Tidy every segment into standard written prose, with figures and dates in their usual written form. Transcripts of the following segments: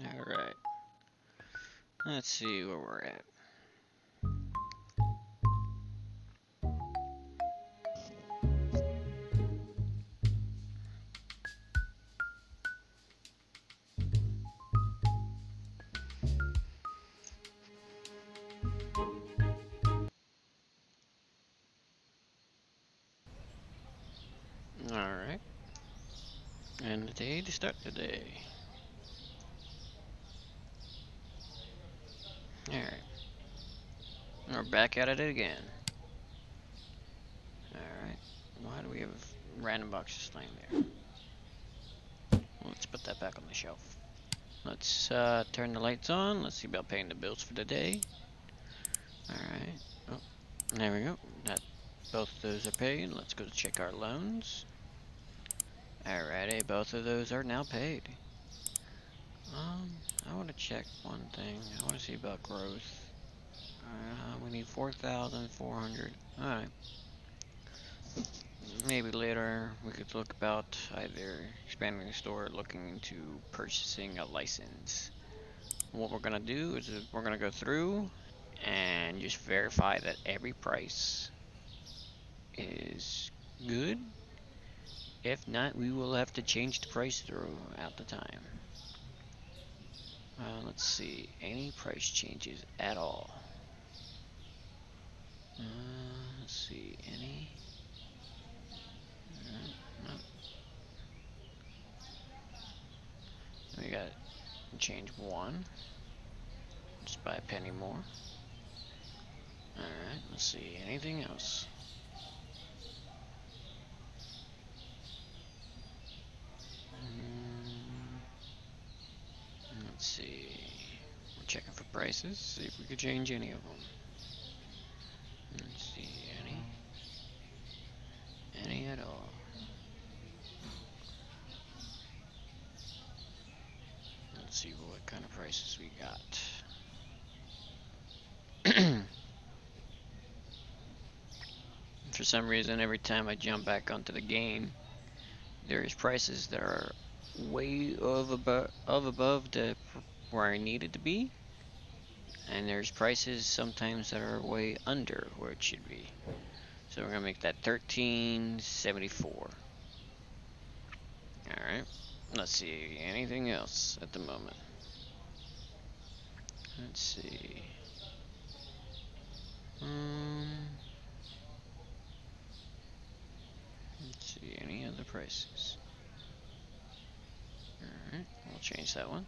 Alright, let's see where we're at. Alright, and the day to start the day. Alright, we're back at it again. Alright, why do we have random boxes laying there? Let's put that back on the shelf. Let's turn the lights on. Let's see about paying the bills for the day. Alright, oh, there we go. Both of those are paid. Let's go check our loans. Alrighty, both of those are now paid. I want to check one thing. I want to see about growth. We need 4,400. Alright. Maybe later we could look about either expanding the store or looking into purchasing a license. What we're gonna do is we're gonna go through and just verify that every price is good. If not, we will have to change the price throughout the time. Let's see, any price changes at all. Let's see, any? No. We got change one. Just buy a penny more. Alright, let's see, anything else? Let's see. We're checking for prices, see if we could change any of them. Let's see, any at all. Let's see what kind of prices we got. For some reason, every time I jump back onto the game, there's prices that are way above the where I need it to be, and there's prices sometimes that are way under where it should be. So we're gonna make that 1374. Alright, let's see, anything else at the moment? Let's see. Let's see, any other prices? Alright, we'll change that one.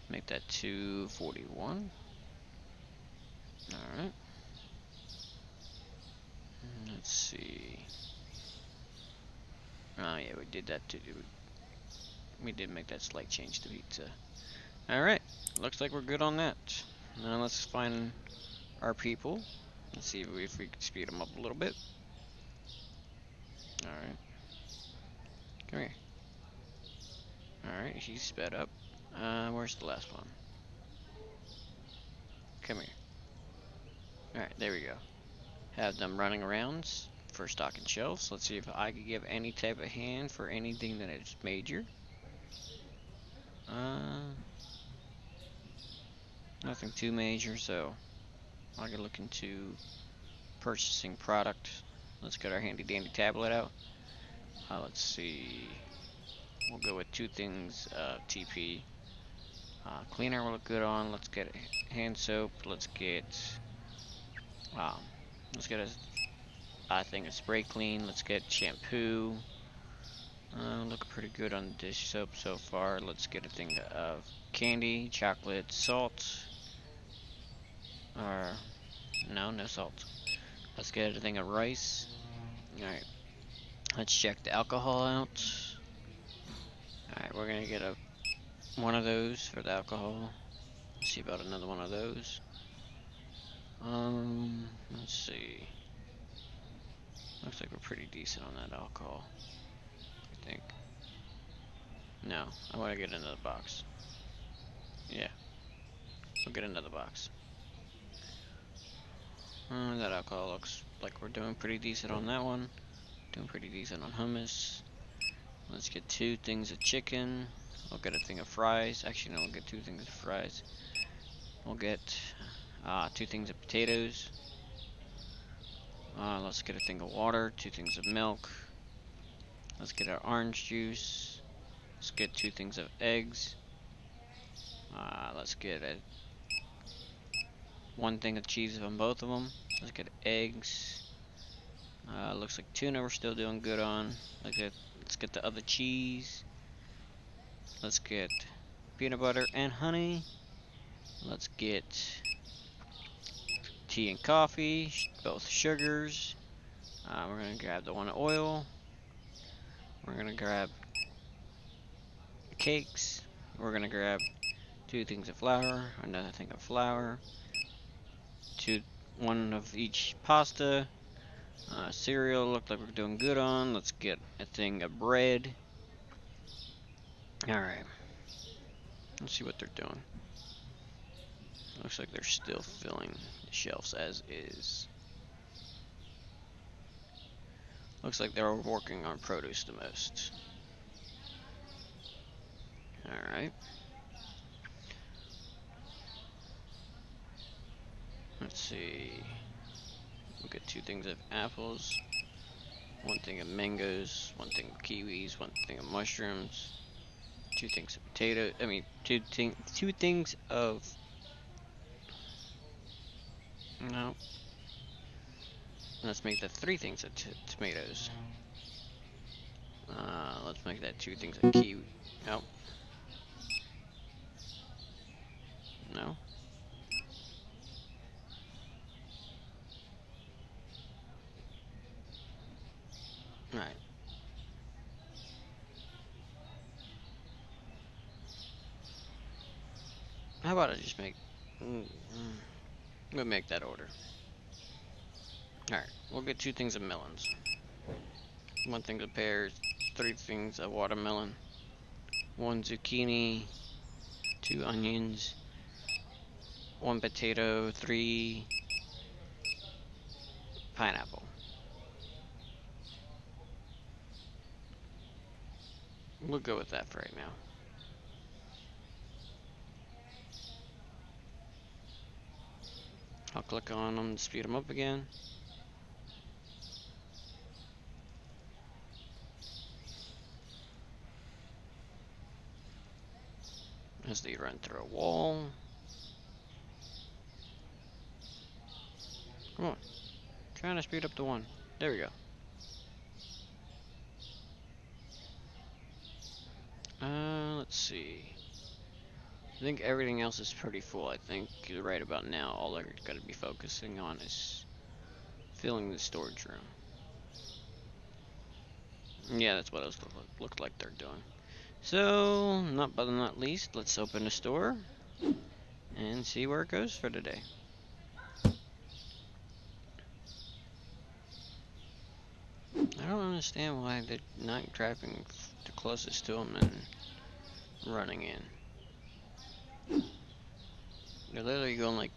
Make that 241. Alright. Let's see. Oh yeah, we did that too. We did make that slight change to pizza. Alright, looks like we're good on that. Now let's find our people. Let's see if we can speed them up a little bit. Alright. Come here. Alright, he's sped up. Where's the last one? Come here. Alright, there we go. Have them running around for stocking shelves. Let's see if I could give any type of hand for anything that is major. Nothing too major, so I could look into purchasing product. Let's get our handy dandy tablet out. Let's see. We'll go with two things. TP. Cleaner will look good on. Let's get hand soap. Let's get a thing of spray clean. Let's get shampoo. Look pretty good on dish soap so far. Let's get a thing of candy, chocolate, salt. No salt. Let's get a thing of rice. Alright. Let's check the alcohol out. Alright, we're gonna get one of those for the alcohol. Let's see about another one of those. Let's see. Looks like we're pretty decent on that alcohol, I think. No, I want to get another box. Yeah, we'll get another box. That alcohol looks like we're doing pretty decent on that one. Doing pretty decent on hummus. Let's get two things of chicken. We'll get a thing of fries. Actually, no, we'll get 2 things of fries. We'll get 2 things of potatoes. Let's get a thing of water, 2 things of milk. Let's get our orange juice. Let's get 2 things of eggs. Let's get 1 thing of cheese on both of them. Let's get eggs. Looks like tuna we're still doing good on. Let's get the other cheese. Let's get peanut butter and honey. Let's get tea and coffee, both sugars. We're gonna grab the 1 oil. We're gonna grab cakes. We're gonna grab 2 things of flour, another thing of flour, 1 of each pasta. Cereal looked like we're doing good on. Let's get a thing of bread. Alright. Let's see what they're doing. Looks like they're still filling the shelves as is. Looks like they're working on produce the most. Alright. Let's see. We'll get 2 things of apples, 1 thing of mangoes, 1 thing of kiwis, 1 thing of mushrooms, 2 things of potato. I mean, 2 things of. No. Let's make that 3 things of tomatoes. Let's make that 2 things of kiwi. Nope. No. Alright. How about I just make. We'll make that order. Alright, we'll get 2 things of melons. 1 thing of pears, 3 things of watermelon, 1 zucchini, 2 onions, 1 potato, 3 pineapple. We'll go with that for right now. I'll click on them to speed them up again. As they run through a wall. Come on. Trying to speed up to 1. There we go. Let's see. I think everything else is pretty full. I think right about now all they're going to be focusing on is filling the storage room. Yeah, that's what it looked like they're doing. So, not but not least, let's open the store and see where it goes for today. I don't understand why they're not driving the closest to them and running in. They're literally going like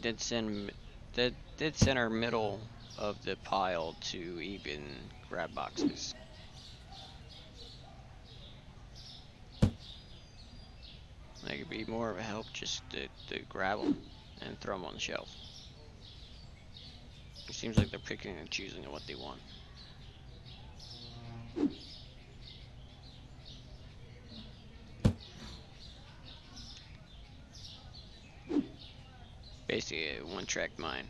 dead center middle of the pile to even grab boxes. That could be more of a help just to grab them and throw them on the shelf. It seems like they're picking and choosing what they want. Basically a one-track mind.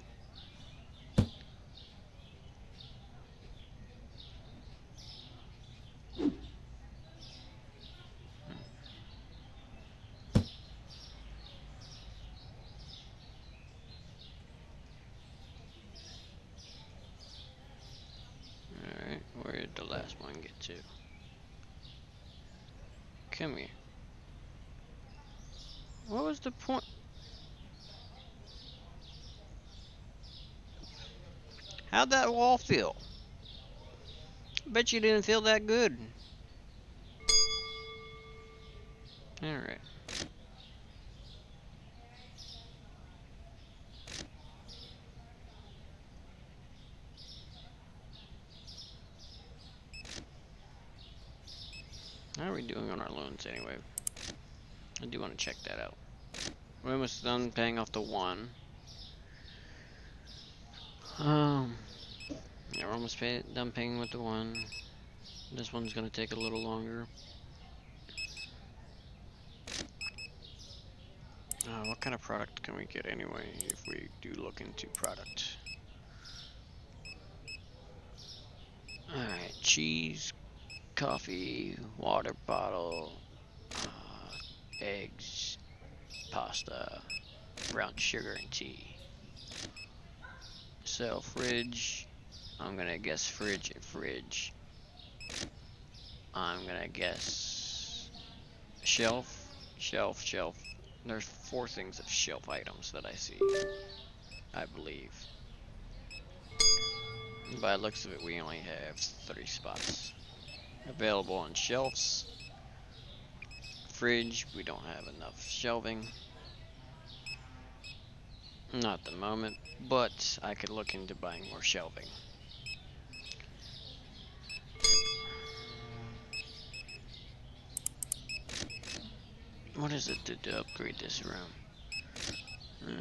Alright, where did the last one get to? Come here. What was the point? How'd that wall feel? Bet you didn't feel that good. Alright. How are we doing on our loans anyway? I do want to check that out. We're almost done paying off the one. Yeah, we're almost done paying with the one. This one's gonna take a little longer. What kind of product can we get anyway if we do look into product? Alright, cheese, coffee, water bottle, eggs, pasta, brown sugar, and tea. So, fridge, I'm gonna guess fridge and fridge. I'm gonna guess shelf, shelf, shelf. There's 4 things of shelf items that I see, I believe. By the looks of it, we only have 3 spots available on shelves. Fridge, we don't have enough shelving. Not at the moment, but I could look into buying more shelving. What is it to upgrade this room?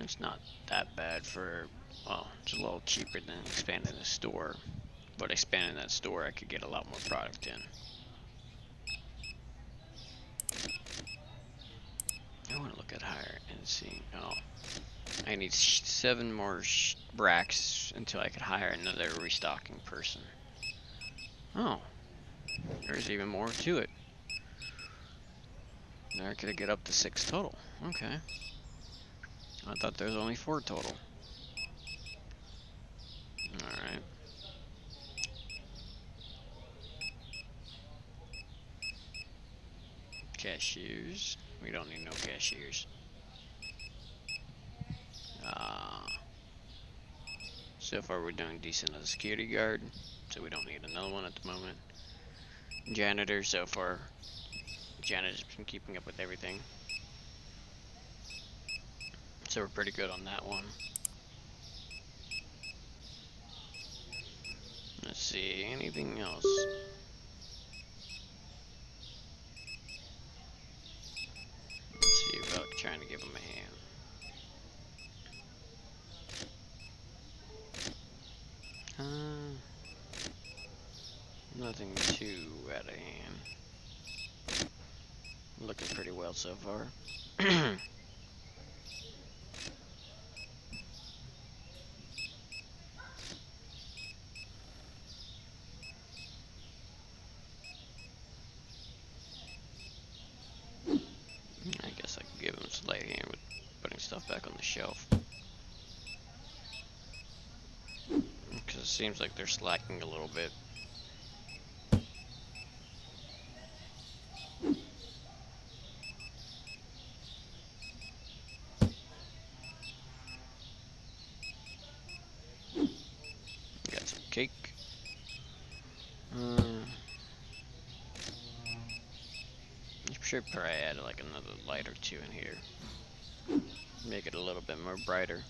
It's not that bad for, well, it's a little cheaper than expanding the store. But expanding that store, I could get a lot more product in. I want to look at higher and see. Oh, I need 7 more racks until I could hire another restocking person. Oh, there's even more to it. There I could get up to 6 total. Okay. I thought there was only 4 total. Alright. Cashiers. We don't need no cashiers. So far we're doing decent as a security guard, so we don't need another one at the moment. Janitor, so far, janitor's been keeping up with everything. So we're pretty good on that one. Let's see, anything else? Let's see about trying to give him a hand. Nothing too out of hand. Looking pretty well so far. I guess I could give him a slight hand with putting stuff back on the shelf. Because it seems like they're slacking a little bit. Got some cake. Should probably add like another light or 2 in here. Make it a little bit more brighter.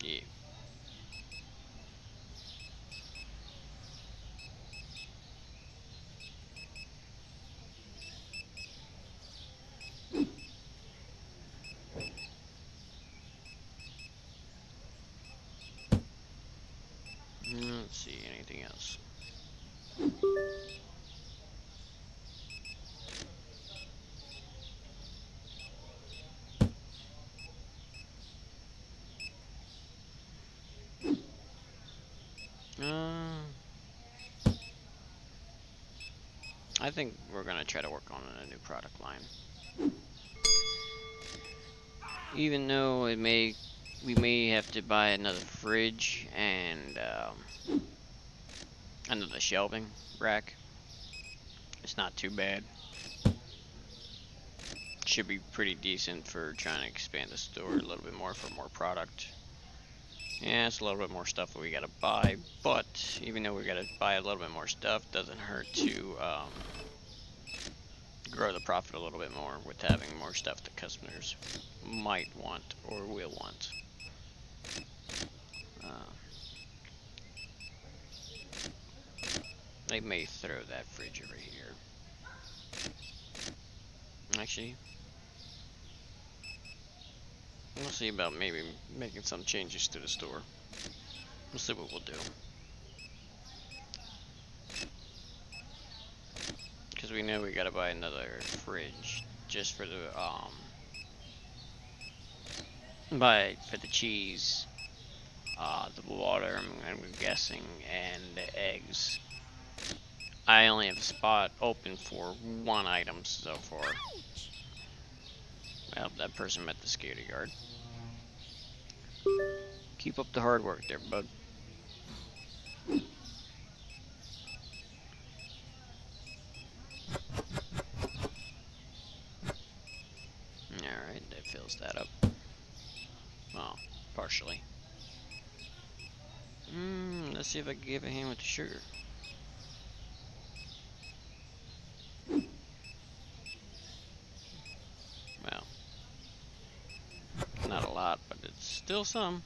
Yeah. Let's see, anything else? I think we're gonna try to work on a new product line. Even though we may have to buy another fridge and another shelving rack. It's not too bad. Should be pretty decent for trying to expand the store a little bit more for more product. Yeah, it's a little bit more stuff that we gotta buy, but even though we gotta buy a little bit more stuff, doesn't hurt to grow the profit a little bit more with having more stuff that customers might want or will want. Uh, they may throw that fridge over here. Actually, we'll see about maybe making some changes to the store. We'll see what we'll do. Because we know we gotta buy another fridge just for the cheese, the water, I'm guessing, and the eggs. I only have a spot open for one item so far. Well, that person met the security guard. Keep up the hard work there, bud. Alright, that fills that up. Well, partially. Let's see if I can give a hand with the sugar. Well, not a lot, but it's still some.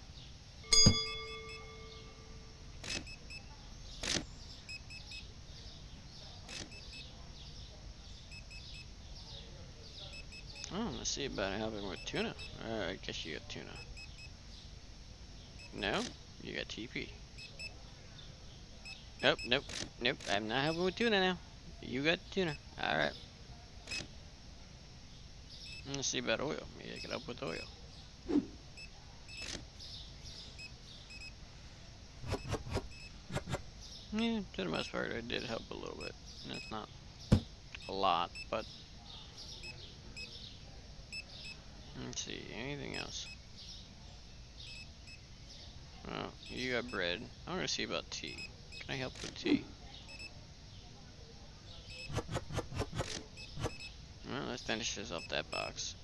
Oh, let's see about helping with tuna. I guess you got tuna. No? You got TP. Nope, nope, nope. I'm not helping with tuna now. You got tuna. Alright. Let's see about oil. Maybe I can help with oil. Yeah, to the most part, I did help a little bit. And it's not a lot, but... Let's see, anything else? Well, you got bread. I'm gonna see about tea. Can I help with tea? Well, let's finish this off that box.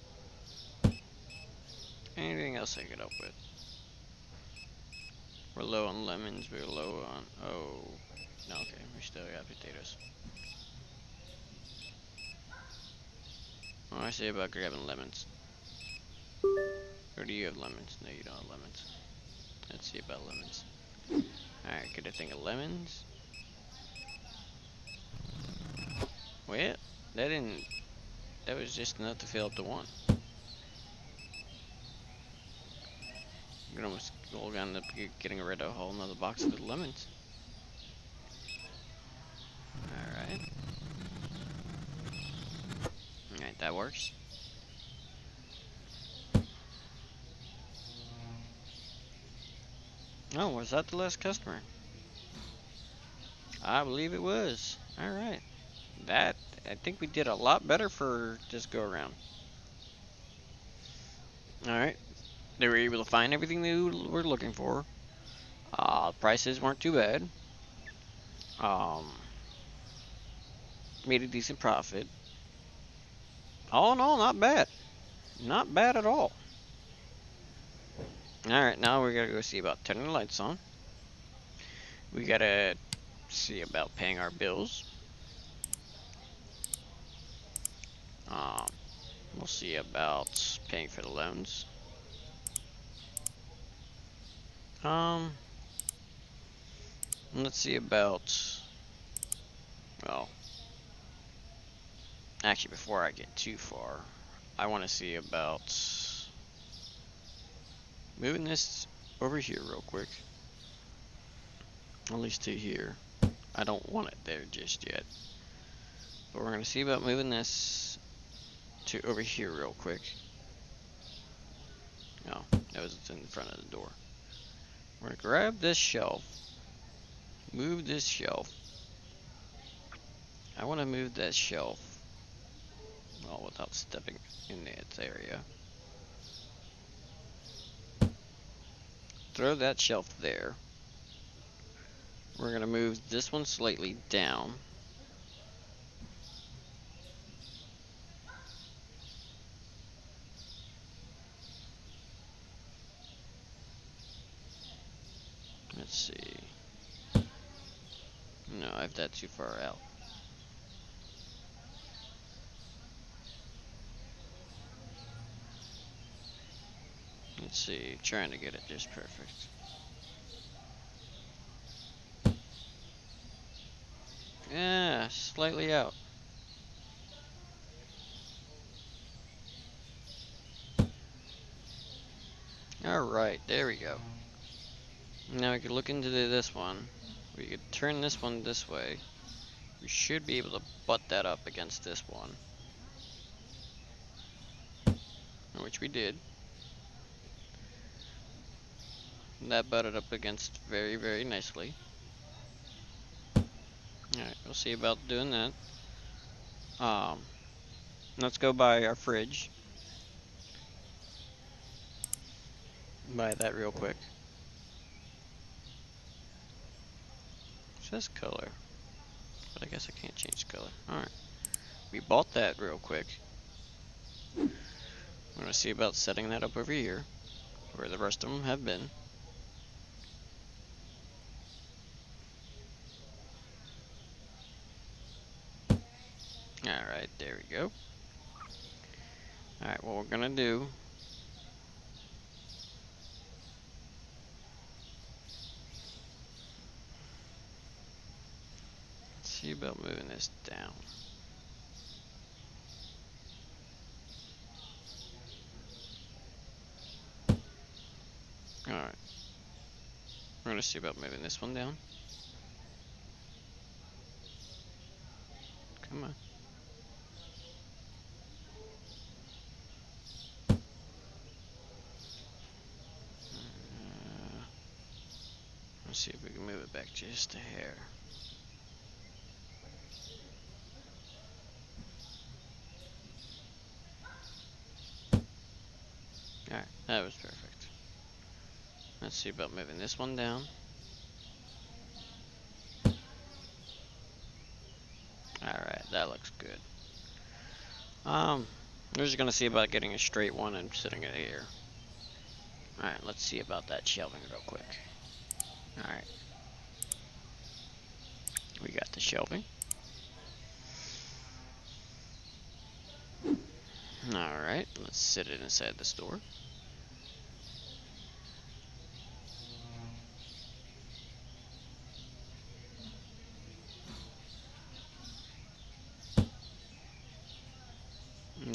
Anything else I could help with? We're low on lemons, we're low on... Oh... No, okay, we still got potatoes. What do I say about grabbing lemons? Or do you have lemons? No, you don't have lemons. Let's see about lemons. Alright, get a thing of lemons. Well, that didn't... That was just enough to fill up the one. You're almost gonna end up getting rid of a whole nother box of the lemons. Alright. Alright, that works. Oh, was that the last customer? I believe it was. Alright. That, I think we did a lot better for this go around. Alright. They were able to find everything they were looking for. Prices weren't too bad. Made a decent profit. All in all, not bad. Not bad at all. Alright, now we gotta go see about turning the lights on. We gotta see about paying our bills. We'll see about paying for the loans. Let's see about, well, actually before I get too far, I want to see about moving this over here real quick. At least to here. I don't want it there just yet. But we're going to see about moving this to over here real quick. Oh, that was in front of the door. We're going to grab this shelf. Move this shelf. I want to move that shelf. Well, without stepping in its area. Throw that shelf there. We're going to move this one slightly down. Let's see. No, I have that too far out. Let's see, trying to get it just perfect. Yeah, slightly out. Alright, there we go. Now we can look into this one. We could turn this one this way. We should be able to butt that up against this one. Which we did. And that butted up against very, very nicely. Alright, we'll see about doing that. Let's go buy our fridge. Buy that real quick. It says color, but I guess I can't change color. Alright. We bought that real quick. I'm gonna see about setting that up over here, where the rest of them have been. Alright, there we go. Alright, what we're gonna do. Let's see about moving this down. Alright. We're gonna see about moving this one down. Come on. Let's see if we can move it back just a hair. Alright, that was perfect. Let's see about moving this one down. Alright, that looks good. We're just gonna see about getting a straight one and sitting it here. Alright, let's see about that shelving real quick. Alright. We got the shelving. Alright, let's sit it inside the store.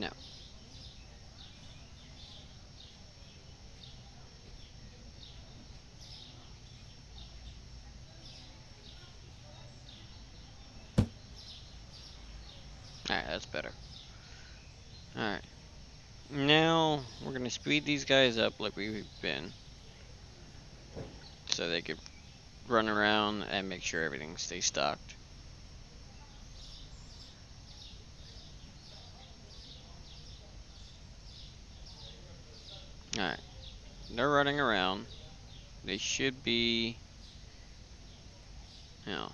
No. Alright, that's better. Alright. Now, we're gonna speed these guys up like we've been. So they could run around and make sure everything stays stocked. Alright. They're running around. They should be... Yeah.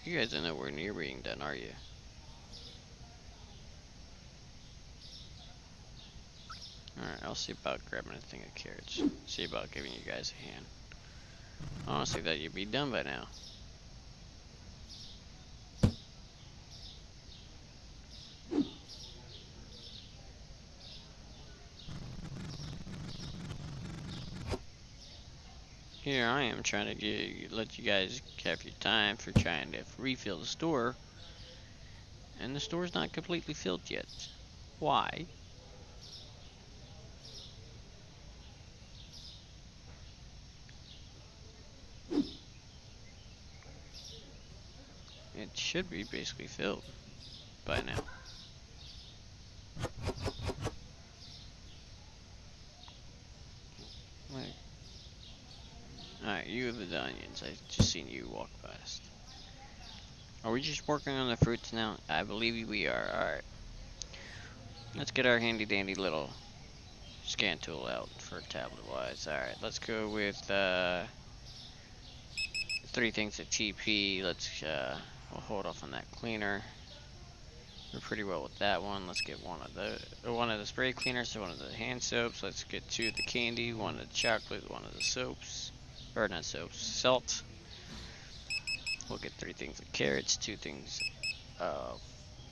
You guys are nowhere near being done, are you? Alright, I'll see about grabbing a thing of carrots. See about giving you guys a hand. Honestly, that you'd be done by now. Here I am trying to let you guys have your time for trying to refill the store. And the store's not completely filled yet. Why? It should be basically filled by now. Alright, you have the onions. I just seen you walk past. Are we just working on the fruits now? I believe we are. Alright. Let's get our handy dandy little scan tool out for tablet wise. Alright, let's go with 3 things at TP. Let's we'll hold off on that cleaner. We're pretty well with that one. Let's get one of the spray cleaners, one of the hand soaps. Let's get 2 of the candy, 1 of the chocolate, 1 of the soaps. Or not soaps, salt. We'll get 3 things of carrots, 2 things of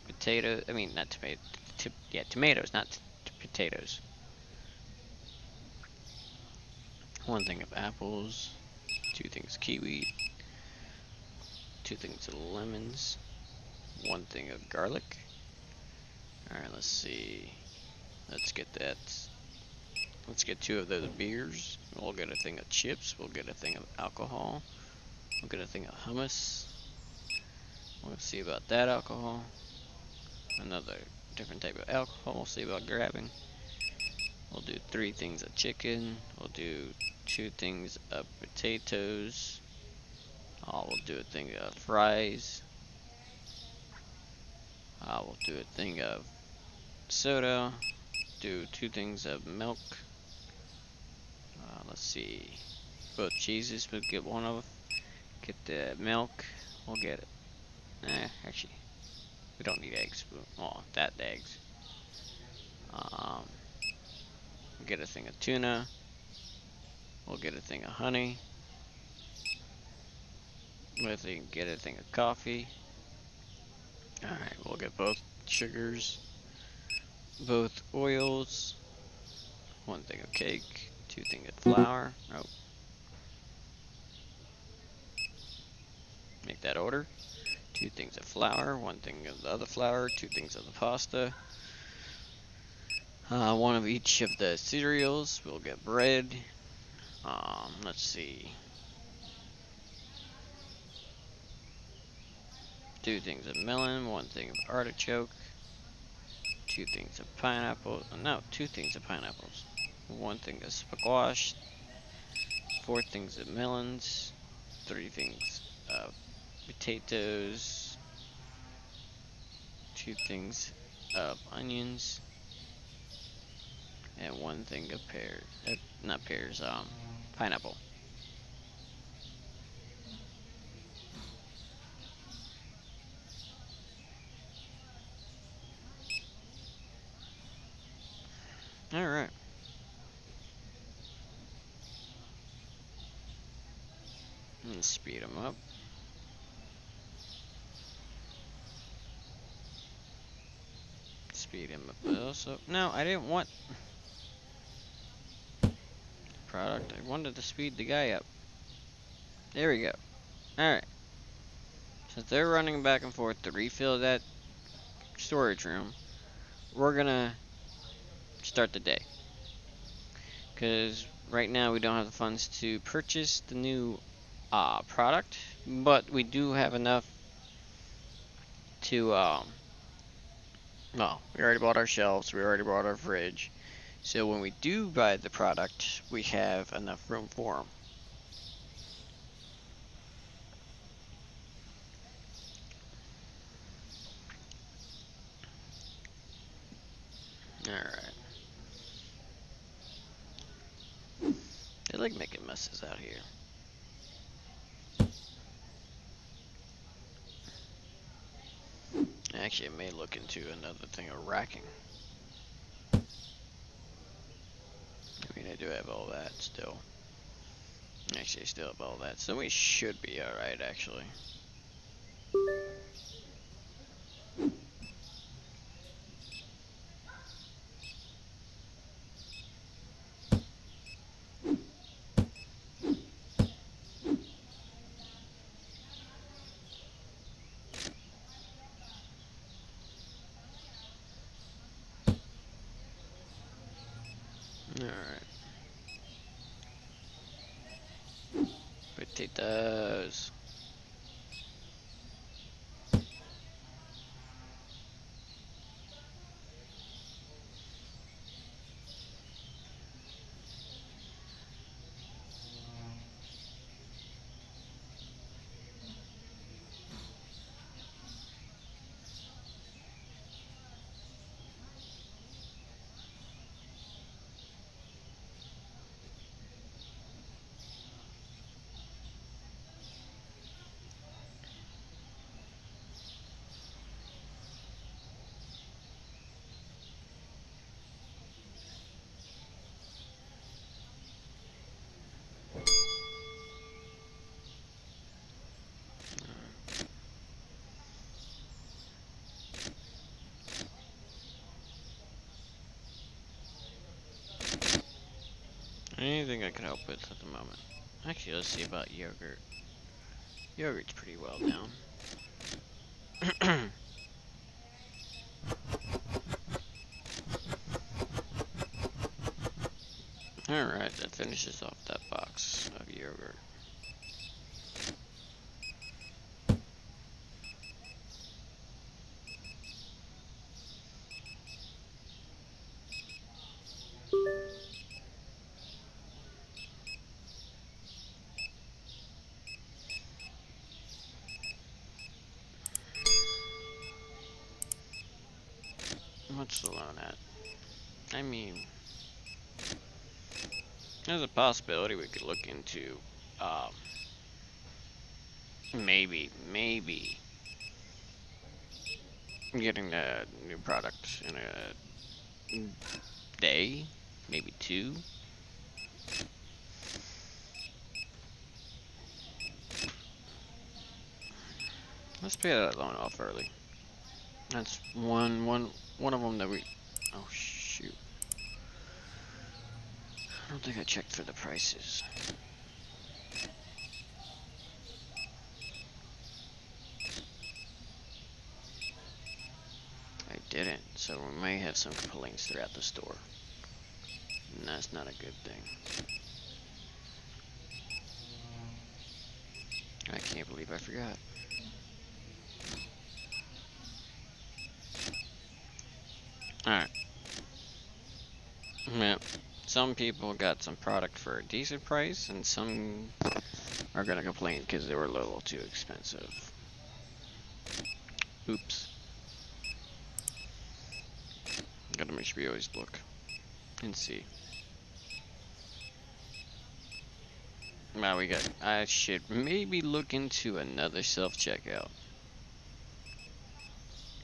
potatoes. I mean, not tomato. Yeah, tomatoes, not potatoes. 1 thing of apples. 2 things of kiwi, 2 things of lemons, 1 thing of garlic. Alright, let's see. Let's get that. Let's get 2 of those beers. We'll get a thing of chips. We'll get a thing of alcohol. We'll get a thing of hummus. We'll see about that alcohol. Another different type of alcohol. We'll see about grabbing. We'll do 3 things of chicken. We'll do 2 things of potatoes. We'll do a thing of fries. We'll do a thing of soda. Do 2 things of milk. Let's see. Both cheeses, we'll get 1 of. Get the milk. We'll get it. Actually, we don't need eggs. Well, that eggs. We'll get a thing of tuna. We'll get a thing of honey. We'll get a thing of coffee. Alright, we'll get both sugars, both oils, 1 thing of cake, 2 things of flour. Oh. Make that order. 2 things of flour, 1 thing of the other flour, 2 things of the pasta. 1 of each of the cereals. We'll get bread. Let's see. 2 things of melon, 1 thing of artichoke, 2 things of pineapple. No, 2 things of pineapples. 1 thing of squash. 4 things of melons. 3 things of potatoes. 2 things of onions. And 1 thing of pears. Not pears, pineapple. Alright. Let's speed them up. Speed him up also. No, I didn't want product. I wanted to speed the guy up. There we go. Alright. Since they're running back and forth to refill that storage room, we're gonna start the day. Because right now we don't have the funds to purchase the new product, but we do have enough to, well, we already bought our shelves, we already bought our fridge. So when we do buy the product, we have enough room for them. Alright. They like making messes out here. Actually, I may look into another thing of racking. I mean, I do have all that still. Actually, I still have all that, so we should be alright, actually. Alright. Potatoes. Anything I can help with at the moment. Actually, let's see about yogurt. Yogurt's pretty well down. Alright, that finishes off that box of yogurt. What's the loan at? I mean, there's a possibility we could look into, maybe getting the new product in a day, maybe 2. Let's pay that loan off early. That's one of them that we. Oh shoot! I don't think I checked for the prices. I didn't, so we may have some complaints throughout the store, and that's not a good thing. I can't believe I forgot. Alright. Yeah. Some people got some product for a decent price, and some are gonna complain because they were a little too expensive. Oops. Gotta make sure we always look and see. Now we got. I should maybe look into another self-checkout.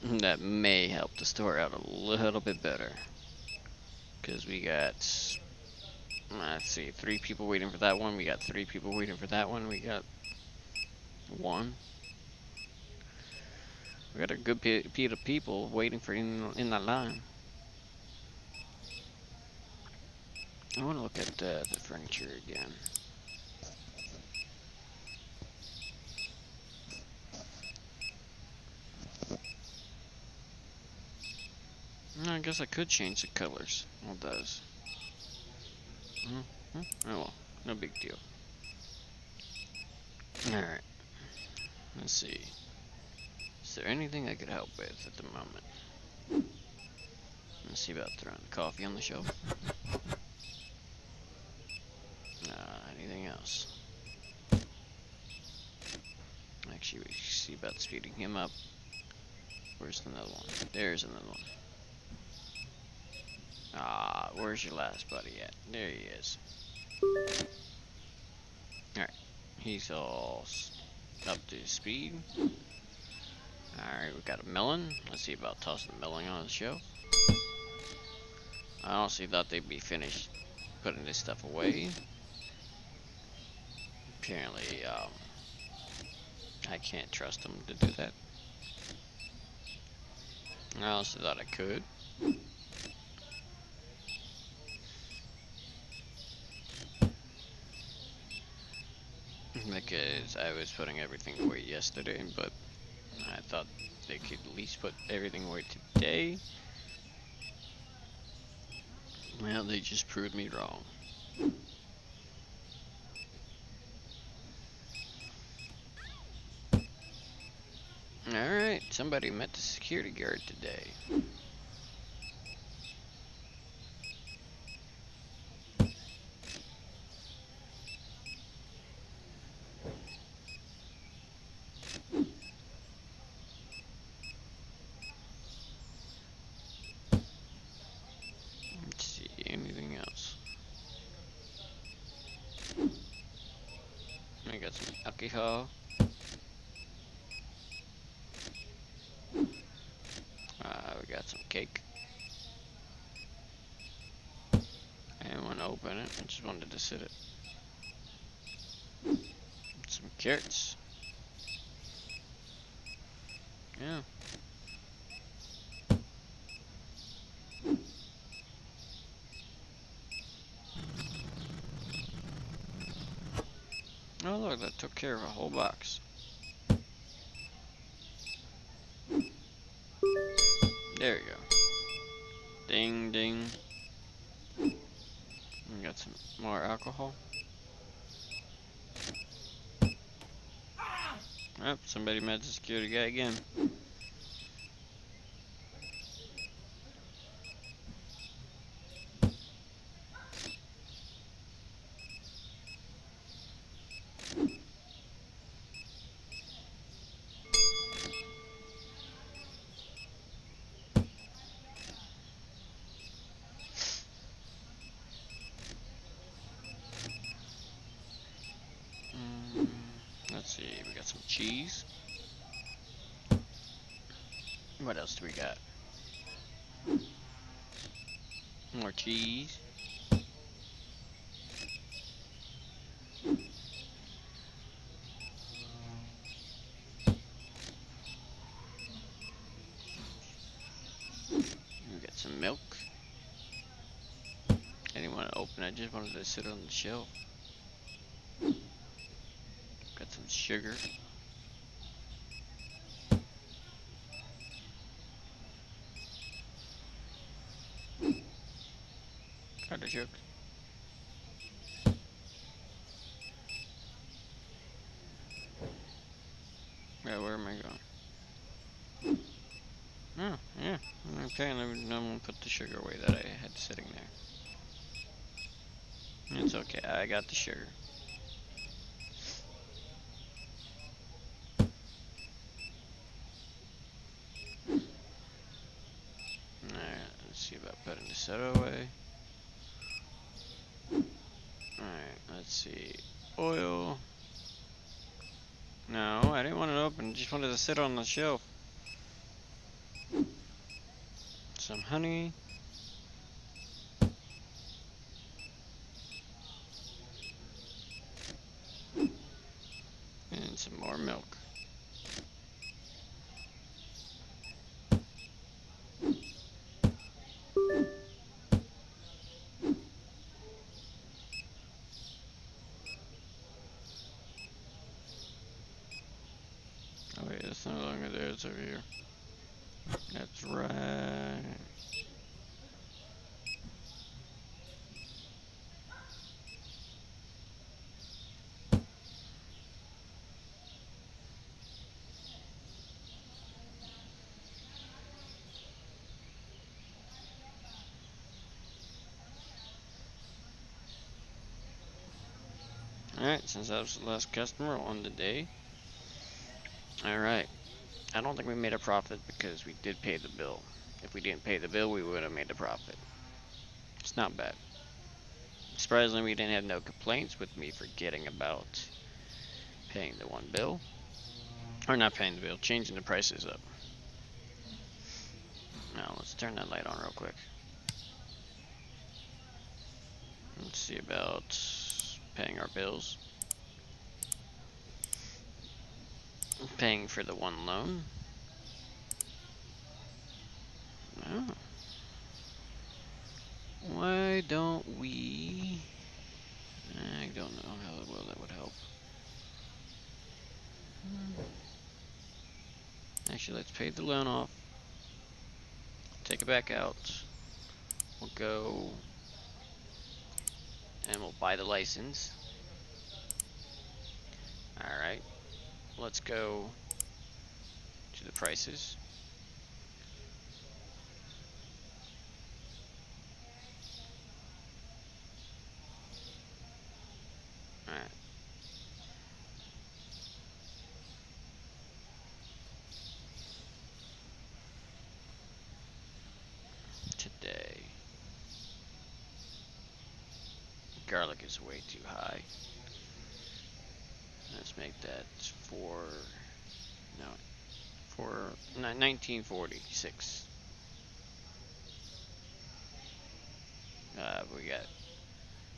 That may help the store out a little bit better. Because we got, let's see, 3 people waiting for that one. We got 3 people waiting for that one. We got 1. We got a good bit of people waiting for in that line. I want to look at the furniture again. I guess I could change the colors of those. Oh well, no big deal. Alright. Let's see. Is there anything I could help with at the moment? Let's see about throwing the coffee on the shelf. Anything else? Actually, we see about speeding him up. Where's another one? There's another one. Where's your last buddy at? There he is. Alright, he's all up to speed. Alright, we got a melon. Let's see about tossing the melon on the shelf. I honestly thought they'd be finished putting this stuff away. Apparently, I can't trust them to do that. I also thought I could. Because I was putting everything away yesterday, but I thought they could at least put everything away today. Well, they just proved me wrong. Alright, somebody met the security guard today. Let's see, anything else? I got some alcohol. We got some cake. I didn't want to open it, I just wanted to sit it. Some carrots. Yeah. look, that took care of a whole box. There you go. Ding, ding. We got some more alcohol. Oh, somebody met the security guy again. Let's see, we got some cheese. What else do we got? More cheese. We got some milk. I didn't want to open it, I just wanted to sit on the shelf. Got some sugar. Artichoke. Yeah, where am I going? Oh, yeah. Okay, and I'm gonna put the sugar away that I had sitting there. It's okay, I got the sugar. Alright, let's see about putting the soda away. Alright, let's see. Oil. No, I didn't want it open, just wanted to sit on the shelf. Some honey. And some more milk. Oh wait, it's no longer there, it's over here. That's right. Alright, since that was the last customer on the day. Alright. I don't think we made a profit because we did pay the bill. If we didn't pay the bill, we would have made a profit. It's not bad. Surprisingly, we didn't have no complaints with me forgetting about paying the one bill. Or not paying the bill, changing the prices up. Now, let's turn that light on real quick. Let's see about paying our bills. Paying for the one loan. Oh. Why don't we... I don't know how well that would help. Actually, let's pay the loan off. Take it back out. We'll go... and we'll buy the license. Alright. Let's go to the prices. Alright. Today. Garlic is way too high. Let's make that for 1946. We got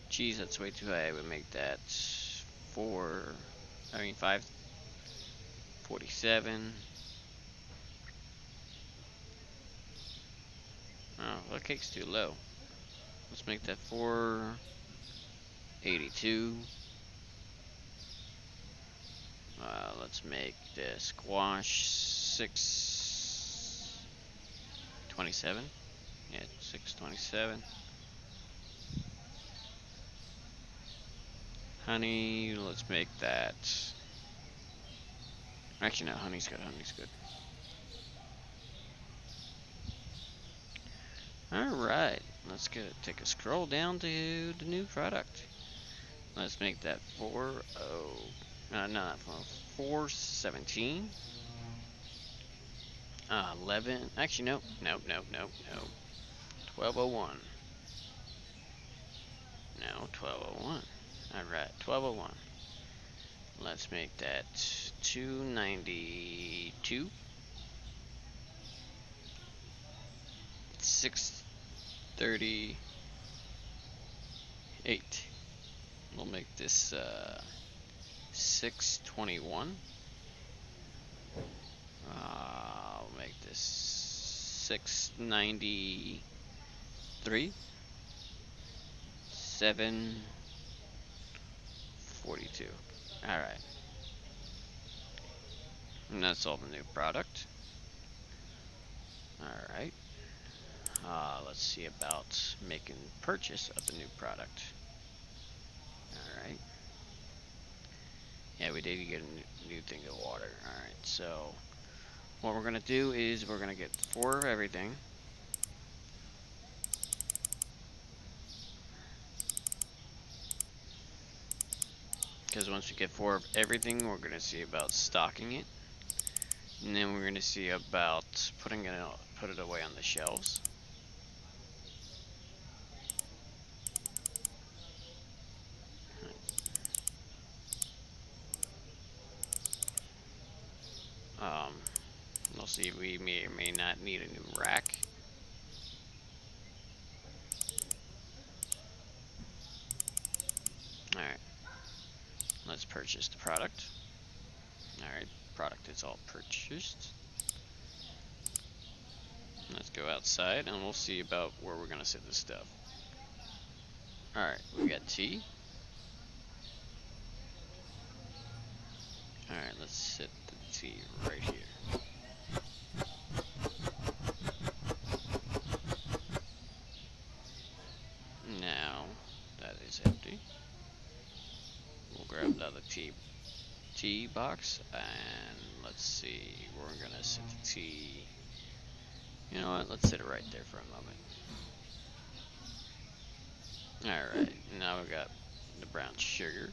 cheese that's way too high. I would make that 547. Oh, that cake's too low. Let's make that 482. Let's make the squash 627. Yeah, 627. Honey, let's make that. Actually, no, honey's good. Honey's good. Alright, let's take a scroll down to the new product. Let's make that 417. 11. Actually, nope. 1201. No, 1201. Alright, 1201. Let's make that 292. 638. We'll make this 621. I'll make this 693. 742. Alright. And that's all the new product. Alright. Let's see about making purchase of the new product. Alright. Yeah, we did get a new thing of water. Alright, so what we're gonna do is we're gonna get 4 of everything. Because once we get 4 of everything, we're gonna see about stocking it. And then we're gonna see about put it away on the shelves. We'll see, we may or may not need a new rack. Alright. Let's purchase the product. Alright, product is all purchased. Let's go outside and we'll see about where we're gonna set this stuff. Alright, we got tea. Alright, let's set the tea right here. Now, that is empty. We'll grab the other tea box, and let's see, we're gonna set the tea. You know what, let's set it right there for a moment. Alright, now we got the brown sugar.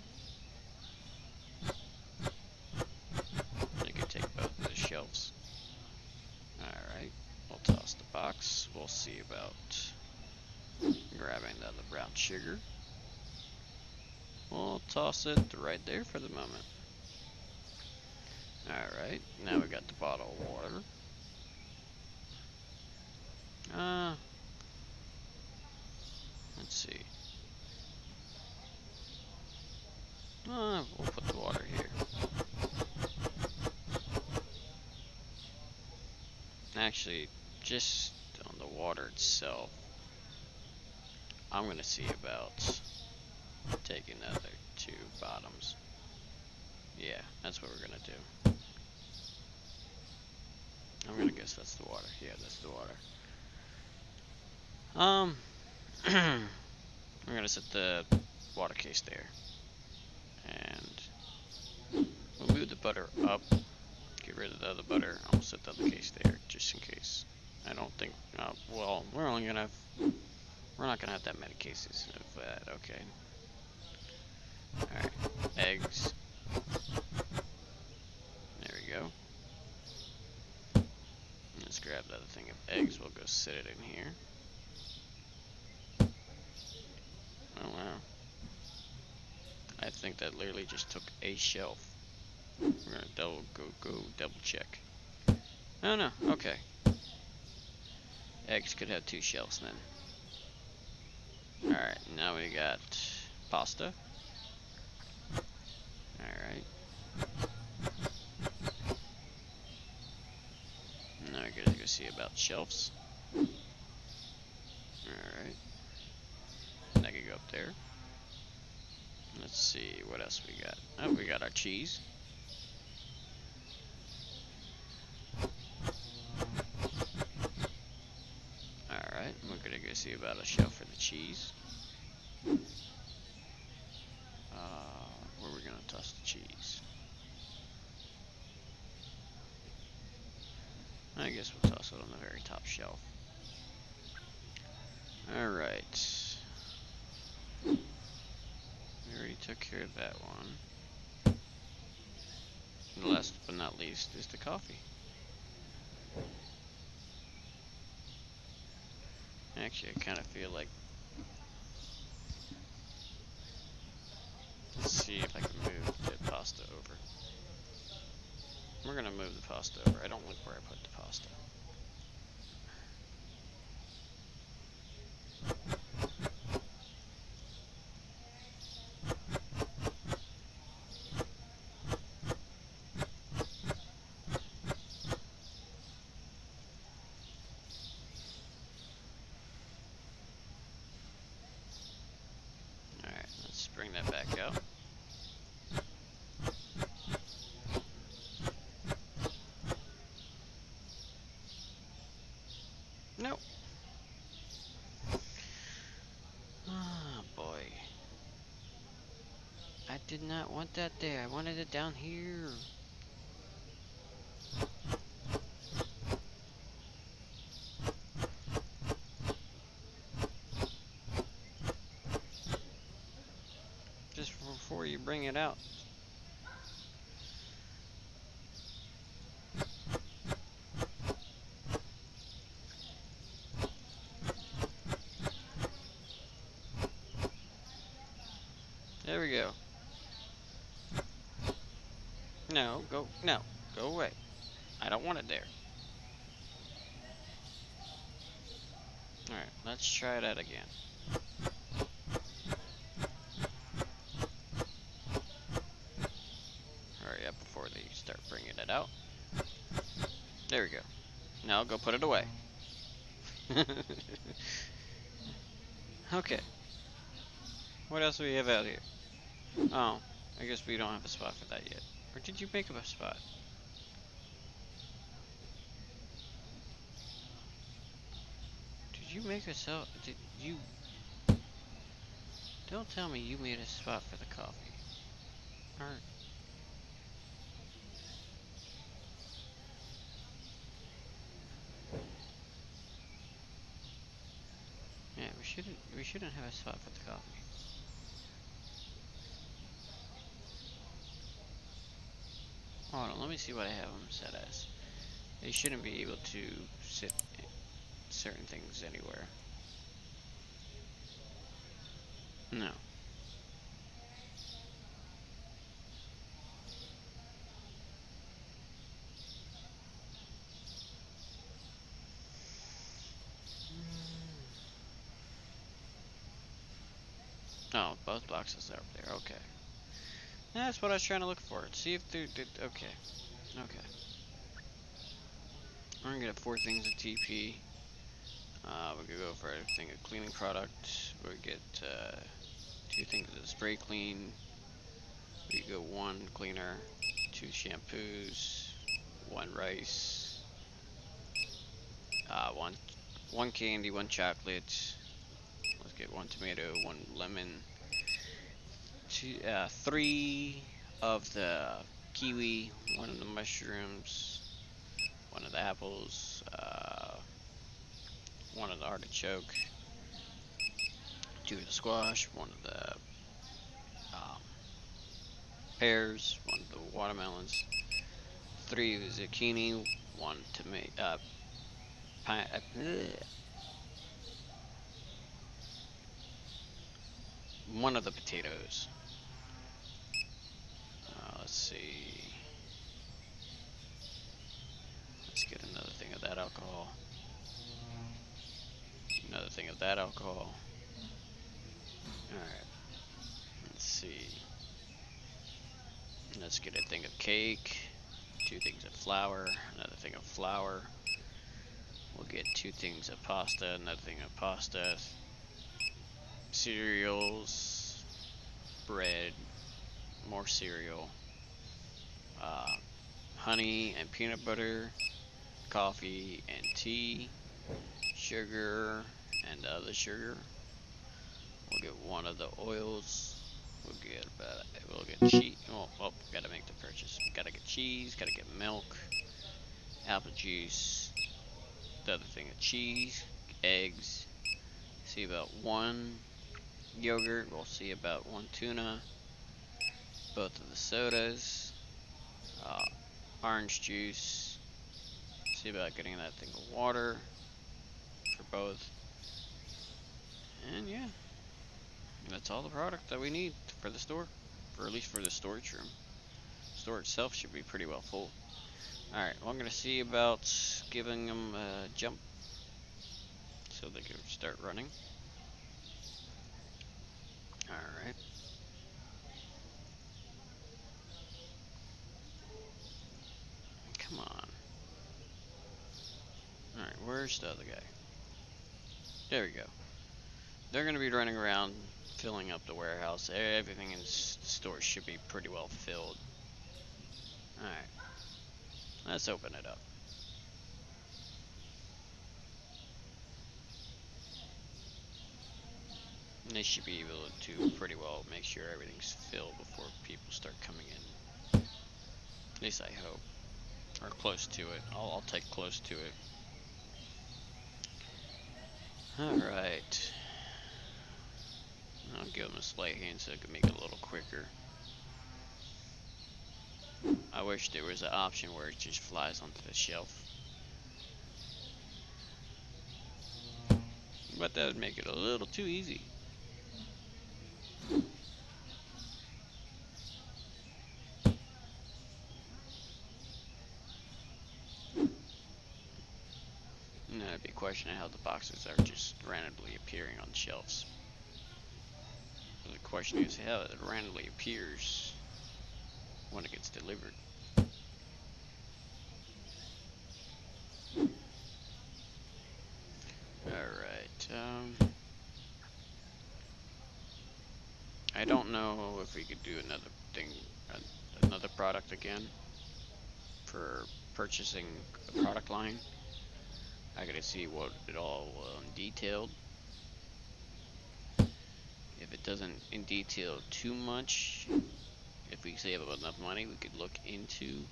You can take both of the shelves. Alright, we'll toss the box. We'll see about grabbing the other brown sugar. We'll toss it right there for the moment. Alright, now we got the bottle of water. Let's see. We'll put the water here. Actually, just on the water itself, I'm gonna see about taking the other 2 bottoms. Yeah, that's what we're gonna do. I'm gonna guess that's the water. Yeah, that's the water. We're gonna set the water case there. And we'll move the butter up. Get rid of the other butter. I'll set the other case there just in case. I don't think, well, we're not gonna have that many cases of that. Okay. Alright, eggs. There we go. Let's grab the other thing of eggs. We'll go sit it in here. Oh wow. I think that literally just took a shelf. We're gonna double check. Oh no, okay. Eggs could have 2 shelves then. Alright, now we got pasta. Alright. Now we gotta go see about shelves. Alright. That could go up there. Let's see what else we got. Oh, we got our cheese. We're gonna go see about a shelf for the cheese. Where we're gonna toss the cheese. I guess we'll toss it on the very top shelf. Alright. We already took care of that one. And last but not least is the coffee. Actually, I kind of feel like... Let's see if I can move the pasta over. We're gonna move the pasta over. I don't like where I put the pasta. Alright, let's bring that back out. Nope. Ah, boy. I did not want that there. I wanted it down here. Just before you bring it out. There we go. No, go away. I don't want it there. Alright, let's try that again. Hurry up before they start bringing it out. There we go. Now go put it away. Okay. What else do we have out here? Oh, I guess we don't have a spot for that yet. Or did you make up a spot? Did you make yourself? Did you? Don't tell me you made a spot for the coffee. Or yeah, we shouldn't have a spot for the coffee. Hold on, let me see what I have them set as. They shouldn't be able to sit certain things anywhere. No. Oh, both boxes are up there. Okay. That's what I was trying to look for. See if they're okay. Okay. We're gonna get 4 things of TP. We could go for a thing of cleaning product. We get 2 things of spray clean. We go 1 cleaner, 2 shampoos, 1 rice, 1 candy, 1 chocolate. Let's get 1 tomato, 1 lemon, 3 of the kiwi, 1 of the mushrooms, 1 of the apples, 1 of the artichoke, 2 of the squash, 1 of the pears, 1 of the watermelons, 3 of the zucchini, 1 tomato, 1 of the potatoes. Let's see. Let's get another thing of that alcohol. Another thing of that alcohol. Alright. Let's see. Let's get a thing of cake. 2 things of flour. Another thing of flour. We'll get 2 things of pasta. Another thing of pasta. Cereals. Bread. More cereal. Honey and peanut butter. Coffee and tea. Sugar the sugar. We'll get one of the oils. We'll get cheese. Oh, gotta make the purchase. Gotta get cheese, gotta get milk, apple juice, the other thing of cheese, eggs. See about one yogurt. We'll see about one tuna. Both of the sodas. Orange juice. See about getting that thing of water for both. And yeah, that's all the product that we need for the store, or at least for the storage room. The store itself should be pretty well full. Alright, well, I'm going to see about giving them a jump so they can start running. Alright. Come on. Alright, where's the other guy? There we go. They're going to be running around filling up the warehouse. Everything in the store should be pretty well filled. Alright. Let's open it up. And they should be able to pretty well make sure everything's filled before people start coming in. At least I hope. Or close to it. I'll take close to it. Alright. I'll give them a slight hand so it can make it a little quicker. I wish there was an option where it just flies onto the shelf. But that would make it a little too easy. And then I'd be questioning how the boxes are just randomly appearing on shelves. So the question is how it randomly appears when it gets delivered. Alright, I don't know if we could do another thing, another product again for purchasing a product line. I gotta see what it all detailed. If it doesn't in detail too much, if we save up enough money, we could look into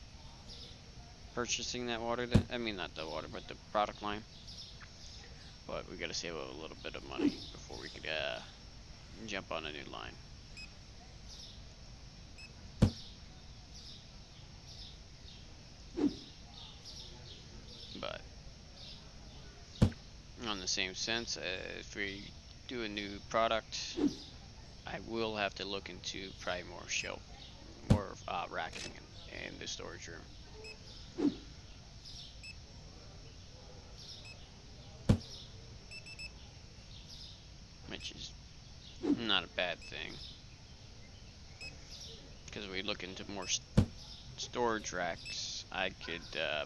purchasing that water. I mean, not the water, but the product line. But we gotta save up a little bit of money before we could jump on a new line. But on the same sense, if we do a new product, I will have to look into probably more racking in the storage room. Which is not a bad thing, because we look into more storage racks. I could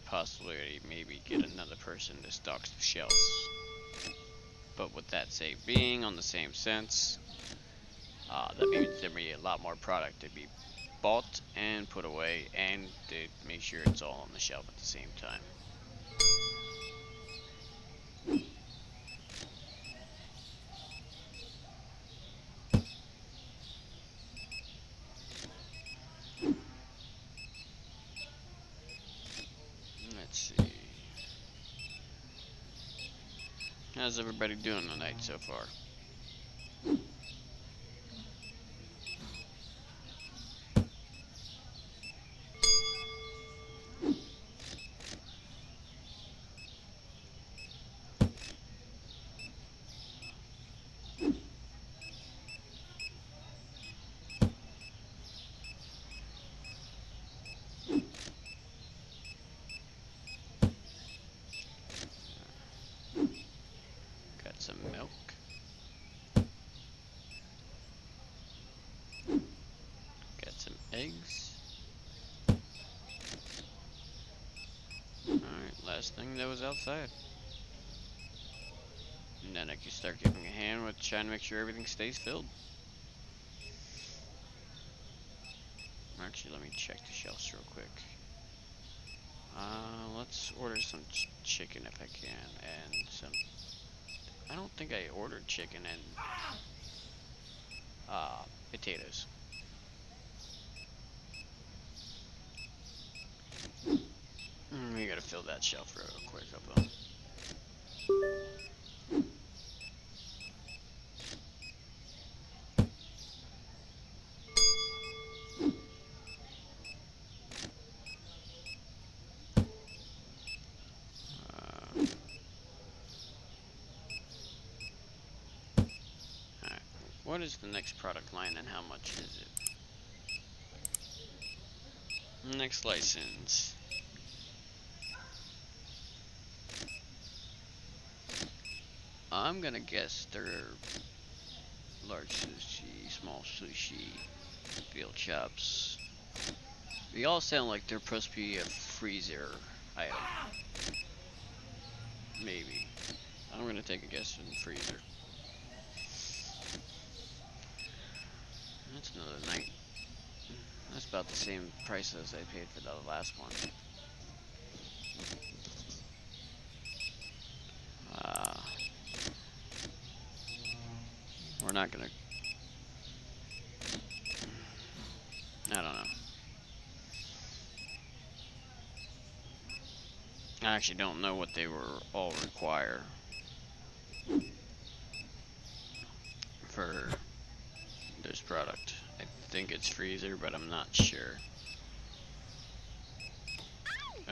possibly maybe get another person to stock the shelves. But with that being on the same sense, that means there'd be a lot more product to be bought and put away, and to make sure it's all on the shelf at the same time. Let's see. How's everybody doing tonight so far? Some milk. Got some eggs. Alright, last thing that was outside. And then I can start giving a hand with trying to make sure everything stays filled. Actually, let me check the shelves real quick. Let's order some chicken if I can, and some I don't think I ordered chicken and potatoes. We gotta fill that shelf real quick up though. Alright. What is the next product line and how much is it? Next license. I'm gonna guess they're large sushi, small sushi, veal chops. They all sound like they're supposed to be a freezer item. Maybe. I'm gonna take a guess in freezer. That's another night. That's about the same price as I paid for the last one. We're not gonna... I don't know. I actually don't know what they were all require for this product. I think it's freezer, but I'm not sure.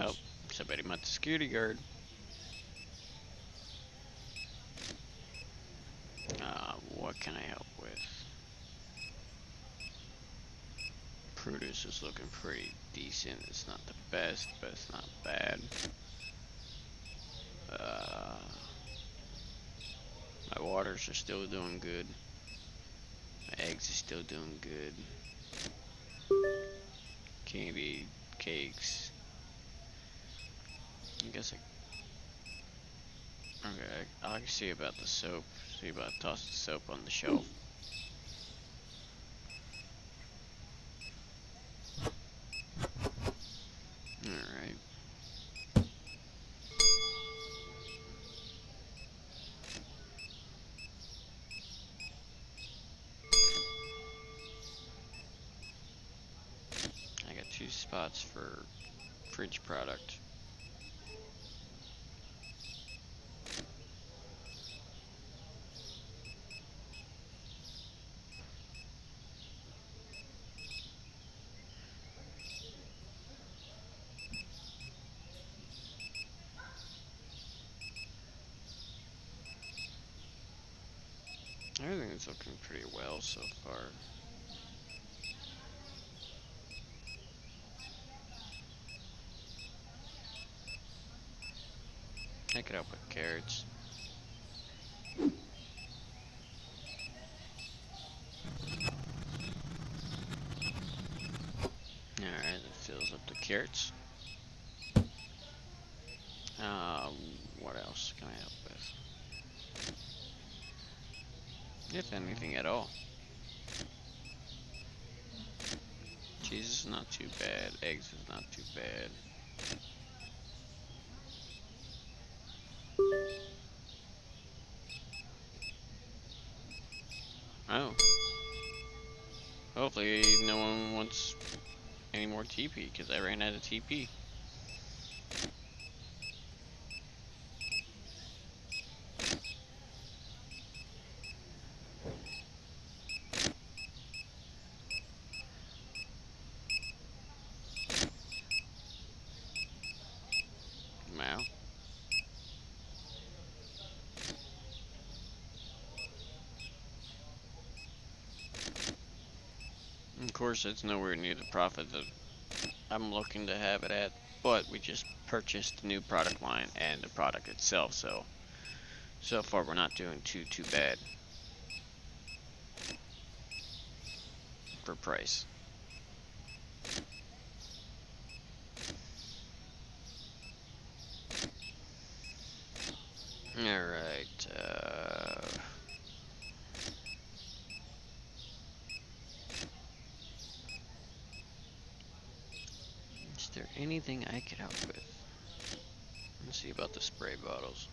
Oh, somebody met the security guard. What can I help with? Produce is looking pretty decent. It's not the best, but it's not bad. My waters are still doing good. My eggs are still doing good. Candy, cakes. I guess okay, I'll see about the soap. See about tossing soap on the shelf. Alright. I got 2 spots for fridge product. Everything's looking pretty well so far. I could help with carrots. Alright, that fills up the carrots. What else can I help with? If anything at all. Cheese is not too bad. Eggs is not too bad. Oh. Hopefully no one wants any more TP, because I ran out of TP. Wow. Of course, it's nowhere near the profit that I'm looking to have it at, but we just purchased the new product line and the product itself, so far we're not doing too bad for price. Alright, is there anything I could help with? Let's see about the spray bottles.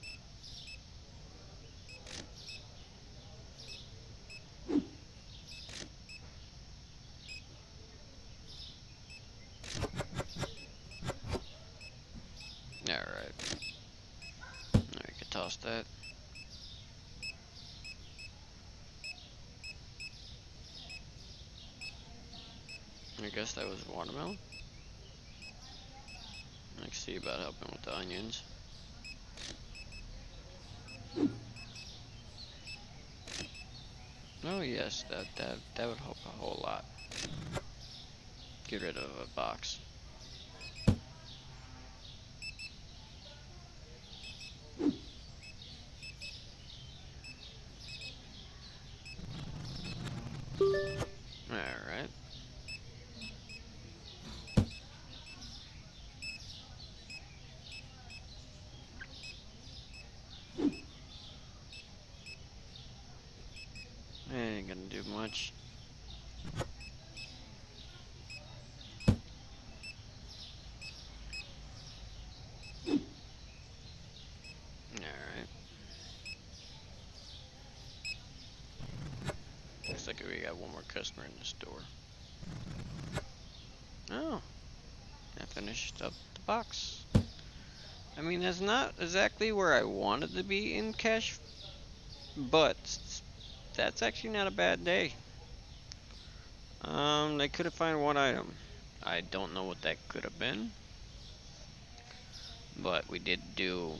guess that was watermelon. Let's see about helping with the onions. Oh yes, that would help a whole lot. Get rid of a box. Alright. Ain't gonna do much. Alright. Looks like we got one more customer in the store. Oh. I finished up the box. I mean, that's not exactly where I wanted to be in cash, but that's actually not a bad day. They could have found one item. I don't know what that could have been, but we did do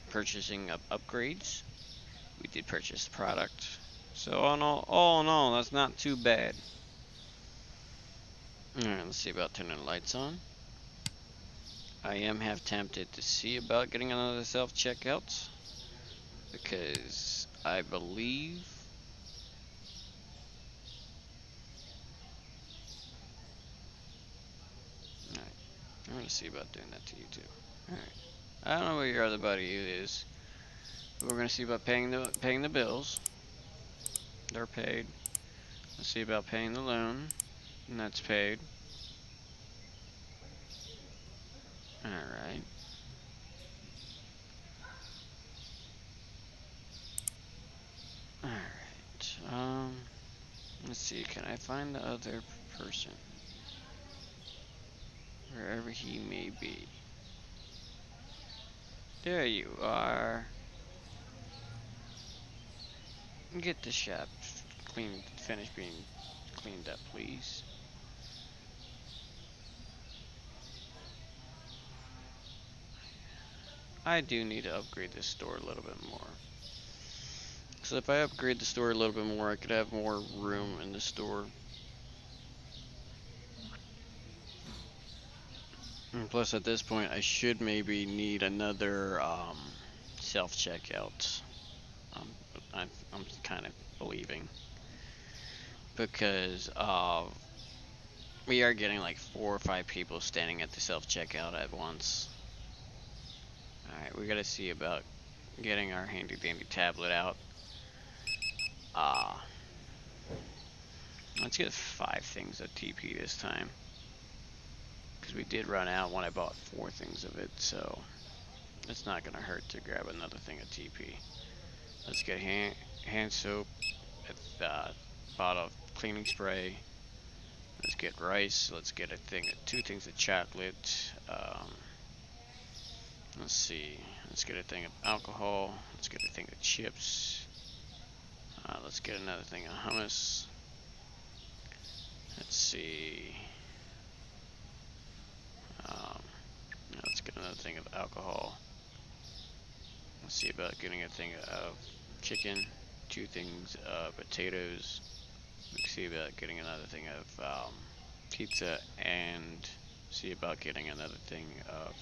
purchasing of upgrades. We did purchase product. So all in all, that's not too bad. Alright, let's see about turning the lights on. I am half tempted to see about getting another self-checkout, because I believe alright, I'm gonna see about doing that to you too. Alright. I don't know where your other buddy is. But we're gonna see about paying the bills. They're paid. Let's see about paying the loan. And that's paid. Alright. Alright. Let's see, can I find the other person? Wherever he may be. There you are. Get the shop finished being cleaned up, please. I do need to upgrade this store a little bit more. So if I upgrade the store a little bit more, I could have more room in the store. And plus, at this point, I should maybe need another self-checkout. I'm kind of believing, because we are getting like 4 or 5 people standing at the self-checkout at once. Alright, we gotta see about getting our handy dandy tablet out. Let's get 5 things of TP this time, because we did run out when I bought 4 things of it, so it's not gonna hurt to grab another thing of TP. Let's get hand soap, a bottle of cleaning spray. Let's get rice. Let's get 2 things of chocolate. Let's see. Let's get a thing of alcohol. Let's get a thing of chips. Let's get another thing of hummus. Let's see. Let's get another thing of alcohol. Let's see about getting a thing of chicken. 2 things of potatoes. Let's see about getting another thing of pizza, and see about getting another thing of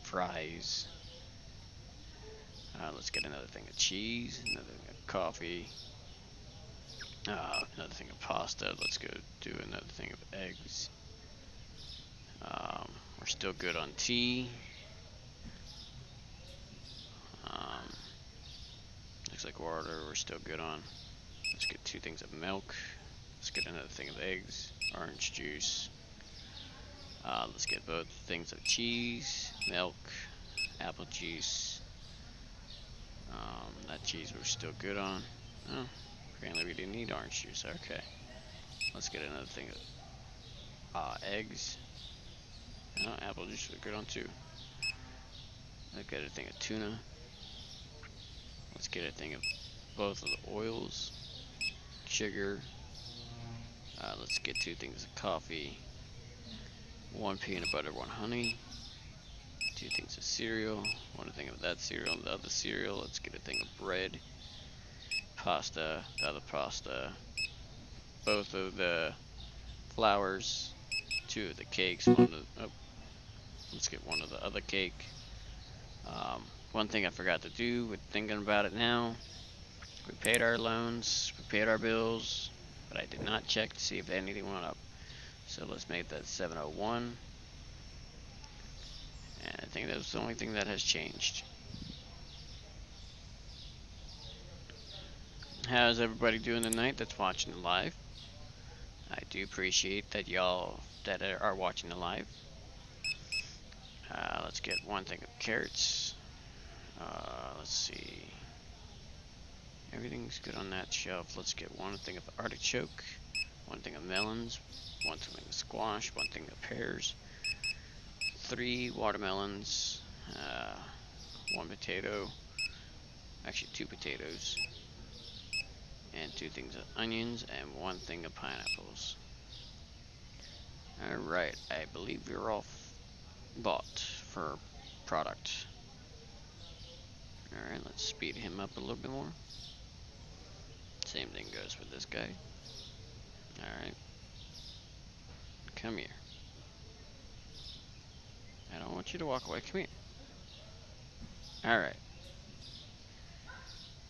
fries. Let's get another thing of cheese, another thing of coffee, another thing of pasta. Let's go do another thing of eggs. We're still good on tea. Looks like water we're still good on. Let's get 2 things of milk. Let's get another thing of eggs, orange juice. Let's get both things of cheese, milk, apple juice. That cheese we're still good on. Oh, apparently we didn't need orange juice. Okay. Let's get another thing of eggs. Oh, apple juice we're good on too. Let's get a thing of tuna. Let's get a thing of both of the oils, sugar, Let's get 2 things of coffee, 1 peanut butter, 1 honey, 2 things of cereal, 1 thing of that cereal, and the other cereal. Let's get a thing of bread, pasta, the other pasta, both of the flours, 2 of the cakes, let's get 1 of the other cake. One thing I forgot to do with thinking about it now, we paid our loans, we paid our bills, but I did not check to see if anything went up. So let's make that 701. And I think that's the only thing that has changed. How's everybody doing tonight that's watching the live? I do appreciate that y'all that are watching the live. Let's get 1 thing of carrots. Let's see. Everything's good on that shelf. Let's get 1 thing of artichoke, 1 thing of melons, 1 thing of squash, 1 thing of pears, 3 watermelons, 1 potato, actually 2 potatoes, and 2 things of onions, and 1 thing of pineapples. Alright, I believe we're all bought for product. Alright, let's speed him up a little bit more. Same thing goes with this guy. Alright. Come here. I don't want you to walk away. Come here. Alright.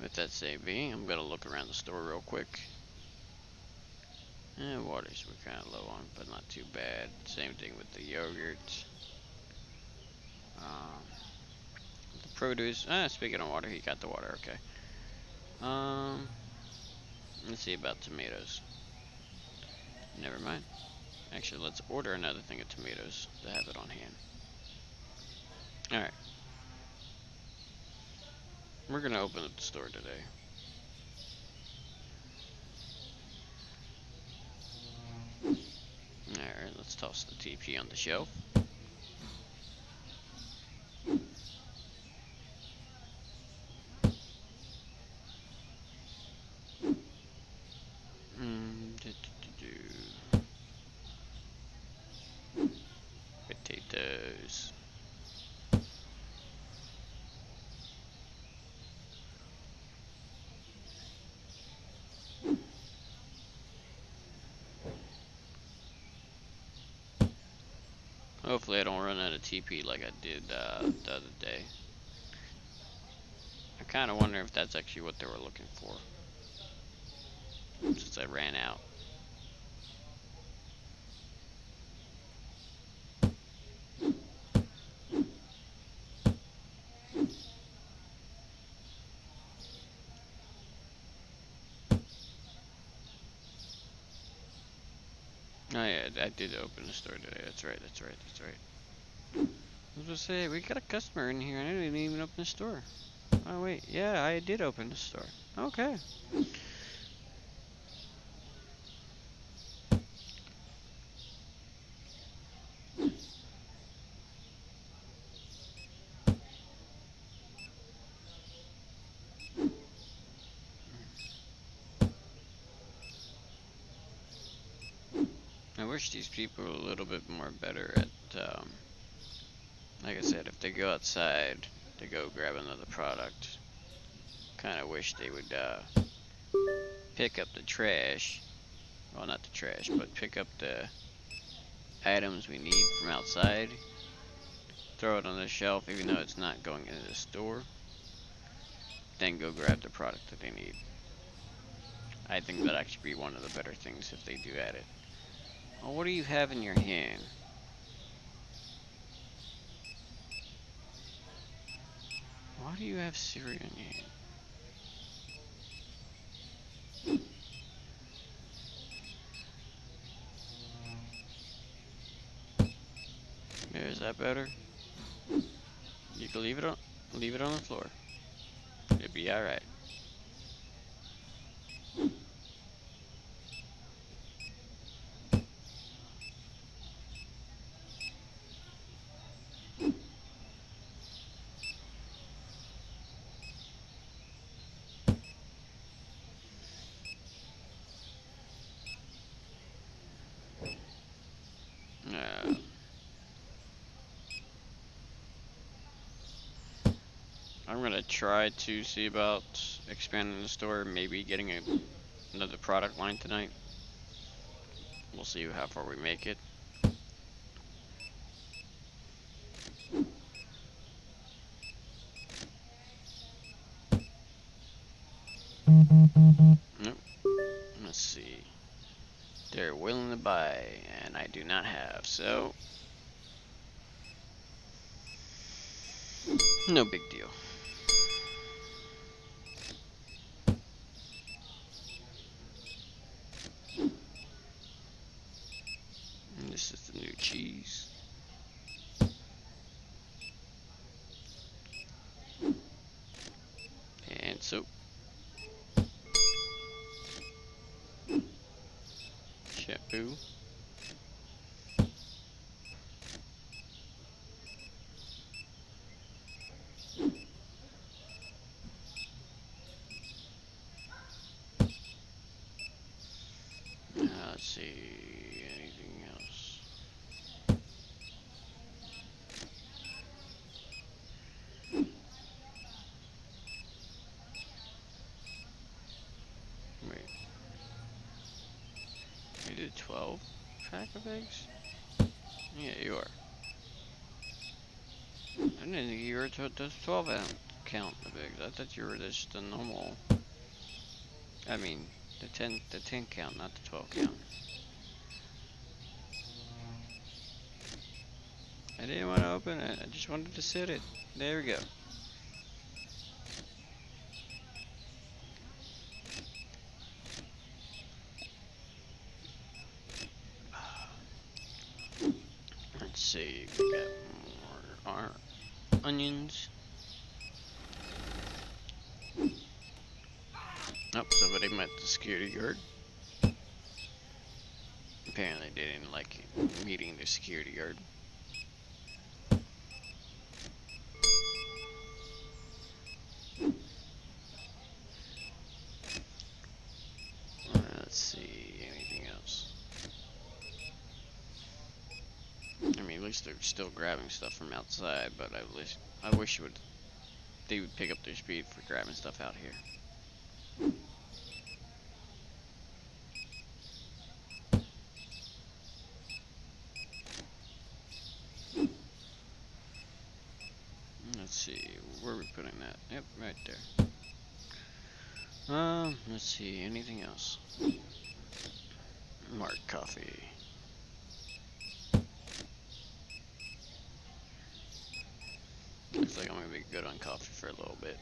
With that said being, I'm gonna look around the store real quick. Waters we're kinda low on, but not too bad. Same thing with the yogurt. The produce. Speaking of water, he got the water, okay. Let's see about tomatoes. Never mind. Actually, let's order another thing of tomatoes to have it on hand. Alright. We're gonna open up the store today. Alright, let's toss the TP on the shelf. Potatoes. Hopefully I don't run out of TP like I did the other day. I kind of wonder if that's actually what they were looking for, since I ran out. Oh yeah, I did open the store today. That's right. I was gonna say, we got a customer in here and I didn't even open the store. Oh wait, yeah, I did open the store. Okay. I wish these people were a little bit more better at, like I said, if they go outside to go grab another product, kind of wish they would pick up the trash. Well, not the trash, but pick up the items we need from outside, throw it on the shelf even though it's not going into the store, then go grab the product that they need. I think that'd actually be one of the better things if they do add it. Well, what do you have in your hand? Why do you have cereal in your hand? Is that better? You can leave it on the floor. It'll be alright. try to see about expanding the store, maybe getting another product line tonight. We'll see how far we make it. Nope. Let's see. They're willing to buy, and I do not have, so no big deal. And this is the new cheese. And soap. Shampoo. Let's see, anything else? Wait. You did 12 pack of eggs? Yeah, you are. I didn't think you were the 12 ounce count of eggs. I thought you were just the normal. I mean, the 10 count, not the 12 count. I didn't want to open it. I just wanted to sit it. There we go. Let's see. We got more our onions. Oh, somebody met the security guard. Apparently they didn't like meeting the security guard. Let's see, anything else? I mean, at least they're still grabbing stuff from outside, but I wish they would pick up their speed for grabbing stuff out here. Let's see, where are we putting that? Yep, right there. Let's see, anything else? Mark coffee. Looks like I'm gonna be good on coffee for a little bit.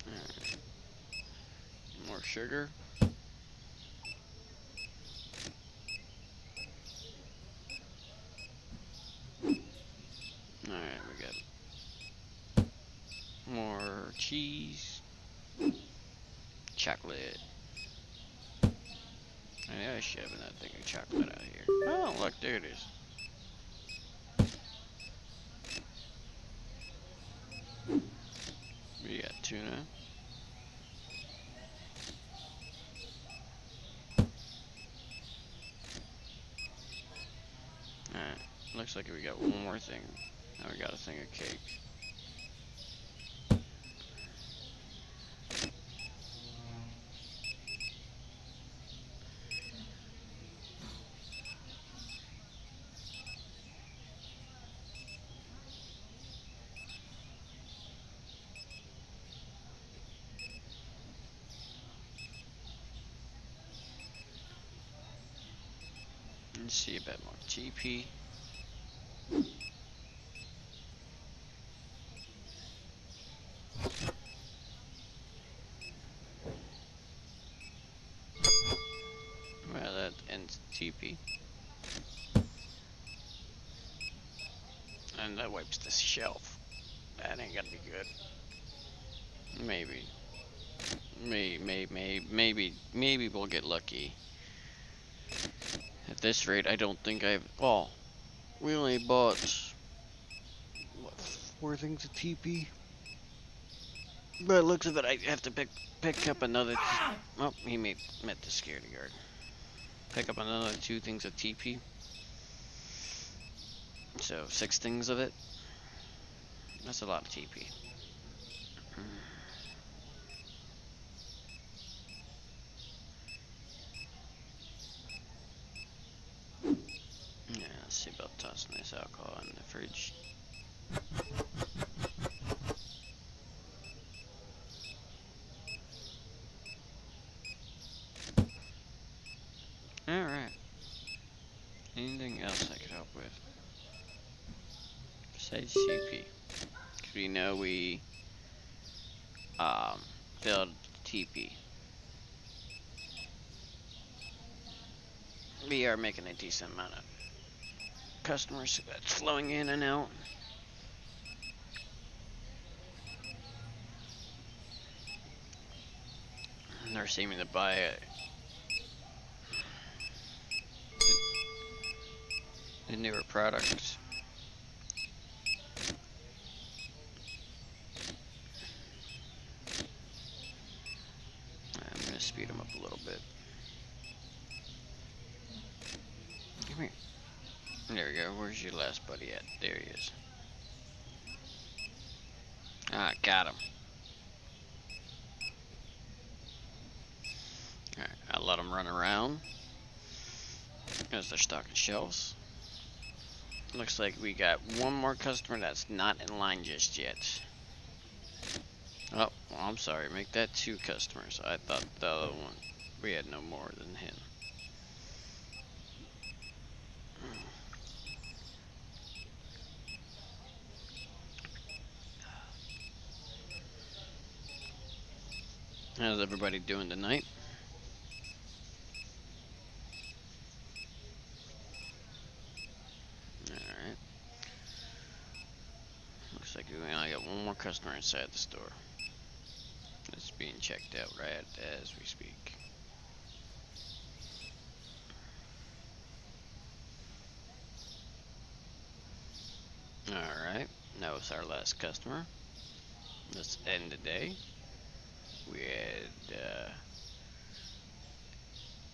Alright. More sugar. Alright, we got more cheese. Chocolate. I know I should have that thing of chocolate out here. Oh, look, there it is. We got tuna. Alright, looks like we got one more thing. Now we got a thing of cake. Let's see a bit more TP. Well, that ends TP. And that wipes the shelf. That ain't gonna be good. Maybe. Maybe we'll get lucky. At this rate, I don't think I've. Well, we only bought what, 4 things of TP. But it looks of it, I have to pick up another. Oh, he met the security guard. Pick up another 2 things of TP. So 6 things of it. That's a lot of TP. Yeah, let's see about tossing this alcohol in the fridge. Alright. Anything else I could help with? Besides CP. Because we know we failed TP. We are making a decent amount of customers that's flowing in and out. And they're seeming to buy the newer products. I'm gonna speed them up a little bit. Come here. There we go. Where's your last buddy at? There he is. Ah, got him. Alright, I'll let them run around as they're stocking shelves. Looks like we got one more customer that's not in line just yet. Oh, well, I'm sorry. Make that 2 customers. I thought the other one, we had no more than him. How's everybody doing tonight? Alright. Looks like we only got one more customer inside the store. It's being checked out right as we speak. Alright, that was our last customer. Let's end the day. We had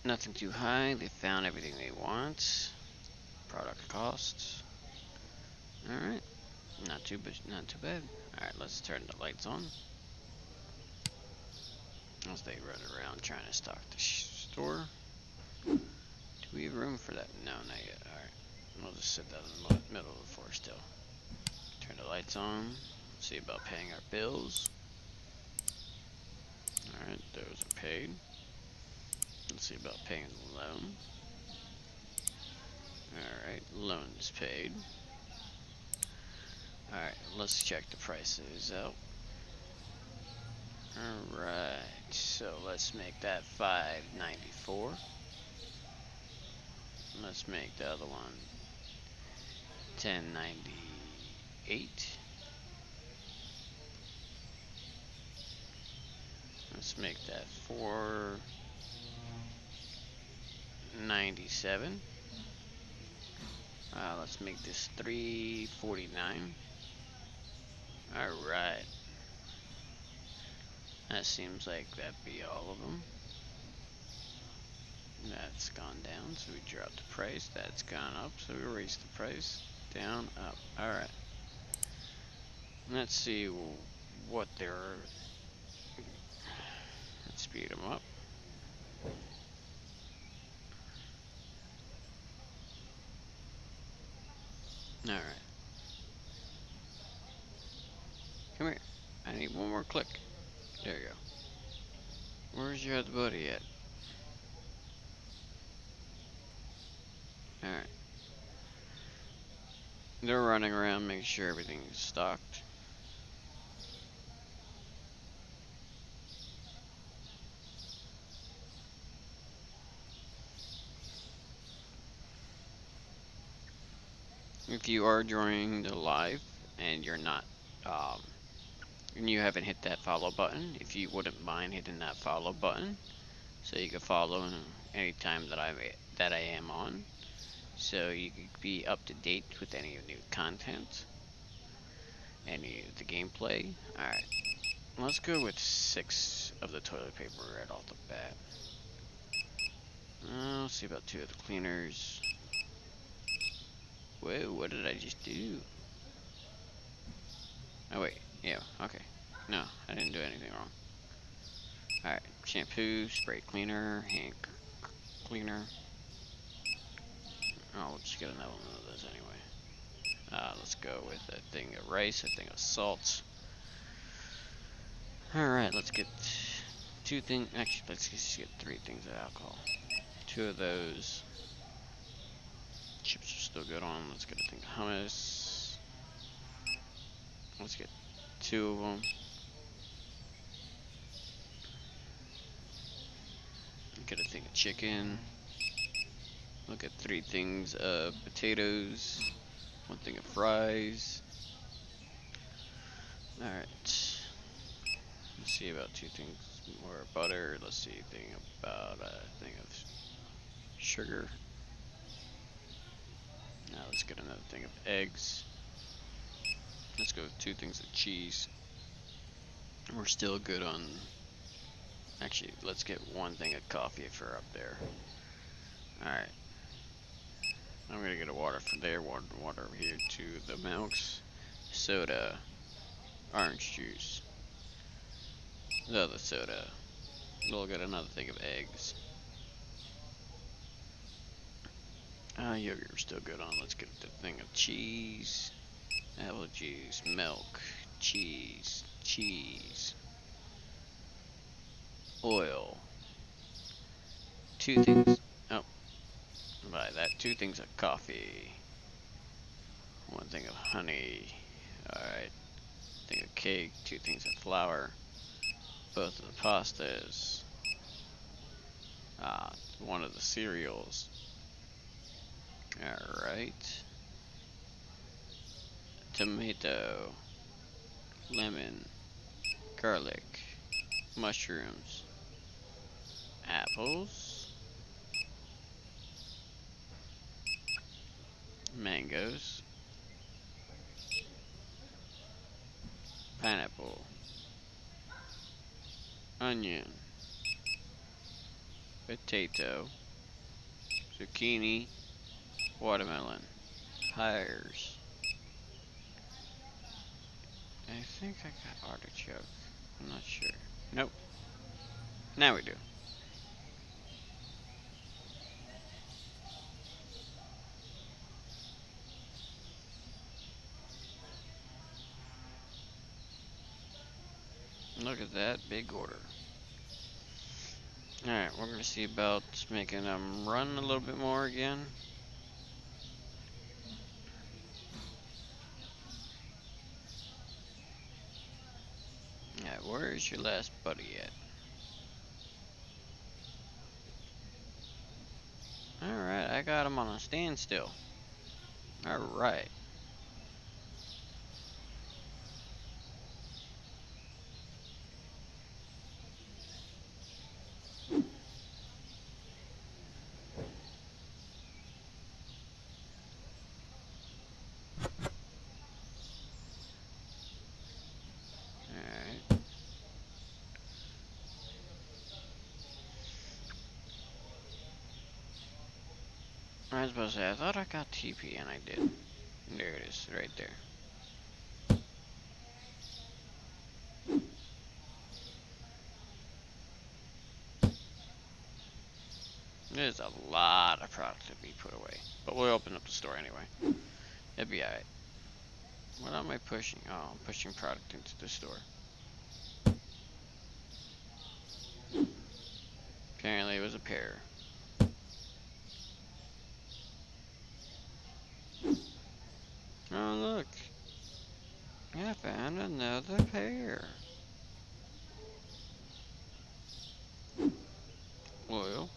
nothing too high. They found everything they want. Product costs. Alright, not too bad. Alright, let's turn the lights on. As they run around trying to stock the store. Do we have room for that? No, not yet. Alright, we'll just sit down in the middle of the floor still. Turn the lights on. See about paying our bills. Alright, those are paid. Let's see about paying the loan. Alright, loan is paid. Alright, let's check the prices out. Alright, so let's make that $5.94. Let's make the other one $10.98. Let's make that $4.97. Let's make this $3.49. Alright. That seems like that'd be all of them. That's gone down, so we dropped the price. That's gone up, so we raised the price. Down, up. Alright. Let's see what they're... Let's speed them up. Alright. Come here. I need one more click. There you go. Where's your other buddy at? Alright. They're running around making sure everything's stocked. If you are joining the live and you're not, and you haven't hit that follow button, if you wouldn't mind hitting that follow button, so you can follow anytime that I am on, so you can be up to date with any new content, any of the gameplay. Alright, let's go with 6 of the toilet paper right off the bat. Let's see about 2 of the cleaners. Whoa, what did I just do? Oh wait, yeah, okay. No, I didn't do anything wrong. Alright, shampoo, spray cleaner, hand cleaner. Oh, we'll just get another one of those anyway. Let's go with a thing of rice, a thing of salt. Alright, let's get 2 things. Actually, let's just get 3 things of alcohol. 2 of those. Chips are still good on. Let's get a thing of hummus. Let's get 2 of them. Get a thing of chicken. Look at 3 things of potatoes. 1 thing of fries. Alright. Let's see about 2 things more butter. Let's see a thing about a thing of sugar. Now let's get another thing of eggs. Let's go with 2 things of cheese. We're still good on. Actually, let's get 1 thing of coffee for up there. Alright. I'm gonna get a water from there, water over here to the milks, soda, orange juice, the other soda. We'll get another thing of eggs. Yogurt we're still good on. Let's get the thing of cheese, apple juice, milk, cheese, oil. 2 things. Oh, buy that. 2 things of coffee. 1 thing of honey. Alright. Thing of cake. 2 things of flour. Both of the pastas. 1 of the cereals. Alright. Tomato. Lemon. Garlic. Mushrooms. Apples. Mangoes. Pineapple. Onion. Potato. Zucchini. Watermelon. Pears. I think I got artichoke. I'm not sure. Nope. Now we do. Look at that big order. Alright, we're gonna see about making them run a little bit more again. Alright, where's your last buddy at? Alright, I got him on a standstill. Alright. I was supposed to say, I thought I got TP, and I did. There it is, right there. There's a lot of product to be put away. But we'll open up the store anyway. It'll be alright. What am I pushing? Oh, I'm pushing product into the store. Apparently it was a pear. Oh, look. I found another pear. Oil.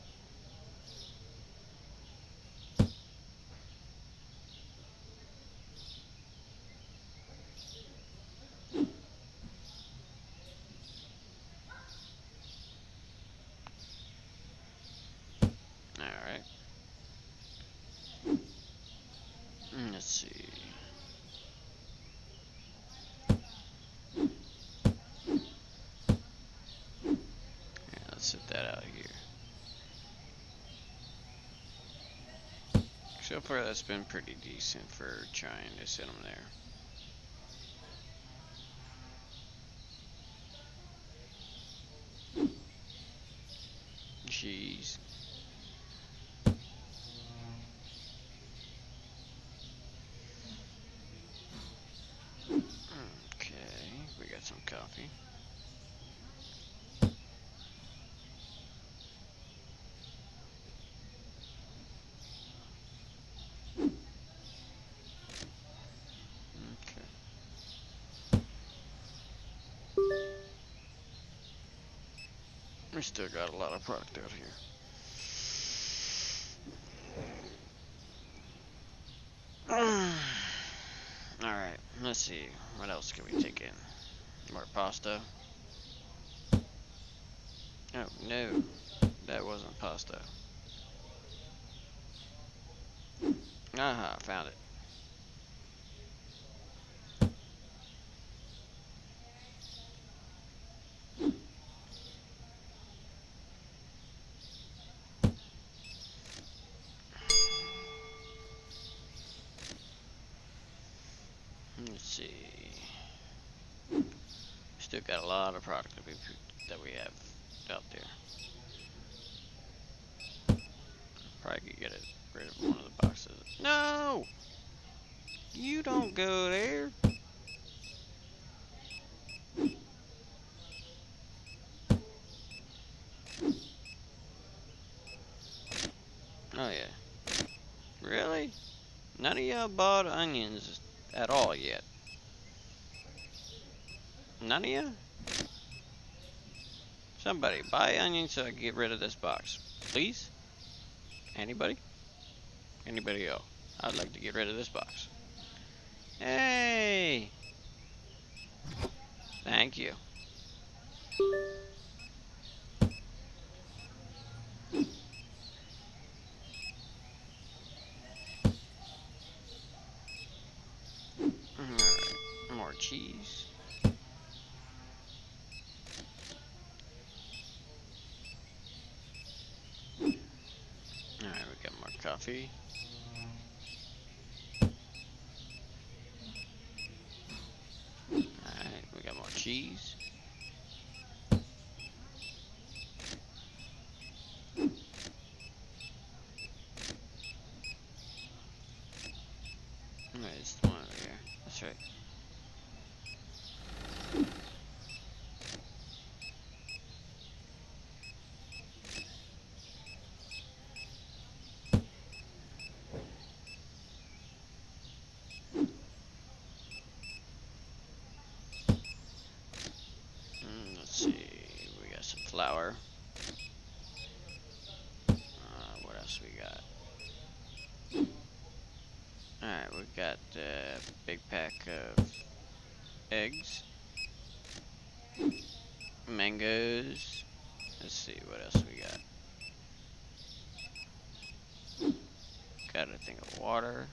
Alright. Let's see. far that's been pretty decent for trying to sit them there. Jeez. Okay, we got some coffee. Okay. We still got a lot of product out here. Alright, let's see. What else can we take in? More pasta. Oh, no. That wasn't pasta. Aha, found it. Let's see. Still got a lot of product that we have out there. Probably could get rid of one of the boxes. No! You don't go there. Oh yeah. Really? None of y'all bought onions at all yet. None of ya? Somebody buy onions so I can get rid of this box. Please? Anybody? Anybody else? I'd like to get rid of this box. Hey! Thank you. Alright, more cheese. Alright, we got more coffee. Alright, we got more cheese. Alright, it's the one over here. That's right. Let's see. We got some flour. What else we got? Alright, we got a big pack of eggs. Mangoes. Let's see what else we got. Got a thing of water.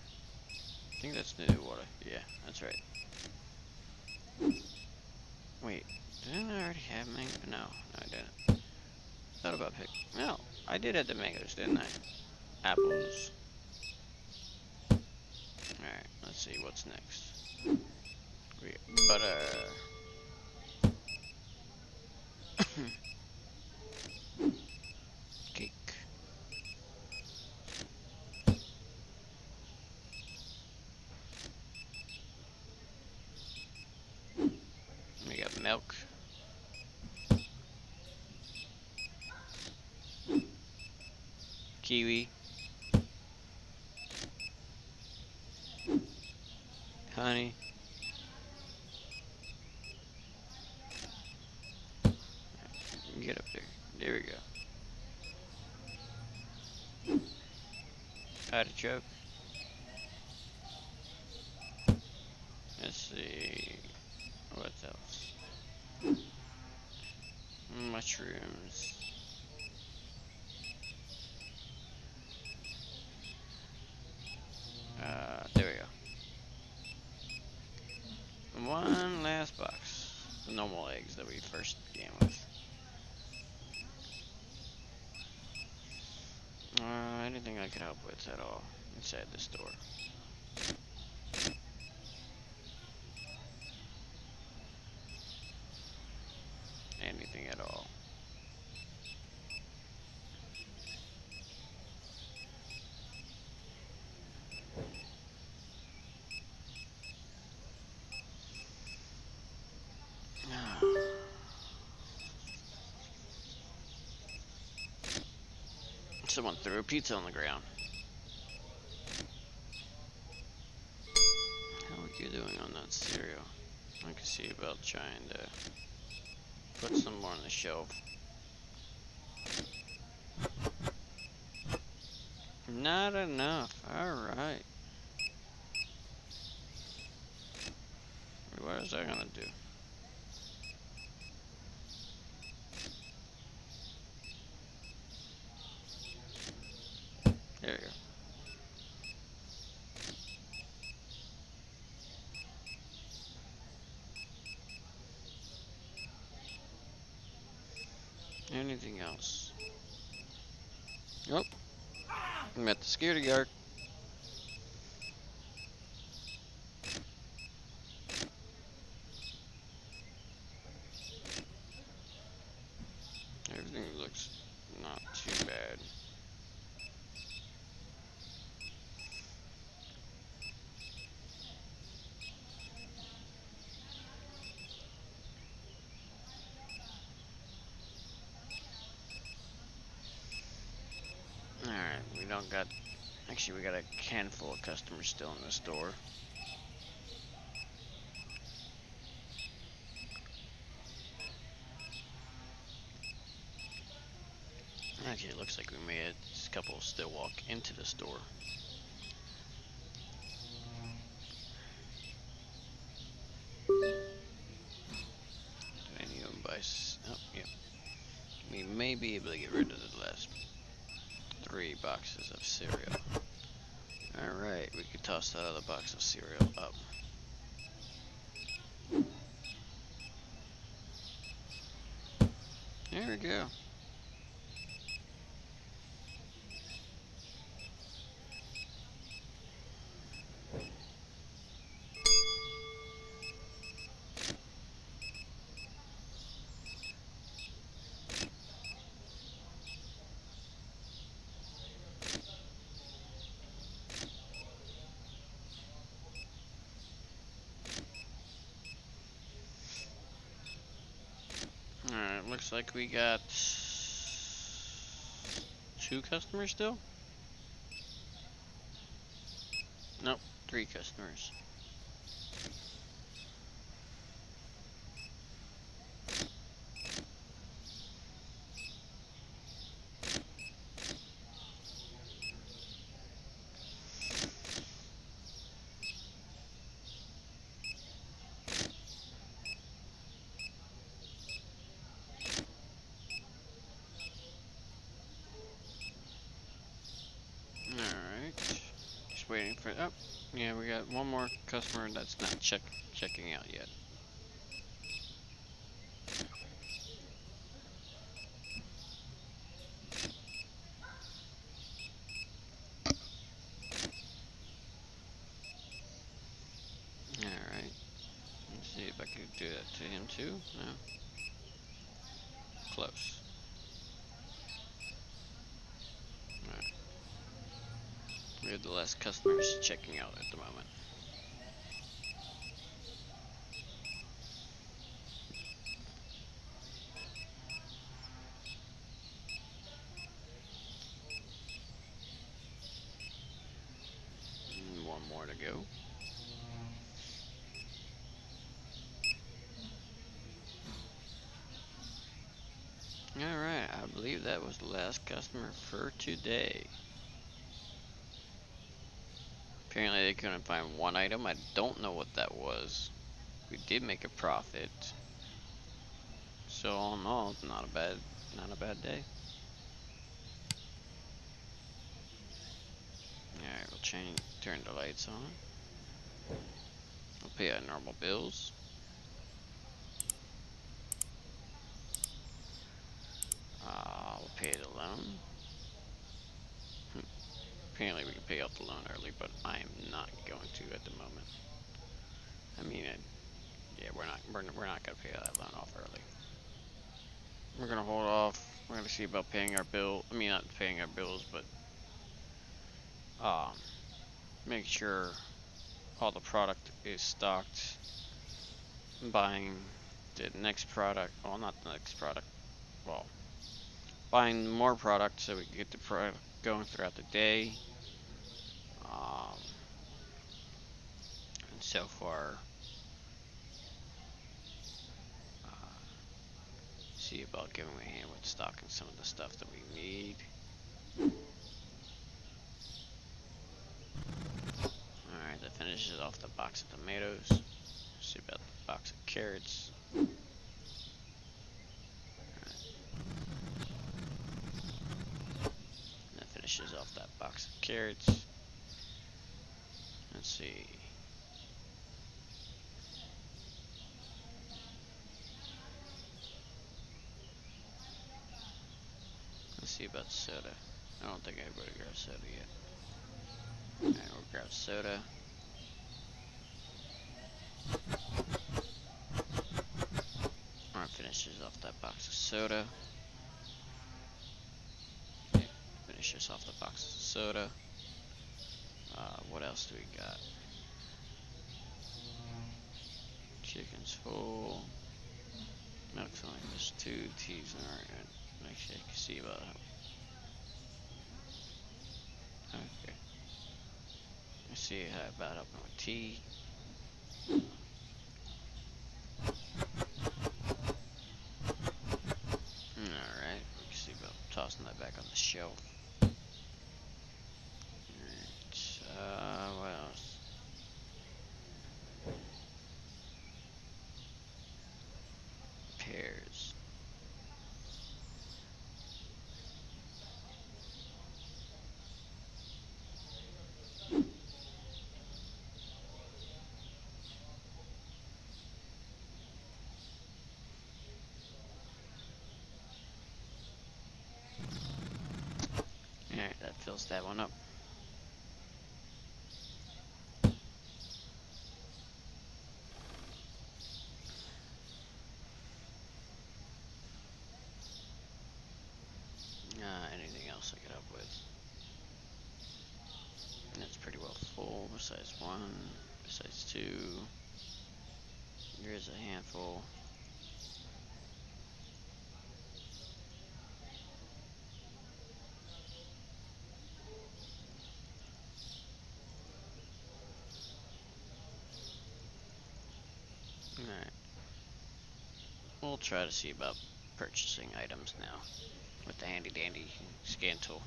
I think that's new water. Yeah, that's right. Wait, didn't I already have mango? No, I didn't. Thought about pick. No, I did have the mangoes, didn't I? Apples. Alright, let's see what's next. We got butter. Cake. We got milk. Kiwi. Honey. Get up there. There we go. Artichoke. Let's see. What else? Mushrooms. There we go. One last box. The normal eggs that we first began with. Anything I could help with at all? inside the store. Anything at all. Someone threw a pizza on the ground. How are you doing on that cereal? I can see about trying to put some more on the shelf. Not enough. Alright. What is that gonna do? There you go. Anything else? Oh, I'm at the security guard. Everything looks not too bad. Alright, we don't got... Actually, we got a handful of customers still in the store. Actually, it looks like we made a couple still walk into the store. Do any of them buy... Oh, yeah. We may be able to get rid of the last 3 boxes of cereal. Alright, we could toss that other box of cereal up. There we go. Alright, looks like we got 2 customers still? Nope, 3 customers. Alright. Just waiting for... Oh, yeah, we got one more customer that's not checking out yet. Alright. Let's see if I can do that to him too. No. Close. Alright. We have the last customers checking out at the moment. And one more to go. Alright, I believe that was the last customer for today. Apparently they couldn't find one item. I don't know what that was. We did make a profit. So all in all, not a bad day. Alright, we'll turn the lights on. We'll pay our normal bills. We'll pay the loan. Apparently we can pay off the loan early, but I am not going to at the moment. I mean, yeah, we're not gonna pay that loan off early. We're gonna hold off. We're gonna see about paying our bill. I mean, not paying our bills, but make sure all the product is stocked. Buying the next product. Well, not the next product. Well, buying more product so we can get the product going throughout the day. And so far, see about giving a hand with stocking some of the stuff that we need. Alright, that finishes off the box of tomatoes. See about the box of carrots. That finishes off that box of carrots. Let's see. Let's see about soda. I don't think anybody grabbed soda yet. Alright, we'll grab soda. Alright, finishes off that box of soda. Okay, finishes off the box of soda. What else do we got? Chicken's full. Milk's only missed 2. Tea's alright. Actually, I can see about it. Okay. Let's see how about helping with tea. Alright, we can see about tossing that back on the shelf. Alright, what else? Pears. Alright, that fills that one up. Anything else I could help with? That's pretty well full, besides 1, besides 2. There's a handful. Alright. We'll try to see about purchasing items now with the handy dandy scan tool.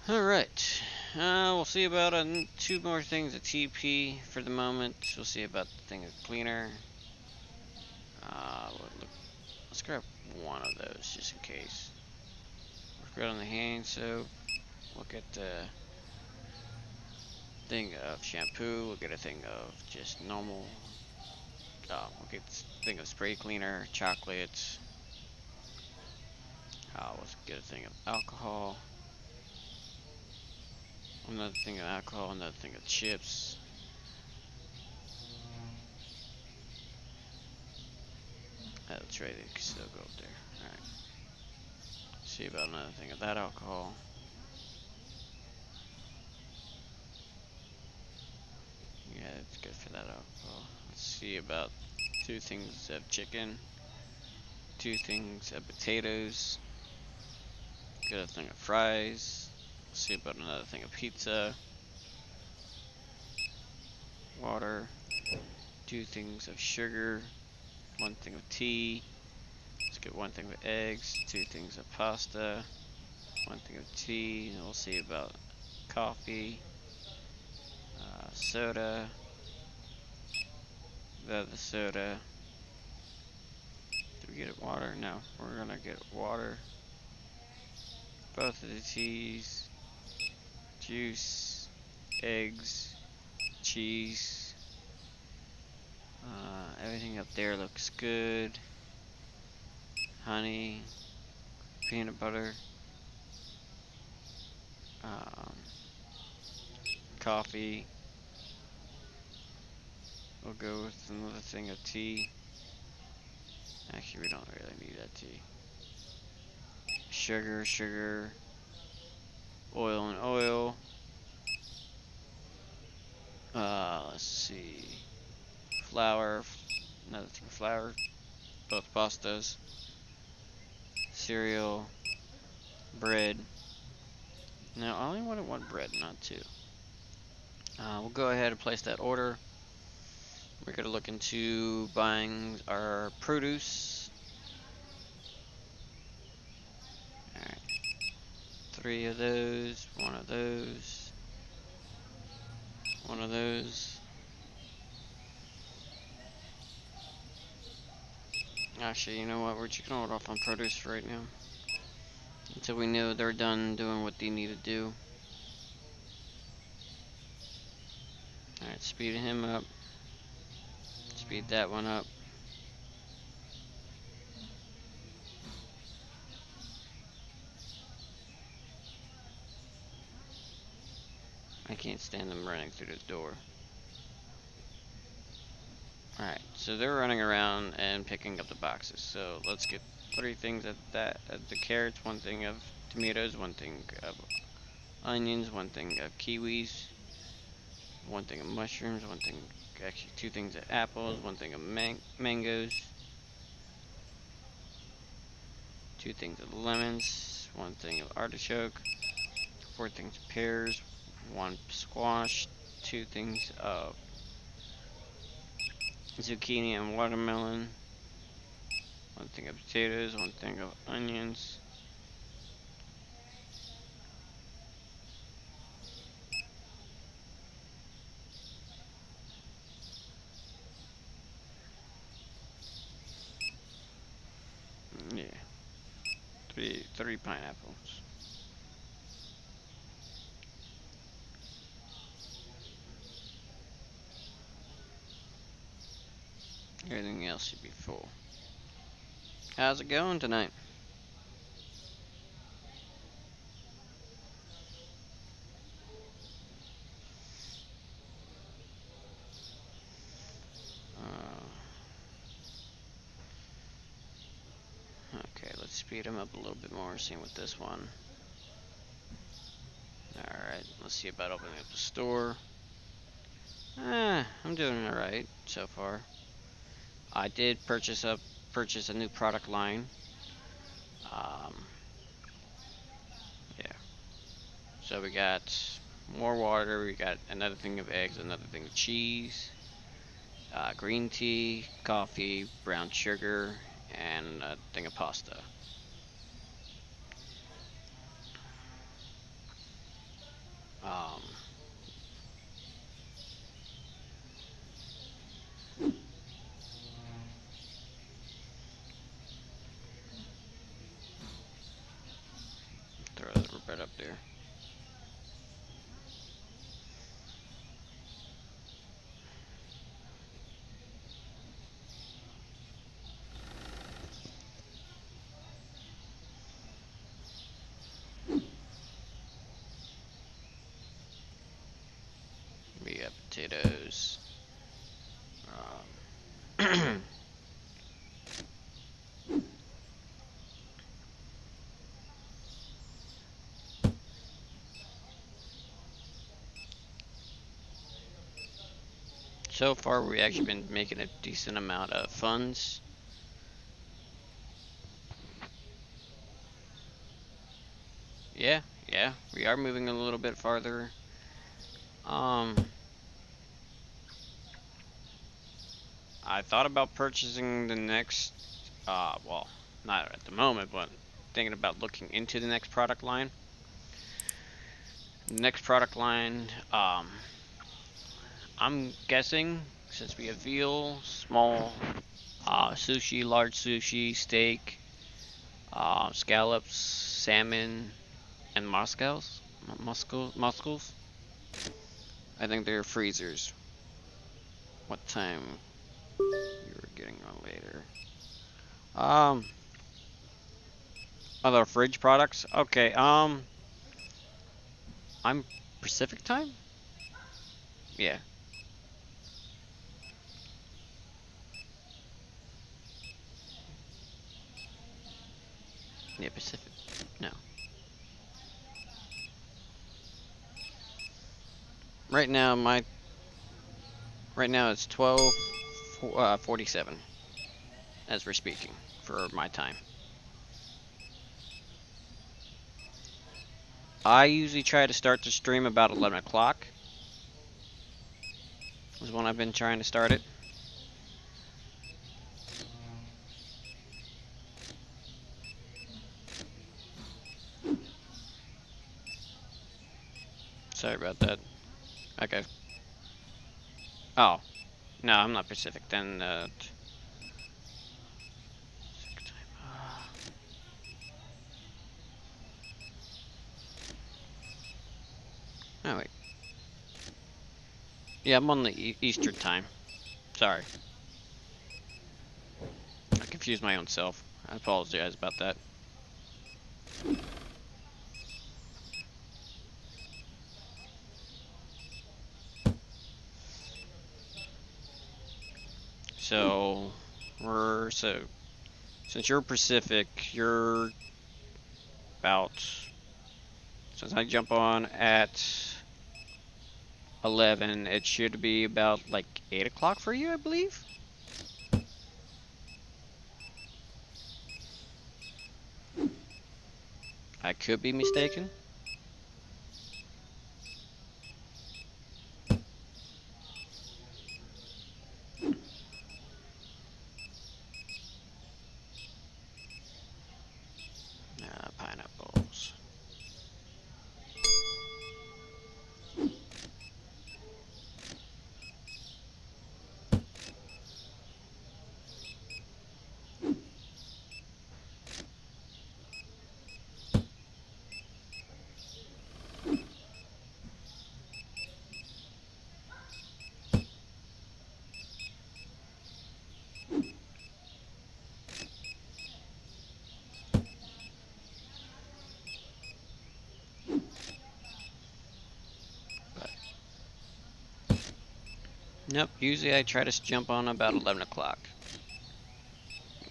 Alright. We'll see about 2 more things of TP for the moment. We'll see about the thing of cleaner. Let's grab 1 of those just in case. We're good on the hand soap. We'll get the thing of shampoo. We'll get a thing of just normal. We'll get a thing of spray cleaner, chocolates. We'll get a thing of alcohol. Another thing of alcohol, another thing of chips. That's right, they can still go up there. Alright. See about another thing of that alcohol. Yeah, that's good for that alcohol. Let's see about 2 things of chicken. 2 things of potatoes. Get a thing of fries. Let's see about another thing of pizza. Water. 2 things of sugar. 1 thing of tea. Let's get 1 thing of eggs. 2 things of pasta. 1 thing of tea. And we'll see about coffee. Soda. The soda. Did we get water? No, we're gonna get water. Both of the teas. Juice. Eggs. Cheese. Everything up there looks good. Honey. Peanut butter. coffee. We'll go with another thing of tea. Actually, we don't really need that tea. Sugar, oil and oil. Let's see. Flour, another thing of flour. Both pastas. Cereal. Bread. Now, I only wanted one bread, not two. We'll go ahead and place that order. We're going to look into buying our produce. Alright. 3 of those, 1 of those, 1 of those. Actually, you know what? We're just going to hold off on produce for right now. Until we know they're done doing what they need to do. Alright, speed him up. Speed that one up. I can't stand them running through the door. Alright, so they're running around and picking up the boxes. So let's get 3 things of the carrots, 1 thing of tomatoes, 1 thing of onions, 1 thing of kiwis, 1 thing of mushrooms, 1 thing, actually 2 things of apples, 1 thing of mangoes, 2 things of lemons, 1 thing of artichoke, 4 things of pears, 1 squash, 2 things of zucchini and watermelon, 1 thing of potatoes, 1 thing of onions, yeah, 3 pineapples. Everything else should be full. How's it going tonight? Okay, let's speed him up a little bit more, see with this one. Alright, let's see about opening up the store. I'm doing alright so far. I did purchase a new product line. Yeah. So we got more water, we got another thing of eggs, another thing of cheese, green tea, coffee, brown sugar, and a thing of pasta. Throw the bread up there. We got potatoes. So far, we've actually been making a decent amount of funds. Yeah, we are moving a little bit farther. I thought about purchasing the next, well, not at the moment, but thinking about looking into the next product line. Next product line, I'm guessing, since we have veal, small sushi, large sushi, steak, scallops, salmon, and mussels. I think they're freezers. What time you were getting on later? Other fridge products. Okay. I'm Pacific time. Yeah. Yeah, Pacific. No. Right now, right now it's 12:47 as we're speaking for my time. I usually try to start the stream about 11 o'clock. Is when I've been trying to start it. Sorry about that. Okay. Oh. No, I'm not Pacific. Then, oh, wait. Yeah, I'm on the Eastern time. Sorry. I confused my own self. I apologize about that. So, since you're Pacific, you're about, since I jump on at 11, it should be about like 8 o'clock for you, I believe? I could be mistaken. Pineapples. Nope, usually I try to jump on about 11 o'clock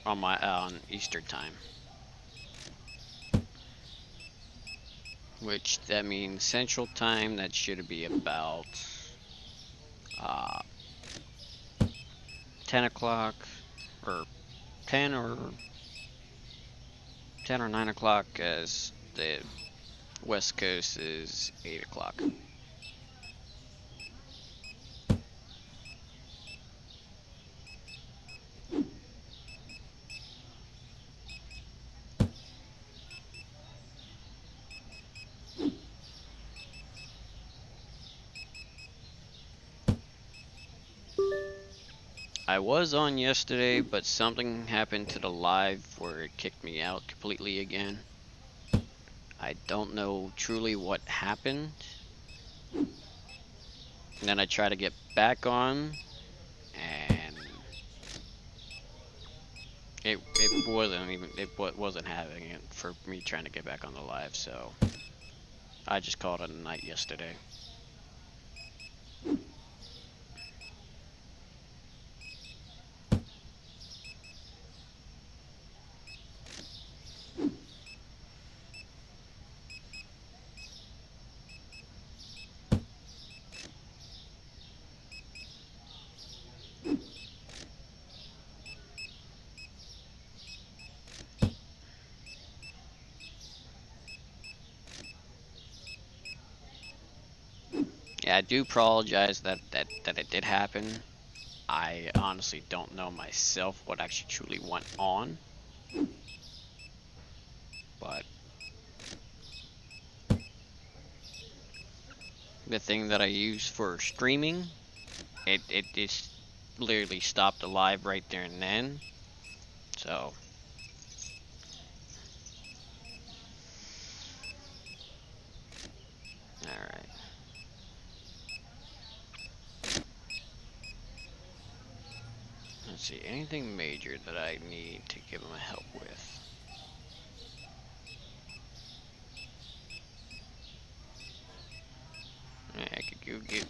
on my on Eastern time. Which that means Central time, that should be about uh, 10 o'clock or 10 or 10 or 9 o'clock, as the West Coast is 8 o'clock. I was on yesterday, but something happened to the live where it kicked me out completely again. I don't know truly what happened. And then I tried to get back on, and it wasn't having it for me trying to get back on the live, so I just called it a night yesterday. Yeah, I do apologize that it did happen. I honestly don't know myself what actually truly went on, but the thing that I use for streaming, it just literally stopped the live right there and then. So alright. Let's see, anything major that I need to give him help with. Yeah, I could go get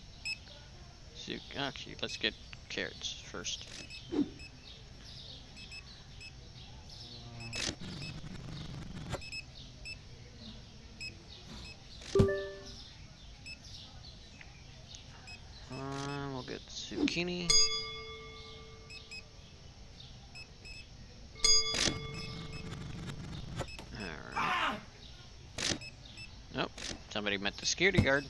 Actually, let's get carrots first. We'll get zucchini. Alright. Nope, somebody met the security guard.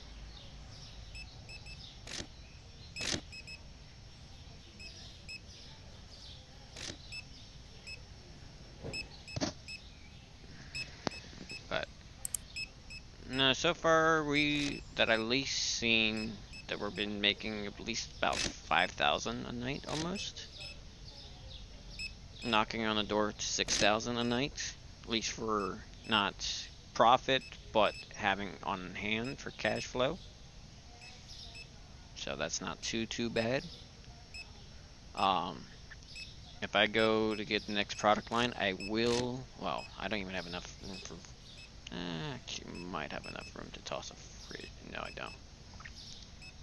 But no, so far that at least seen that we've been making at least about 5,000 a night almost. Knocking on the door to 6,000 a night, at least for not profit, but having on hand for cash flow. So that's not too bad. If I go to get the next product line, I will. Well, I don't even have enough room for. Actually, might have enough room to toss a fridge. No, I don't.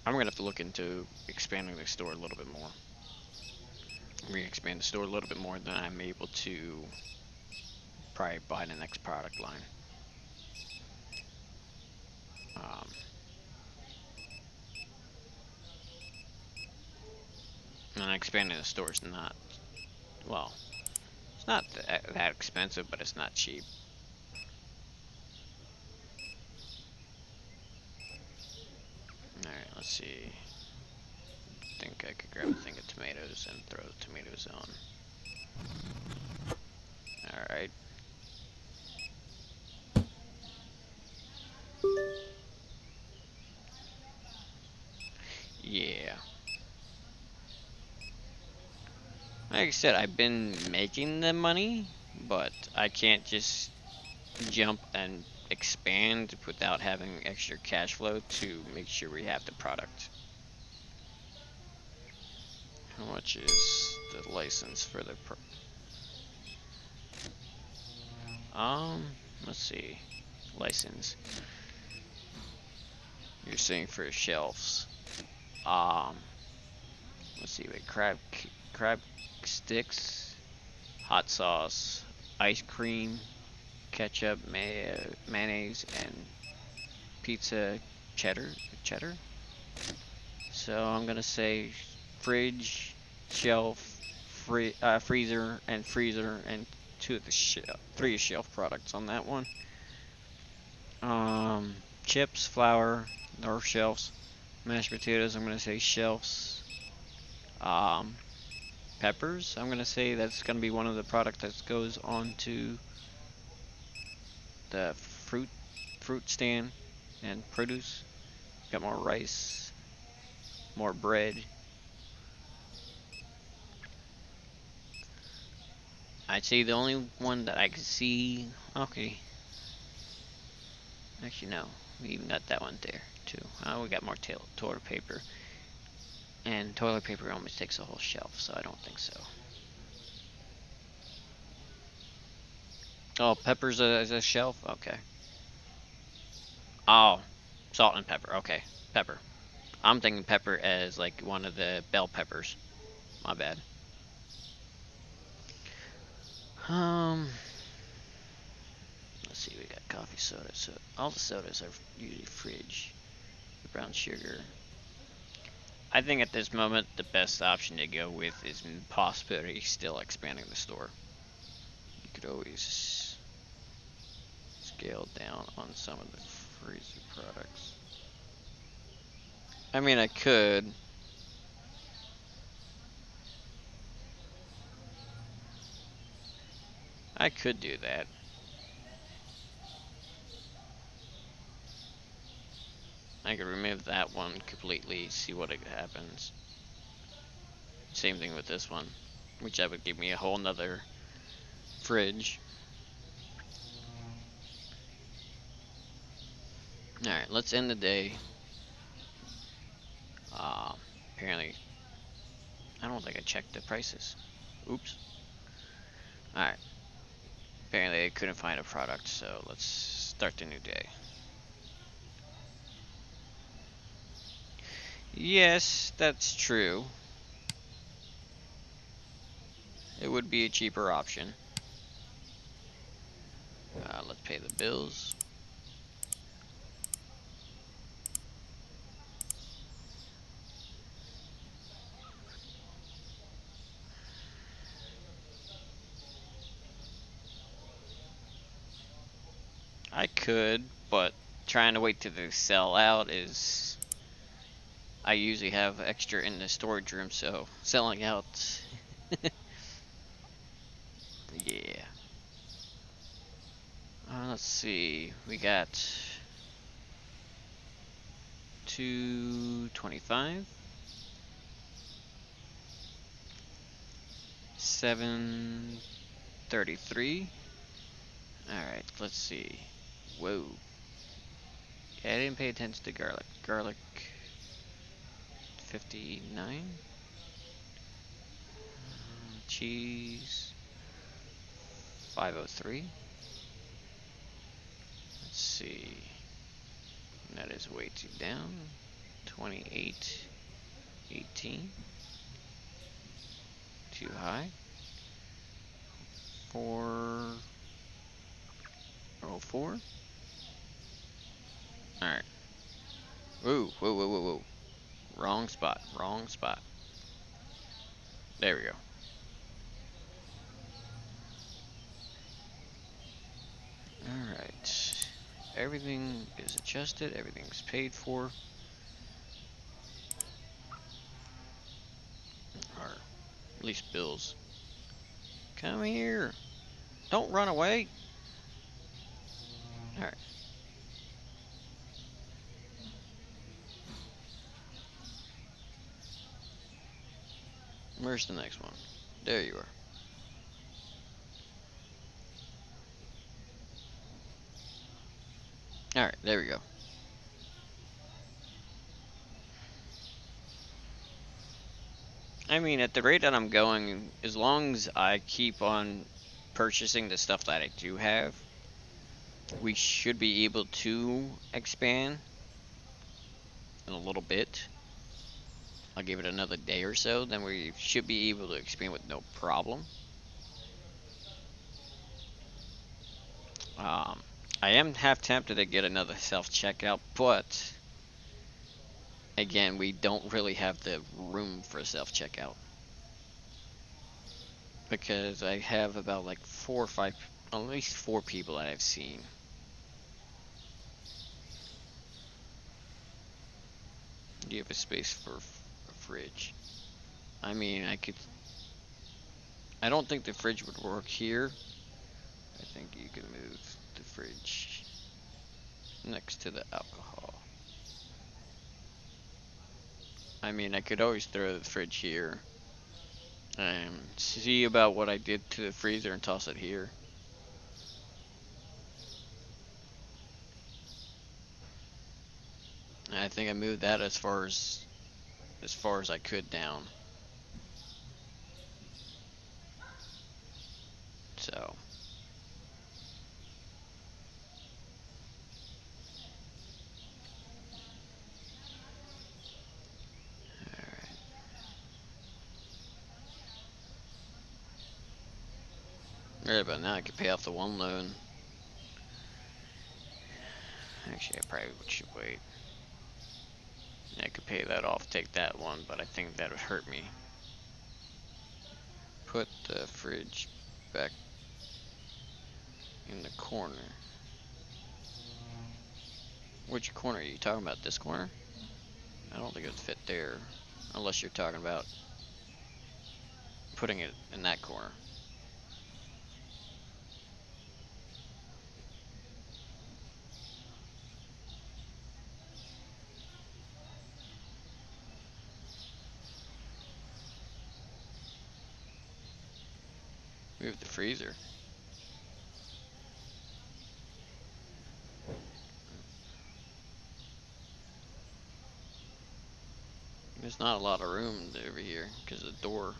I'm gonna have to look into expanding the store a little bit more. Re-expand the store a little bit more, then I'm able to probably buy the next product line. And expanding the store is not, well, it's not that expensive, but it's not cheap. Alright, let's see. I think I could grab a thing of tomatoes and throw the tomatoes on. Alright. Yeah. Like I said, I've been making the money, but I can't just jump and expand without having extra cash flow to make sure we have the product. How much is the license for the let's see. License. You're saying for shelves. Let's see, wait, crab sticks, hot sauce, ice cream, ketchup, mayonnaise, and pizza cheddar. So I'm gonna say fridge, shelf, freezer, and three shelf products on that one. Chips, flour, or shelves. Mashed potatoes, I'm gonna say shelves. Peppers, I'm gonna say that's gonna be one of the products that goes on to the fruit stand and produce. Got more rice, more bread. I'd say the only one that I could see. Okay. Actually, no. We even got that one there too. We got more toilet paper. And toilet paper almost takes a whole shelf, so I don't think so. Oh, peppers as a shelf? Okay. Oh, salt and pepper. Okay, pepper. I'm thinking pepper as like one of the bell peppers. My bad. Let's see, we got coffee, soda. So all the sodas are usually fridge. The brown sugar. I think at this moment the best option to go with is possibly still expanding the store. You could always scale down on some of the freezer products. I mean, I could. I could do that. I could remove that one completely, see what happens. Same thing with this one, which that would give me a whole nother fridge. Alright, let's end the day. Apparently, I don't think I checked the prices. Oops. Alright. Apparently I couldn't find a product, so let's start the new day. Yes, that's true. It would be a cheaper option. Let's pay the bills. I could, but trying to wait till they sell out is... I usually have extra in the storage room, so selling out... yeah. Let's see. We got 225, 733. Alright, let's see. Whoa. Yeah, I didn't pay attention to garlic. Garlic 59. Cheese 503. Let's see. That is way too down. 28. 18. Too high. 404. Alright. Whoa, whoa, whoa, whoa, whoa. Wrong spot, wrong spot. There we go. Alright. Everything is adjusted, everything's paid for. Or at least bills. Come here. Don't run away. Alright. Where's the next one? There you are. Alright, there we go. I mean, at the rate that I'm going, as long as I keep on purchasing the stuff that I do have, we should be able to expand in a little bit. I'll give it another day or so, then we should be able to expand with no problem. I am half tempted to get another self-checkout, but again, we don't really have the room for self-checkout. Because I have about like 4 or 5, at least 4 people that I've seen. Do you have a space for a fridge? I mean, I don't think the fridge would work here. I think you can move the fridge next to the alcohol. I mean, I could always throw the fridge here and see about what I did to the freezer and toss it here. And I think I moved that as far as I could down. So. Right about now I could pay off the one loan. Actually, I probably should wait. Yeah, I could pay that off, take that one, but I think that would hurt me. Put the fridge back in the corner. Which corner are you talking about? This corner? I don't think it would fit there, unless you're talking about putting it in that corner. Move the freezer. There's not a lot of room over here because of the door.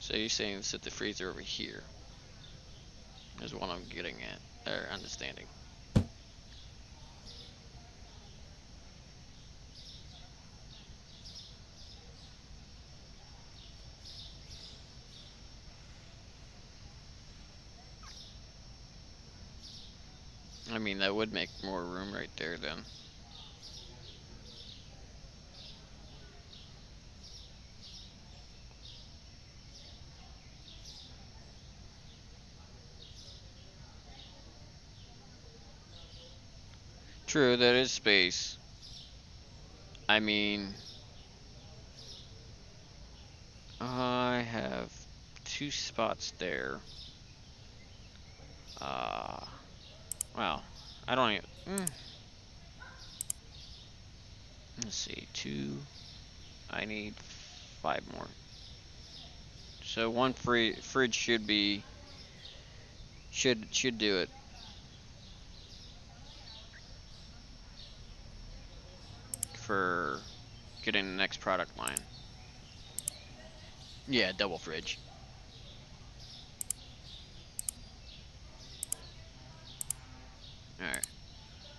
So you're saying set the freezer over here? is what I'm getting at, or understanding. I mean, that would make more room right there then. True, that is space. I mean, I have 2 spots there. Well, I don't even. Let's see, 2. I need 5 more. So 1 fridge should be should do it. For getting the next product line. Yeah, double fridge. Alright.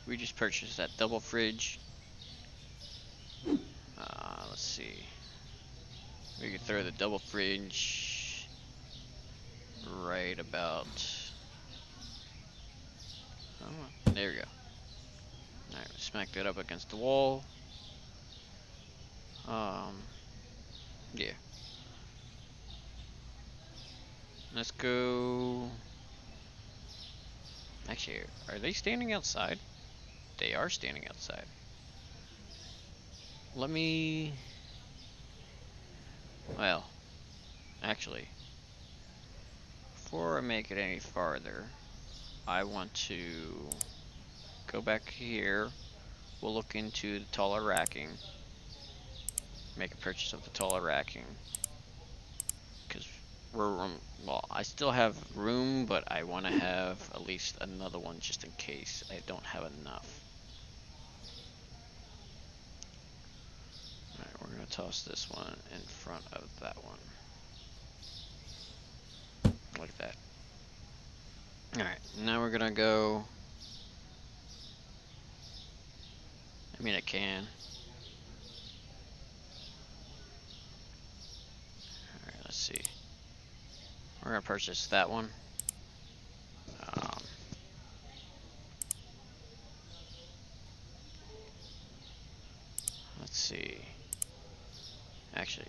We just purchased that double fridge. Let's see. We could throw the double fridge right about. There we go. Alright, smack that up against the wall. Yeah. Let's go. Actually, are they standing outside? They are standing outside. Let me. Well, actually, before I make it any farther, I want to go back here. We'll look into the taller racking. Make a purchase of the taller racking. Because well, I still have room, but I want to have at least another one just in case I don't have enough. Alright, we're going to toss this one in front of that one. Like that. Alright, now we're going to go. I mean, I can. Alright, let's see. We're going to purchase that one. Let's see. Actually,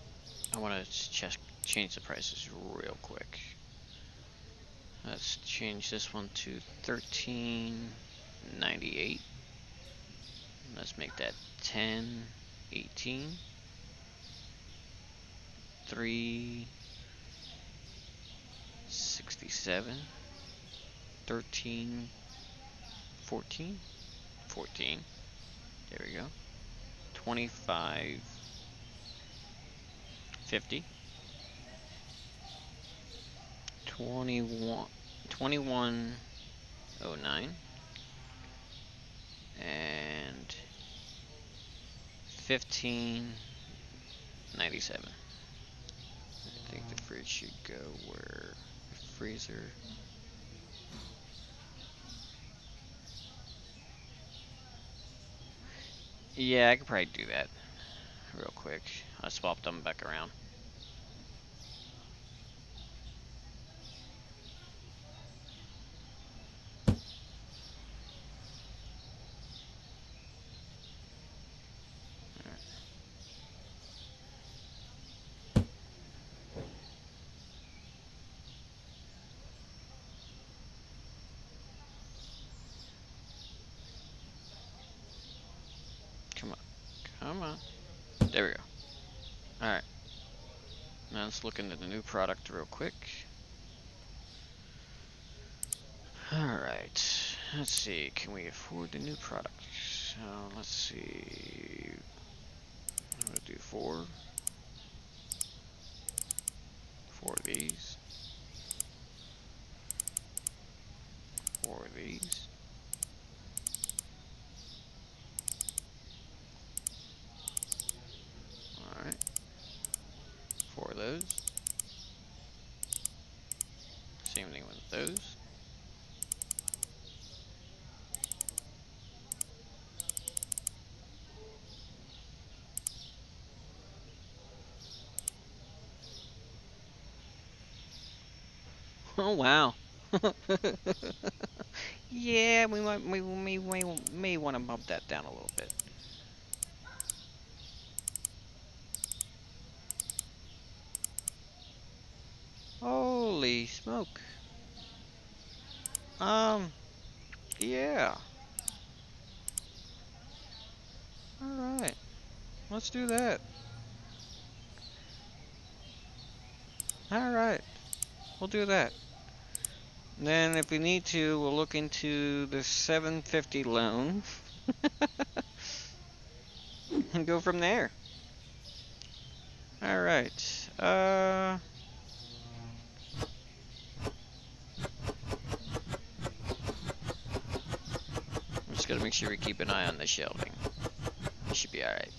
I want to change the prices real quick. Let's change this one to $13.98. Let's make that $10.18. $3.67. $13.14. $14. There we go. $25.50. 21.09 and 15.97. I think the fridge should go where the freezer. Yeah, I could probably do that real quick. I'll swap them back around. Come on. There we go. Alright. Now let's look into the new product real quick. Alright. Let's see. Can we afford the new product? So let's see. I'm going to do 4. 4 of these. 4 of these. Alright. 4 of those. Same thing with those. Oh wow. Yeah, we may want to bump that down a little bit. Holy smoke. Yeah. Alright. Let's do that. Alright. We'll do that. Then if we need to, we'll look into the 750 loan. And go from there. Alright. I'm just gonna make sure we keep an eye on the shelving. It should be alright.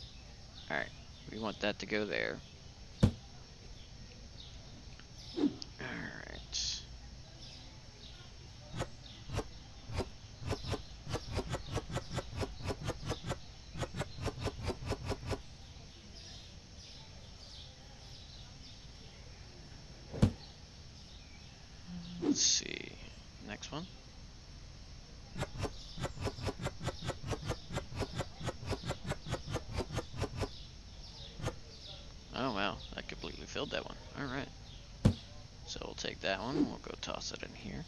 Alright. We want that to go there. Alright. Let's see. Next one. Oh wow, that completely filled that one. Alright. So we'll take that one, we'll go toss it in here.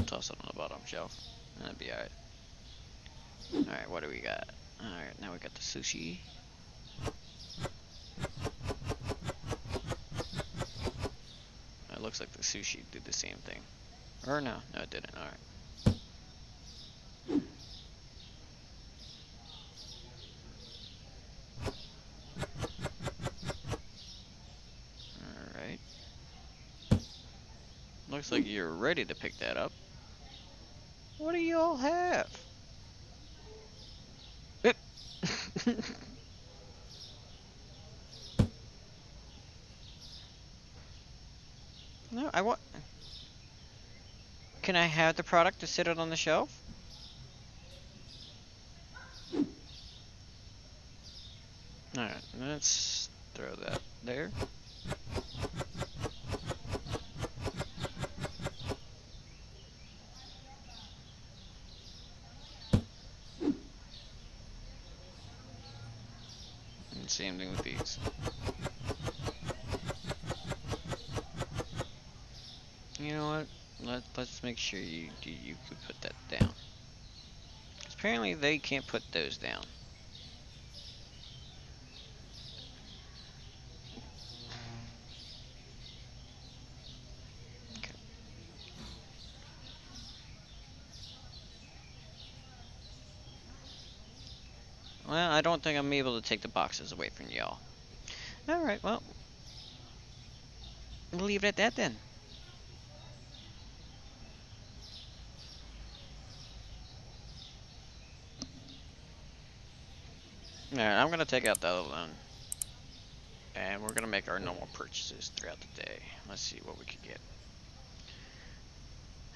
Toss it on the bottom shelf. That'd be alright. Alright, what do we got? Alright, now we got the sushi. It looks like the sushi did the same thing. Or no, it didn't. Alright. Alright. Looks like you're ready to pick that up. What do you all have? No, I want... Can I have the product to sit it on the shelf? Alright, let's throw that there. And same thing with these. You know what? Let's make sure you could put that down. 'Cause apparently they can't put those down. Okay. Well, I don't think I'm able to take the boxes away from y'all. Alright, well. We'll leave it at that then. Alright, I'm gonna take out the other one. And we're gonna make our normal purchases throughout the day. Let's see what we can get.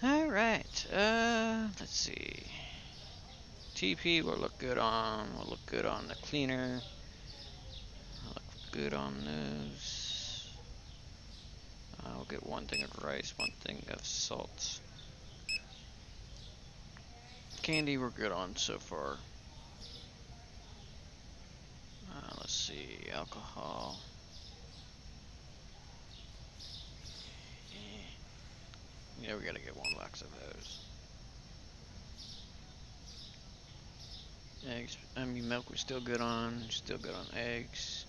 Alright, let's see. TP will look good on, the cleaner. Look good on those. I'll get one thing of rice, one thing of salt. Candy we're good on so far. Let's see, alcohol. Yeah, we gotta get one box of those. Eggs, milk we're still good on. Eggs.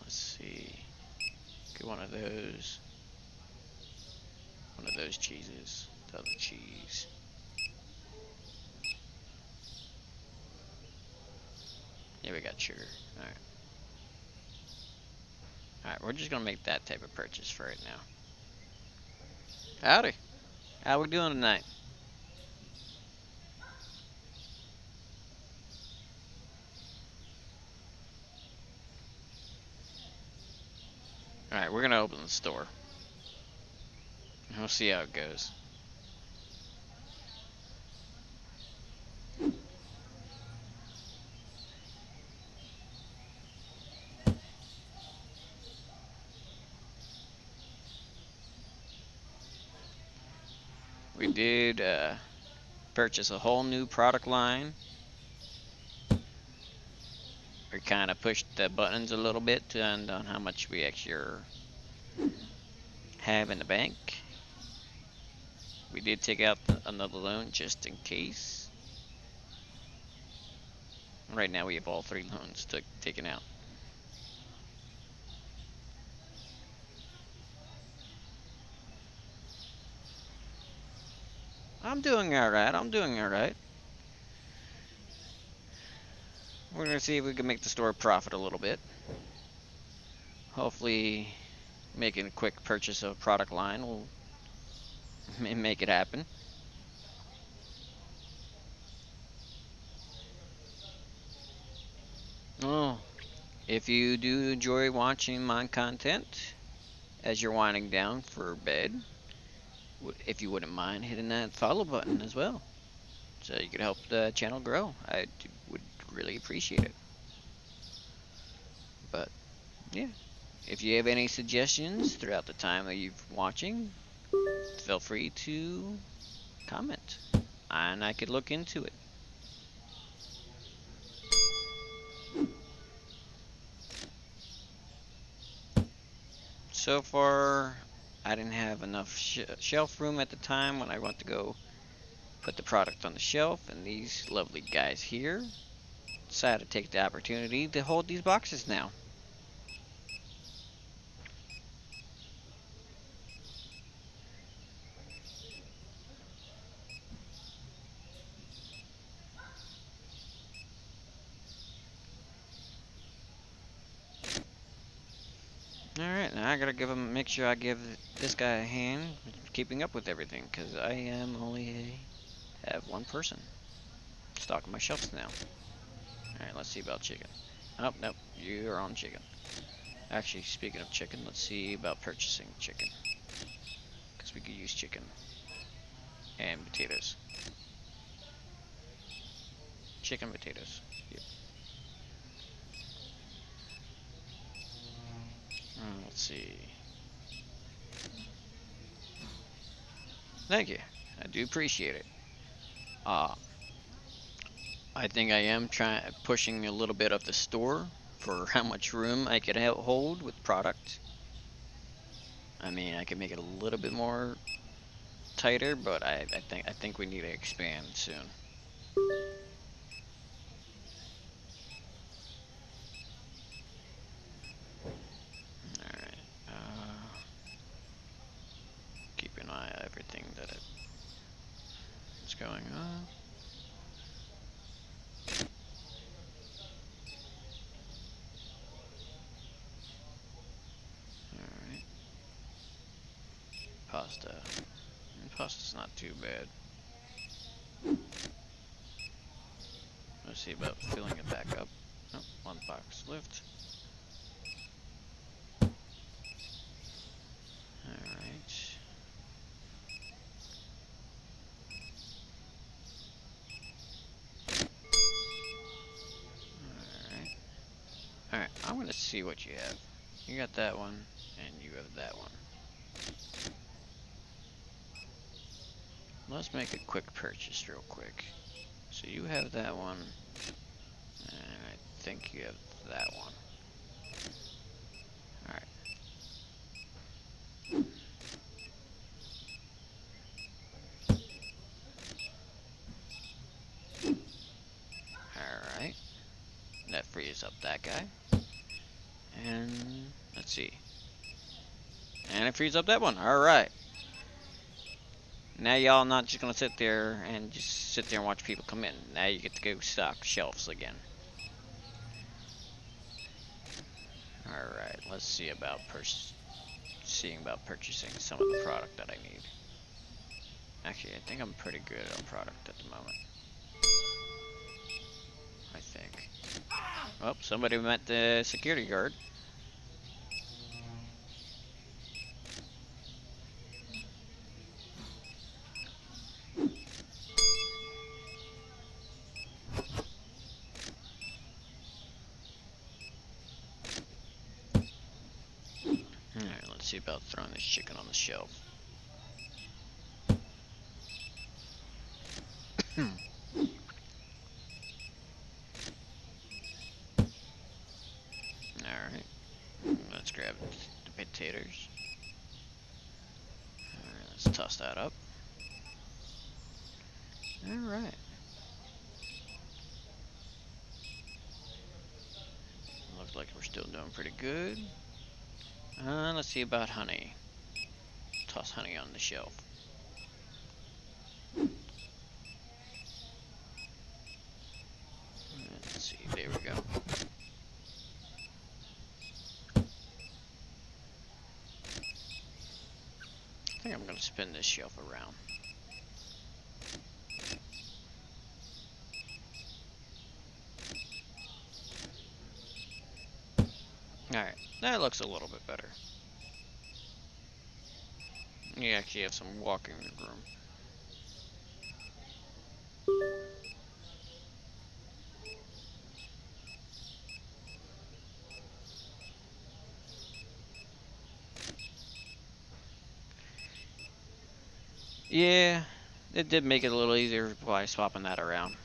Let's see. Get one of those. One of those cheeses. The other cheese. Yeah, we got sugar. Alright. Alright, we're just gonna make that type of purchase for right now. Howdy. How we doing tonight? Alright, we're gonna open the store. And we'll see how it goes. we did purchase a whole new product line. We kind of pushed the buttons a little bit to end on how much we actually have in the bank. We did take out another loan just in case. Right now we have all 3 loans taken out. I'm doing alright, I'm doing alright. We're gonna see if we can make the store profit a little bit. Hopefully making a quick purchase of a product line will make it happen. Oh, if you do enjoy watching my content as you're winding down for bed, if you wouldn't mind hitting that follow button as well, so you could help the channel grow. I would really appreciate it. But yeah, if you have any suggestions throughout the time that you're watching, feel free to comment and I could look into it. So far, I didn't have enough shelf room at the time when I went to go put the product on the shelf, and these lovely guys here decided to take the opportunity to hold these boxes now. Alright, now I gotta make sure I give this guy a hand keeping up with everything, because I am only have one person stocking my shelves now. Alright, let's see about chicken. Oh, nope, you're on chicken. Actually, speaking of chicken, let's see about purchasing chicken, because we could use chicken and potatoes. Chicken, potatoes. Yep. Let's see. Thank you. I do appreciate it. I think I am pushing a little bit of the store for how much room I could hold with product. I mean, I could make it a little bit more tighter, but I think we need to expand soon. Alright. Keep an eye on everything that's going on. Alright. Pasta. Pasta's not too bad. Let's see about filling it back up. Oh, 1 box left. Alright. Alright, I'm gonna see what you have. You got that one, and you have that one. Let's make a quick purchase real quick. So you have that one, and I think you have that one. Alright. That frees up that guy. And let's see. And it frees up that one. Alright. Now y'all not just gonna sit there and watch people come in. Now you get to go stock shelves again. Alright, let's see about purchasing some of the product that I need. Actually, I think I'm pretty good on product at the moment. I think. Oh, somebody met the security guard. Alright, let's see about throwing this chicken on the shelf. Alright. Let's grab the potatoes. Alright, let's toss that up. Alright. Looks like we're still doing pretty good. Let's see about honey. Toss honey on the shelf. Let's see, there we go. I think I'm gonna spin this shelf around. Alright, that looks a little bit better. You actually have some walking room. Yeah, it did make it a little easier by swapping that around.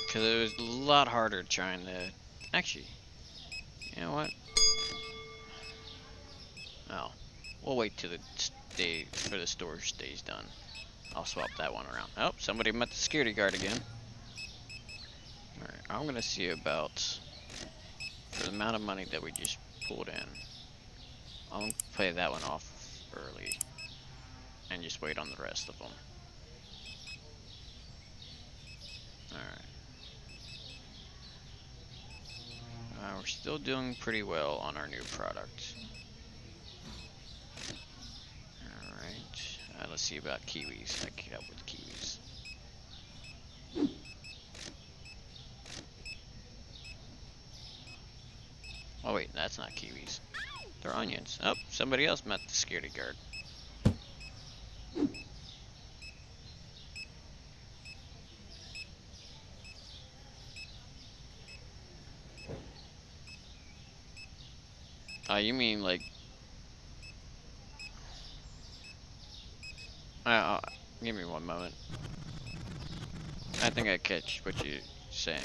Because it was a lot harder trying to... Actually, you know what? Oh, we'll wait till the day for the storage stays done. I'll swap that one around. Oh, somebody met the security guard again. Alright, I'm gonna see about... For the amount of money that we just pulled in, I'm gonna pay that one off early. And just wait on the rest of them. Alright. We're still doing pretty well on our new product. Alright. Let's see about kiwis. I can help with kiwis. Oh wait, that's not kiwis. They're onions. Oh, somebody else met the security guard. Oh, you mean like... give me one moment. I think I catch what you're saying.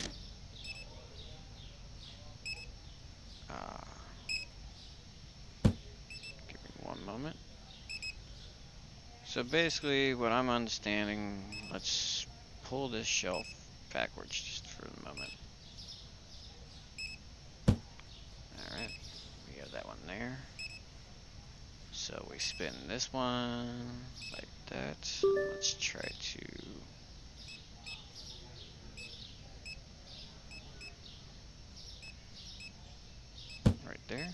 Give me one moment. So basically, what I'm understanding, let's pull this shelf backwards just for a moment. Alright, we have that one there. So we spin this one like that. Let's try to... Right there.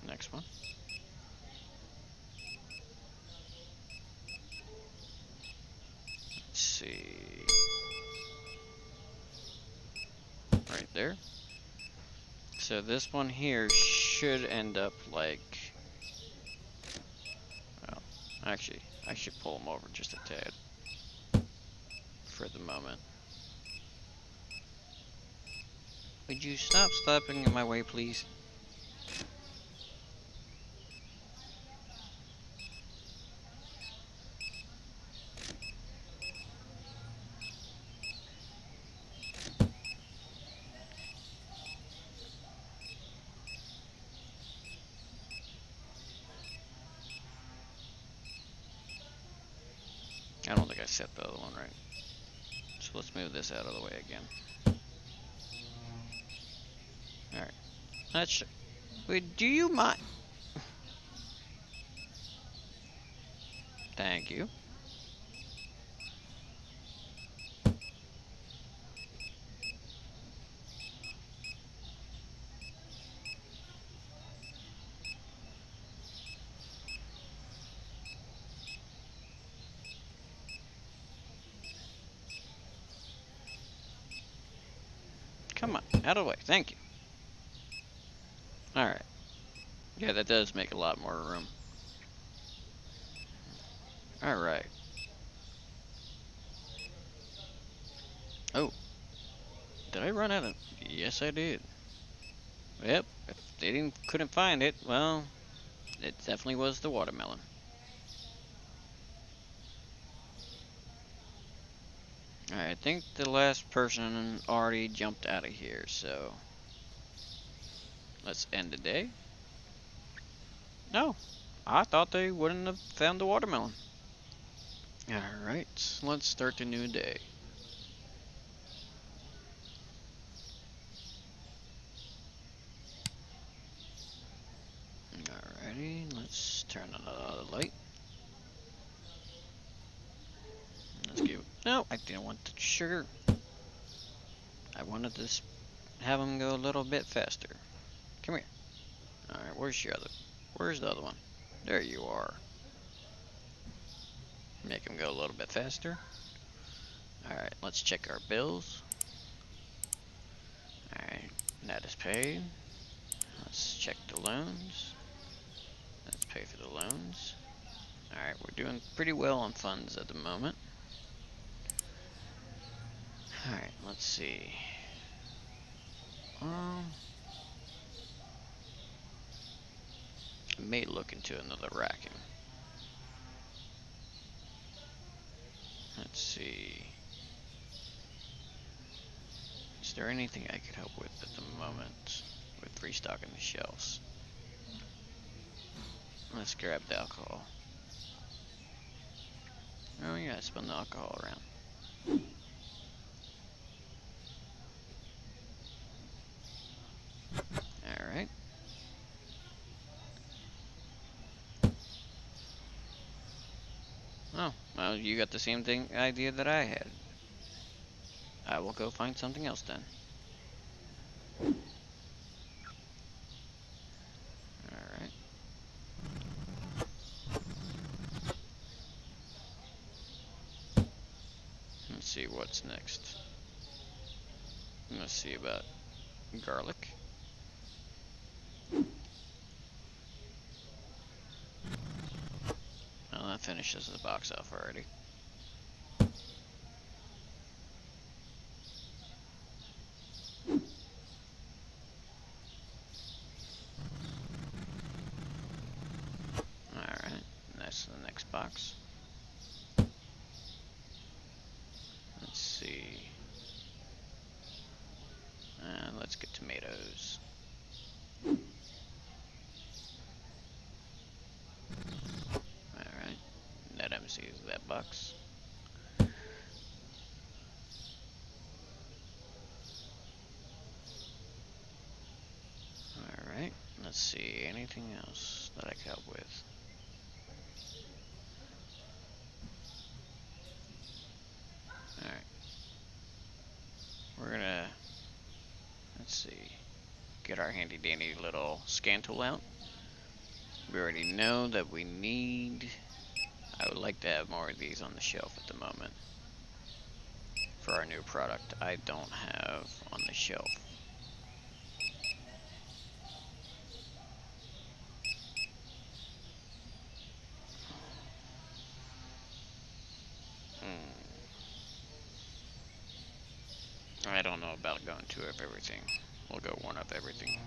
Next one. Let's see. Right there. So this one here should end up like... Well, actually, I should pull them over just a tad. For the moment. Would you stop slapping in my way, please? I don't think I set the other one right. So let's move this out of the way again. Alright. Let's... Wait, do you mind? Thank you. Come on, out of the way. Thank you. Alright. Yeah, that does make a lot more room. Alright. Oh. Did I run out of... Yes, I did. Yep. If they couldn't find it, well... it definitely was the watermelon. Alright, I think the last person already jumped out of here, so let's end the day. No, I thought they wouldn't have found the watermelon. Alright, let's start the new day. Alrighty, let's turn on the light. Let's give. No, I didn't want the sugar. I wanted to have them go a little bit faster. Come here. Alright, where's the other one? There you are. Make them go a little bit faster. Alright, let's check our bills. Alright, that is paid. Let's check the loans. Let's pay for the loans. Alright, we're doing pretty well on funds at the moment. Alright, let's see. I may look into another racking. Let's see. Is there anything I could help with at the moment with restocking the shelves? Let's grab the alcohol. Oh yeah, spin the alcohol around. Alright. Oh, well, you got the same idea that I had. I will go find something else then. Alright. Let's see what's next. Let's see about garlic. Well, that finishes the box off already. Alright, that's the next box. Let's see. Let's get tomatoes. Alright, that empties that box. Alright, let's see, anything else that I can help with? Alright. We're gonna, let's see, get our handy dandy little scan tool out. We already know that we need, I would like to have more of these on the shelf at the moment. For our new product, I don't have on the shelf. I don't know about going 2 of everything. We'll go 1 of everything.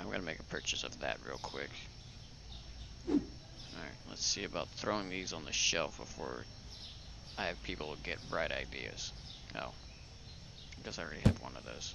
I'm gonna make a purchase of that real quick. Alright, let's see about throwing these on the shelf before I have people get bright ideas. Oh, I guess I already have 1 of those.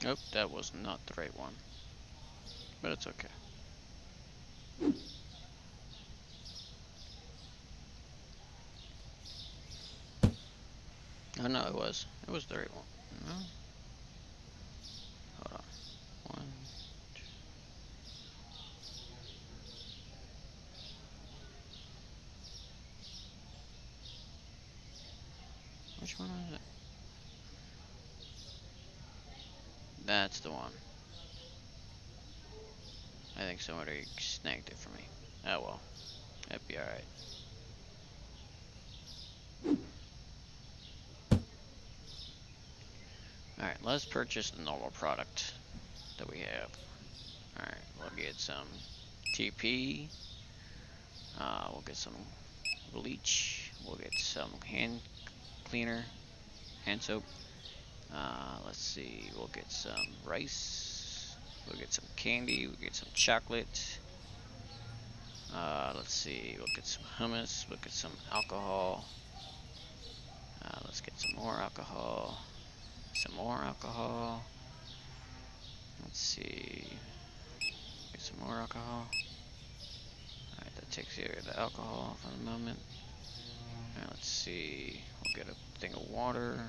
Nope, that was not the right one. But it's okay. Oh no, it was. It was the right one. No? Hold on. 1, 2. Which one was it? That's the one. I think somebody snagged it for me. Oh well. That'd be alright. Alright, let's purchase the normal product that we have. Alright, we'll get some TP. We'll get some bleach. We'll get some hand cleaner, hand soap. Let's see, we'll get some rice. We'll get some candy. We'll get some chocolate. Let's see, we'll get some hummus. We'll get some alcohol. Let's get some more alcohol. Some more alcohol. Let's see. Get some more alcohol. Alright, that takes care of the alcohol for the moment. Alright, let's see. We'll get a thing of water,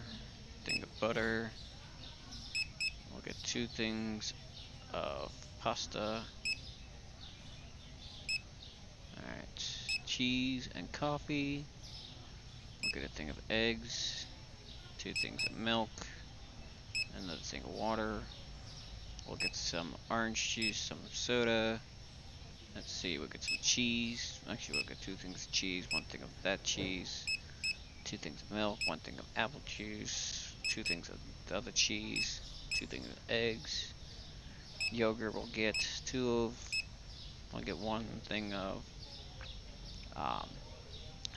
thing of butter. We'll get 2 things of pasta. Alright, cheese and coffee. We'll get a thing of eggs, 2 things of milk, another thing of water. We'll get some orange juice, some soda. Let's see, we'll get some cheese. Actually, we'll get 2 things of cheese, 1 thing of that cheese, 2 things of milk, 1 thing of apple juice, 2 things of the other cheese, 2 things of eggs. Yogurt we'll get 2 of. We'll get 1 thing of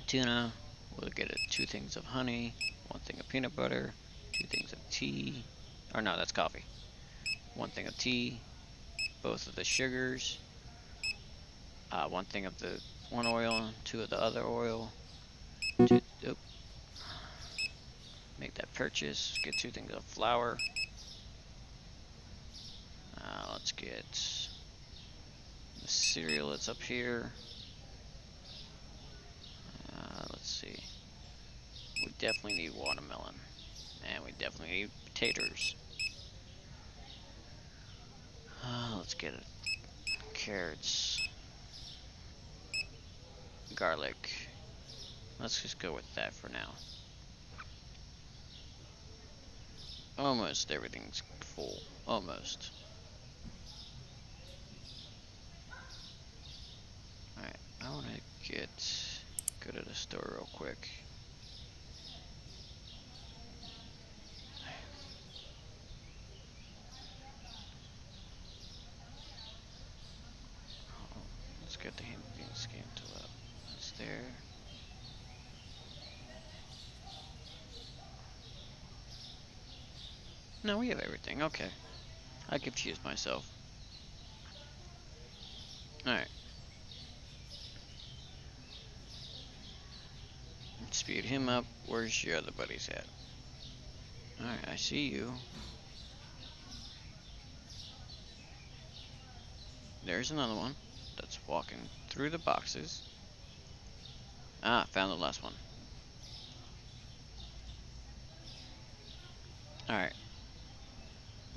tuna. We'll get 2 things of honey, 1 thing of peanut butter, 2 things of tea. Or no, that's coffee. 1 thing of tea, both of the sugars, 1 thing of the one oil, 2 of the other oil. Make that purchase. Get 2 things of flour. Let's get the cereal that's up here. Let's see. We definitely need watermelon. And we definitely need potatoes. Let's get it. Carrots. Garlic. Let's just go with that for now. Almost everything's full. Almost. Alright, I want to go to the store real quick. Let's get the being scanned to up. That's there. No, we have everything. Okay. I confused myself. Alright. Speed him up. Where's your other buddies at? Alright, I see you. There's another one that's walking through the boxes. Ah, found the last one. Alright.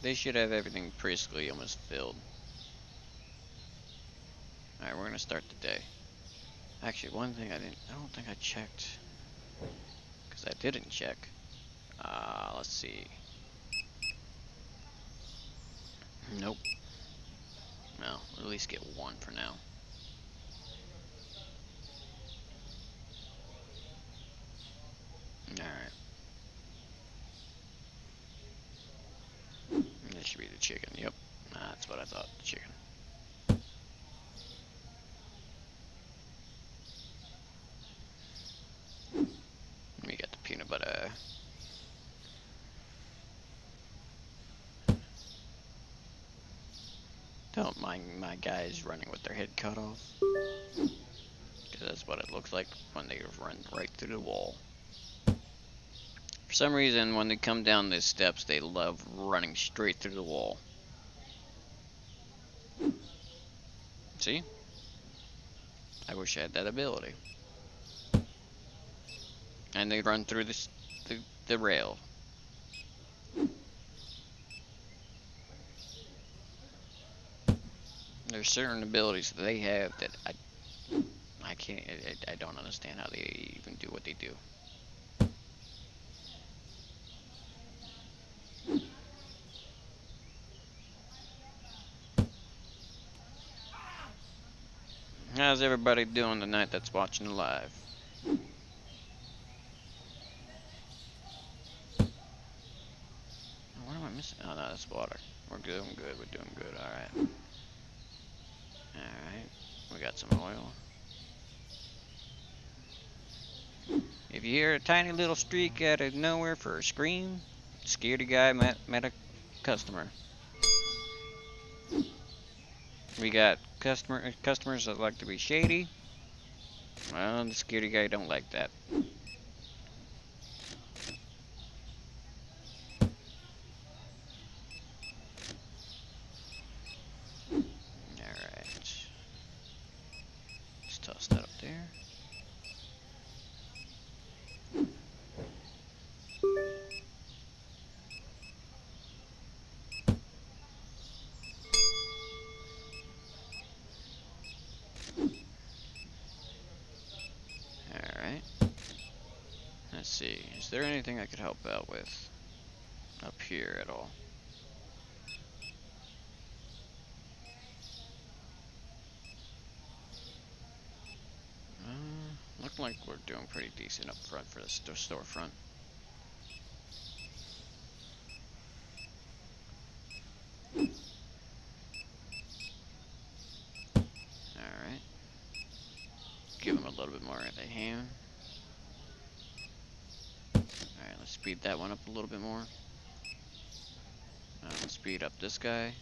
They should have everything basically almost filled. Alright, we're gonna start the day. Actually, one thing I don't think I checked. Because I didn't check. Let's see. Nope. No, we'll at least get 1 for now. Alright. That should be the chicken, yep. That's what I thought, the chicken. We got the peanut butter. Don't mind my guys running with their head cut off. Because that's what it looks like when they run right through the wall. For some reason, when they come down these steps, they love running straight through the wall. See? I wish I had that ability. And they run through the rail. There's certain abilities that they have that I can't, I don't understand how they even do what they do. How's everybody doing tonight that's watching live? What am I missing? Oh no, that's water. We're doing good. We're doing good. All right. All right. We got some oil. If you hear a tiny little streak out of nowhere for a scream, security guy met a customer. We got customers that like to be shady. Well, the security guy don't like that. Alright. Let's toss that up there. Alright. Let's see. Is there anything I could help out with up here at all? Looking like we're doing pretty decent up front for the storefront. Alright. Give them a little bit more of a hand. Alright, let's speed that one up a little bit more. Let's speed up this guy.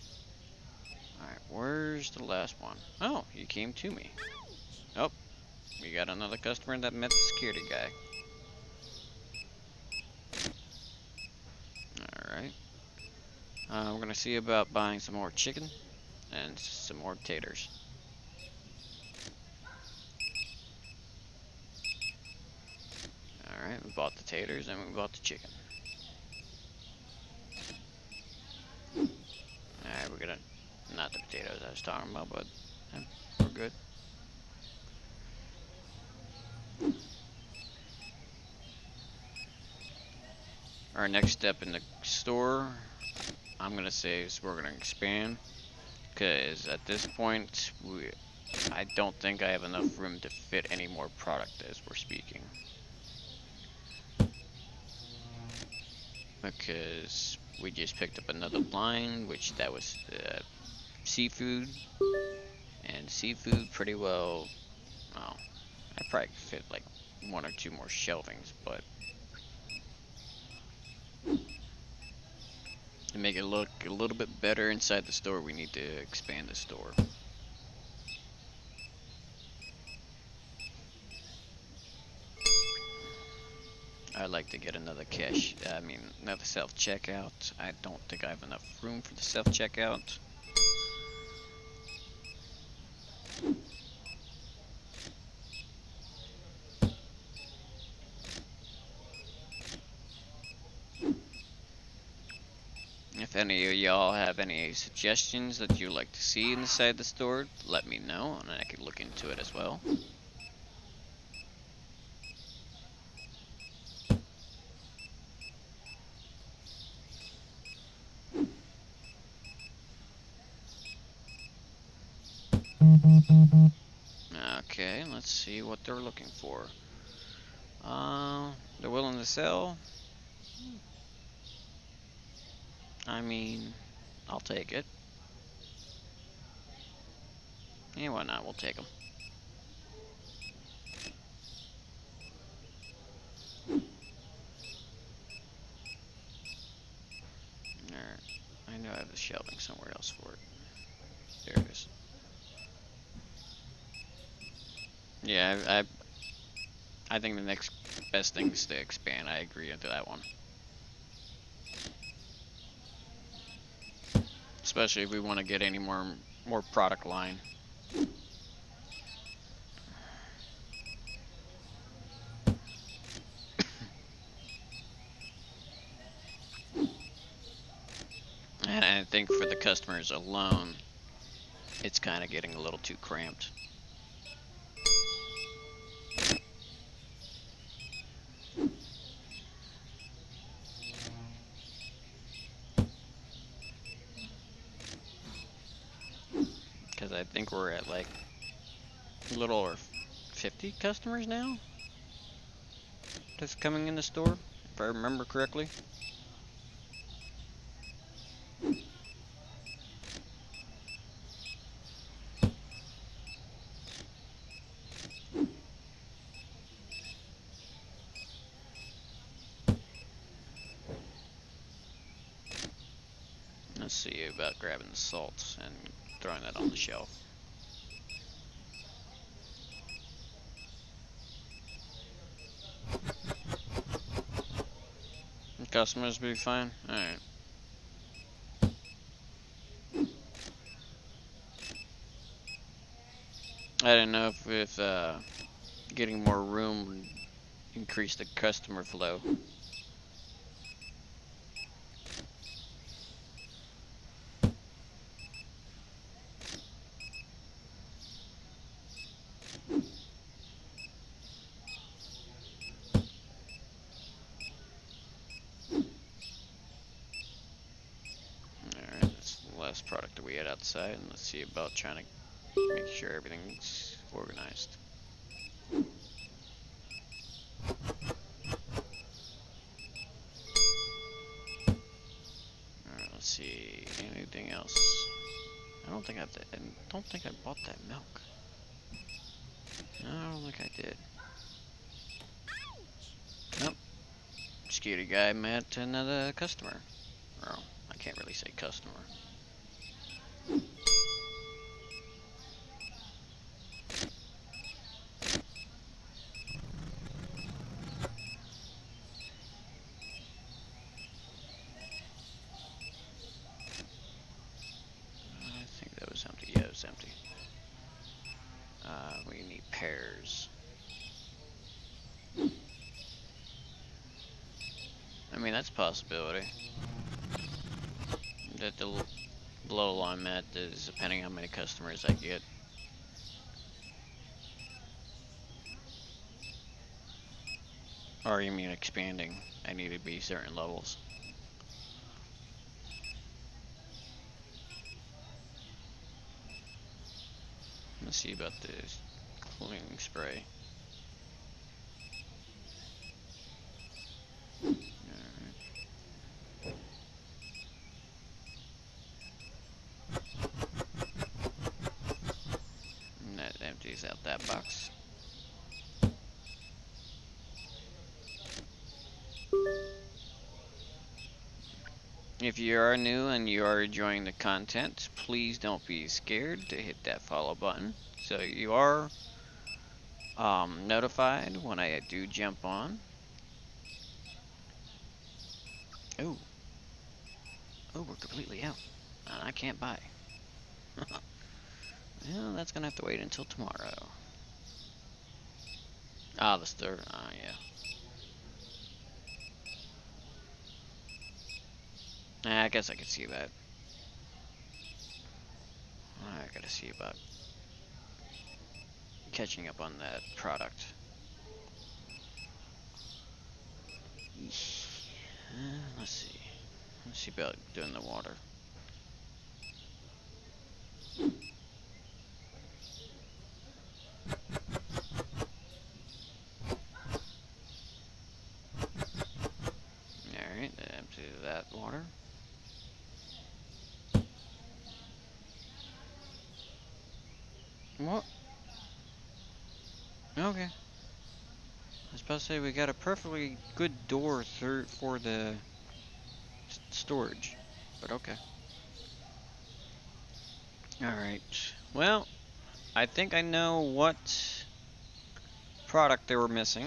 Alright, where's the last one? Oh, you came to me. Oh, we got another customer that met the security guy. Alright. We're gonna see about buying some more chicken and some more taters. Alright, we bought the taters and we bought the chicken. Alright, we're gonna... Not the potatoes I was talking about, but we're good. Our next step in the store, I'm gonna say, is we're gonna expand, because at this point, I don't think I have enough room to fit any more product as we're speaking. Because we just picked up another line, which that was seafood, and seafood pretty well, well, I probably could fit like 1 or 2 more shelvings, but to make it look a little bit better inside the store, we need to expand the store. I'd like to get another another self-checkout. I don't think I have enough room for the self-checkout. If any of y'all have any suggestions that you'd like to see inside the store, let me know, and I can look into it as well. Okay, let's see what they're looking for. They're willing to sell. I mean, I'll take it. Yeah, why not? We'll take them. Alright, I know I have the shelving somewhere else for it. There it is. Yeah, I think the next best thing is to expand. I agree into that one. Especially if we want to get any more product line. And I think for the customers alone, it's kind of getting a little too cramped. Because I think we're at like a little over 50 customers now that's coming in the store, if I remember correctly. Let's see about grabbing the salts and throwing that on the shelf. Customers be fine? Alright. I didn't know if getting more room would increase the customer flow. Alright, that's the last product that we had outside, and let's see about trying to make sure everything's organized. Alright, let's see. Anything else? I don't think I bought that milk. No, I don't think I did. Nope. Security guy met another customer. Or, I can't really say customer. I think that was empty. Yeah, it was empty. We need pears. I mean, that's a possibility. That the blow line met is depending on how many customers I get. Or you mean expanding? I need to be certain levels. Let's see about this cleaning spray. And that empties out that box. If you are new and you are enjoying the content, please don't be scared to hit that follow button, so you are notified when I do jump on. Oh, we're completely out, and I can't buy. Well, that's gonna have to wait until tomorrow. Ah, the store. Ah, yeah. I guess I could see that. I gotta see about catching up on that product. Let's see. Let's see about doing the water. Alright, empty that water. What? Okay. I was about to say we got a perfectly good door through for the storage, but okay. Alright. Well, I think I know what product they were missing.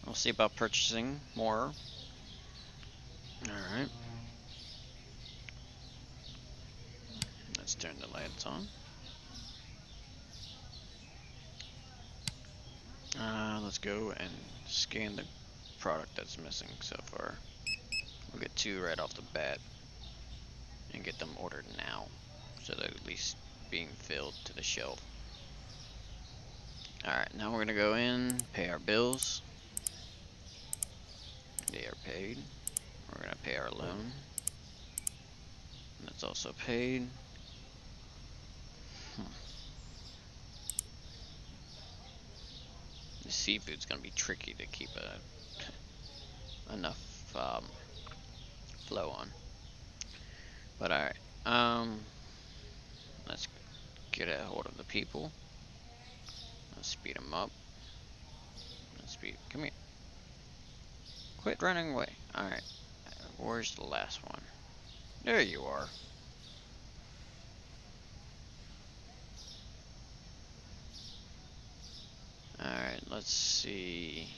I'll see about purchasing more. Alright. Let's turn the lights on. Let's go and scan the product that's missing so far. We'll get 2 right off the bat and get them ordered now, so they're at least being filled to the shelf. Alright, now we're gonna go in, pay our bills. They are paid. We're gonna pay our loan. That's also paid. seafood's gonna be tricky to keep enough flow on. But alright, let's get a hold of the people. Let's speed them up. Come here. Quit running away. Alright, where's the last one? There you are. Alright, let's see.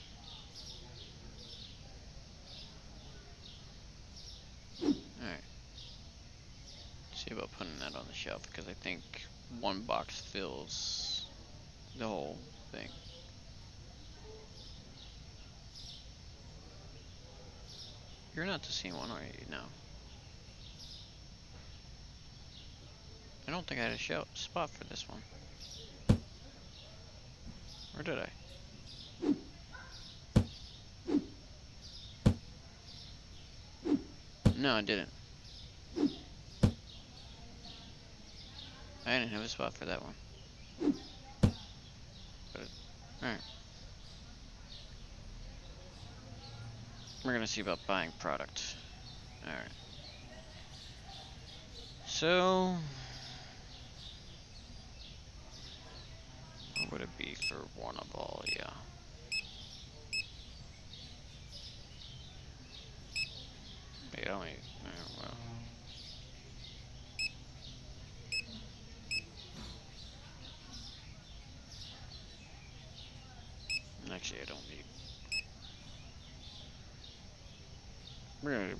Alright. See about putting that on the shelf, because I think one box fills the whole thing. You're not the same one, are you? No. I don't think I had a spot for this one. Or did I? No, I didn't. I didn't have a spot for that one. Alright. We're gonna see about buying product. Alright. So, what would it be for one of all? Yeah. Wait, well. Actually, I don't need. We're gonna.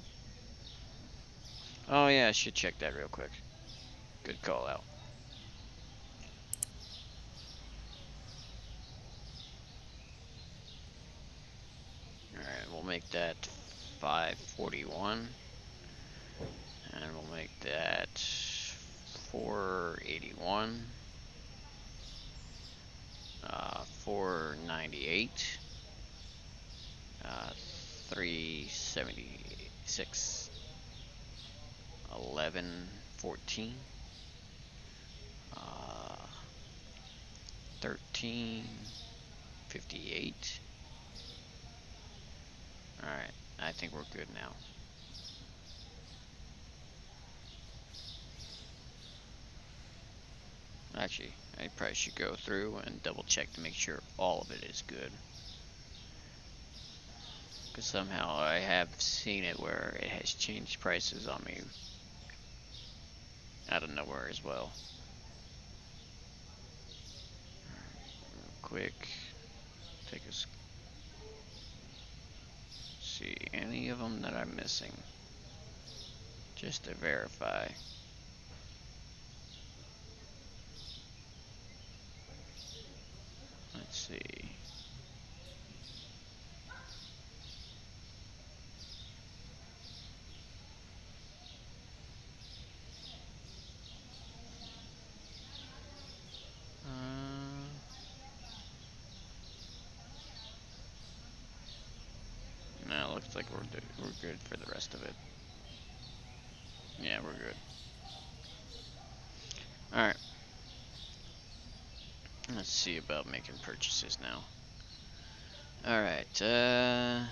Oh yeah, I should check that real quick. Good call out. Alright, we'll make that 541. And we'll make that 481. 498. 376. 1114. 1358. Alright, I think we're good now. Actually, I probably should go through and double check to make sure all of it is good. Because somehow I have seen it where it has changed prices on me out of nowhere as well. Real quick, take a see any of them that I'm missing, just to verify. Let's see. No, looks like we're good for the rest of it. Yeah, we're good. Alright. Let's see about making purchases now. Alright, we'll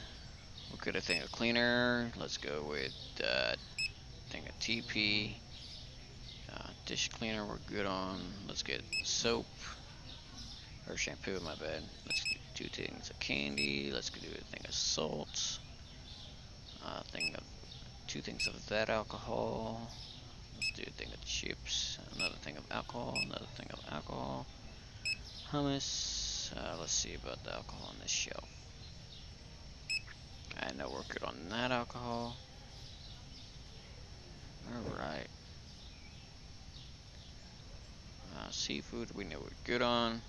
get a thing of cleaner. Let's go with thing of TP. Dish cleaner we're good on. Let's get soap. Or shampoo, my bad. Let's do 2 things of candy. Let's do a thing of salt. 2 things of that alcohol. Let's do a thing of chips. Another thing of alcohol. Another thing of alcohol. Hummus. Let's see about the alcohol on this shelf. I know we're good on that alcohol. Alright. Seafood we know we're good on.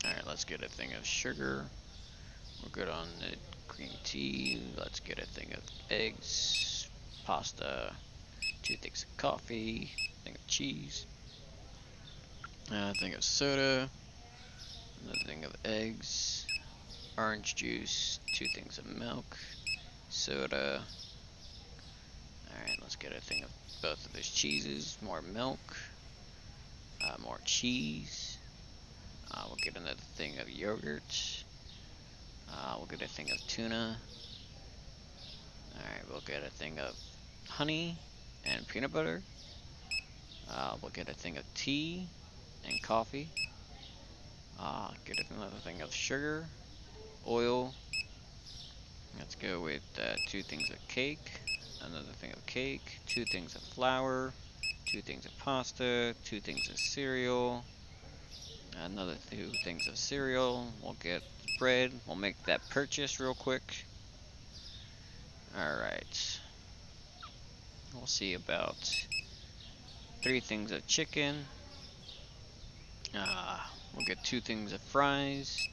Alright, let's get a thing of sugar. We're good on the green tea. Let's get a thing of eggs. Pasta. 2 things of coffee. Thing of cheese. A thing of soda. Another thing of eggs. Orange juice. 2 things of milk. Soda. Alright, let's get a thing of both of those cheeses. More milk. More cheese. We'll get another thing of yogurt. We'll get a thing of tuna. Alright, we'll get a thing of honey and peanut butter. We'll get a thing of tea and coffee. Get another thing of sugar, oil. Let's go with 2 things of cake, another thing of cake, 2 things of flour, 2 things of pasta, 2 things of cereal, another 2 things of cereal. We'll get bread. We'll make that purchase real quick. Alright. We'll see about 3 things of chicken. We'll get 2 things of fries.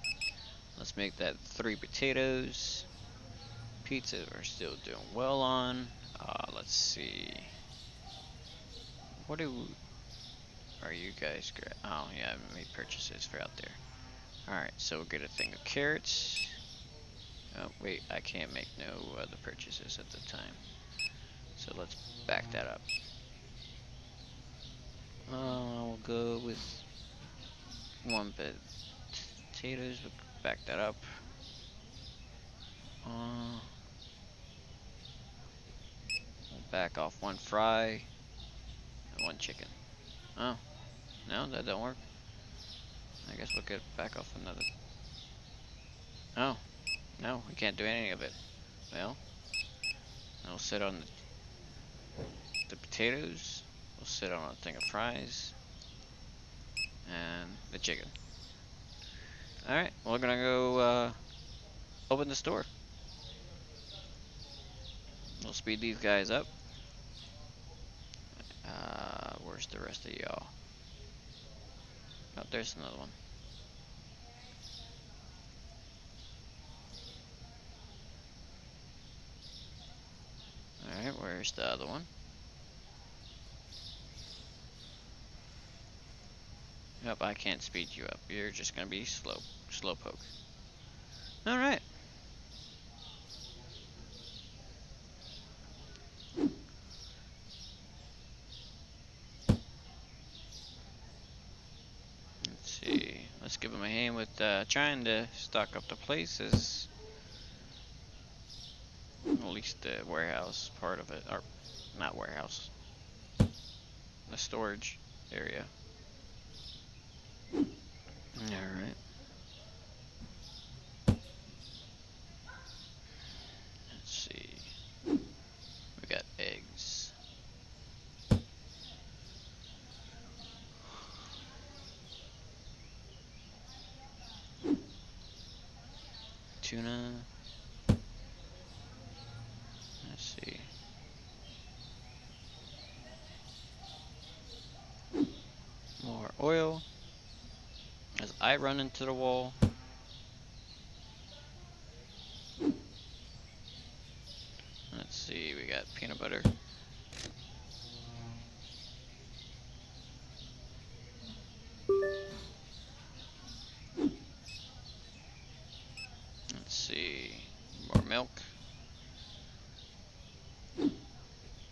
Let's make that 3 potatoes. Pizza we're still doing well on. Let's see. What are you guys? Oh yeah, I made purchases for out there. Alright, so we'll get a thing of carrots. Oh wait, I can't make no other purchases at the time. So let's back that up. We'll go with 1 bit potatoes. We'll back that up. We'll back off 1 fry and 1 chicken. Oh, no, that don't work. I guess we'll get back off another. Oh, no, we can't do any of it. Well, we'll sit on the potatoes. We'll sit on a thing of fries and the chicken. Alright, we're gonna go open the store. We'll speed these guys up. Where's the rest of y'all? Oh, there's another one. Alright, where's the other one? Yep, I can't speed you up. You're just gonna be slowpoke. Alright. Let's see. Let's give him a hand with trying to stock up the places. At least the warehouse part of it. Or, not warehouse. The storage area. Alright. Let's see. We got eggs. Tuna. Let's see. More oil. As I run into the wall. Let's see, we got peanut butter. Let's see, more milk.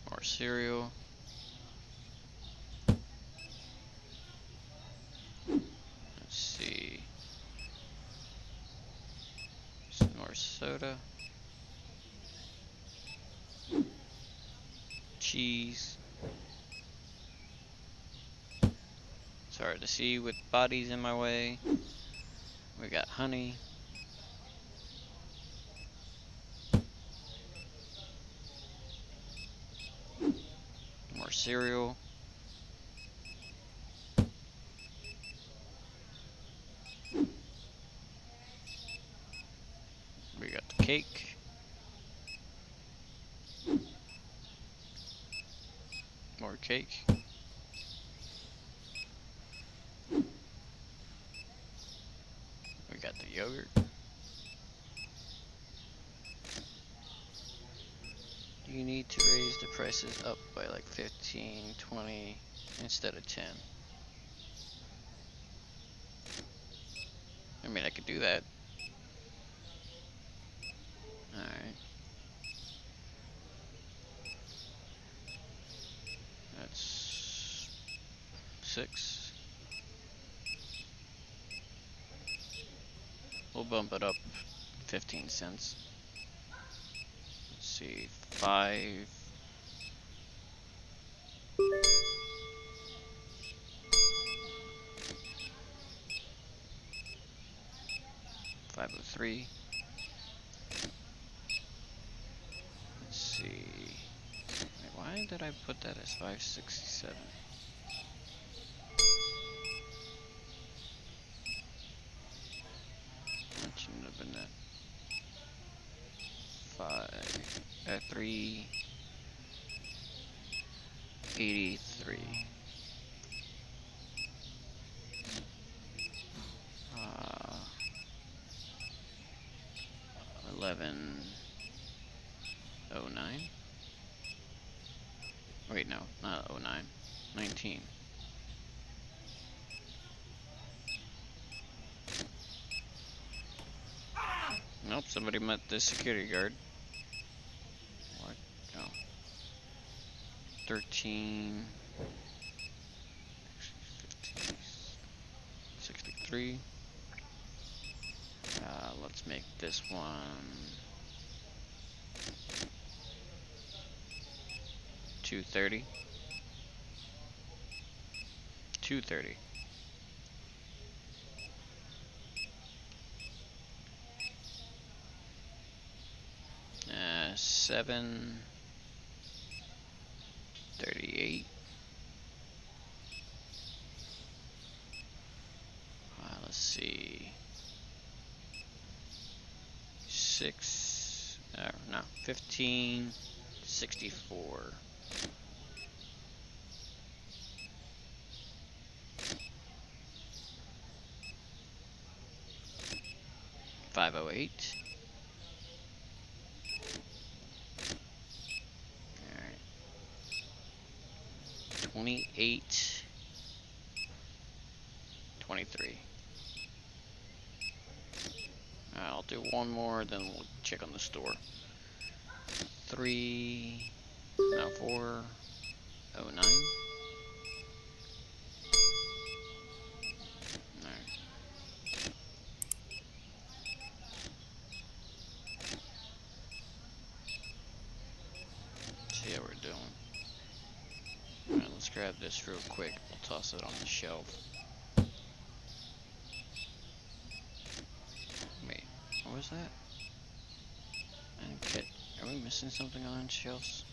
More cereal. Let's see. Some more soda. Cheese. It's hard to see with bodies in my way. We got honey. More cereal. We got the cake. More cake. We got the yogurt. You need to raise the prices up by like 15, 20 instead of 10. I mean, I could do that. Alright. That's 6. We'll bump it up 15 cents. Let's see, 5. 503. Let's see. Wait, why did I put that as 567? That shouldn't have been that. 383. 1109. Wait, no, not 09. 19. Nope, somebody met the security guard. What? No. 13. 15, 63. Let's make this one 230. 230. Uh, 738. Let's see. 1564. 508. Alright. 28. 23. I'll do one more, then we'll check on the store. 409. Alright. See how we're doing. Alright, let's grab this real quick. We'll toss it on the shelf. Wait, what was that? I didn't get. Are we missing something on the shelves?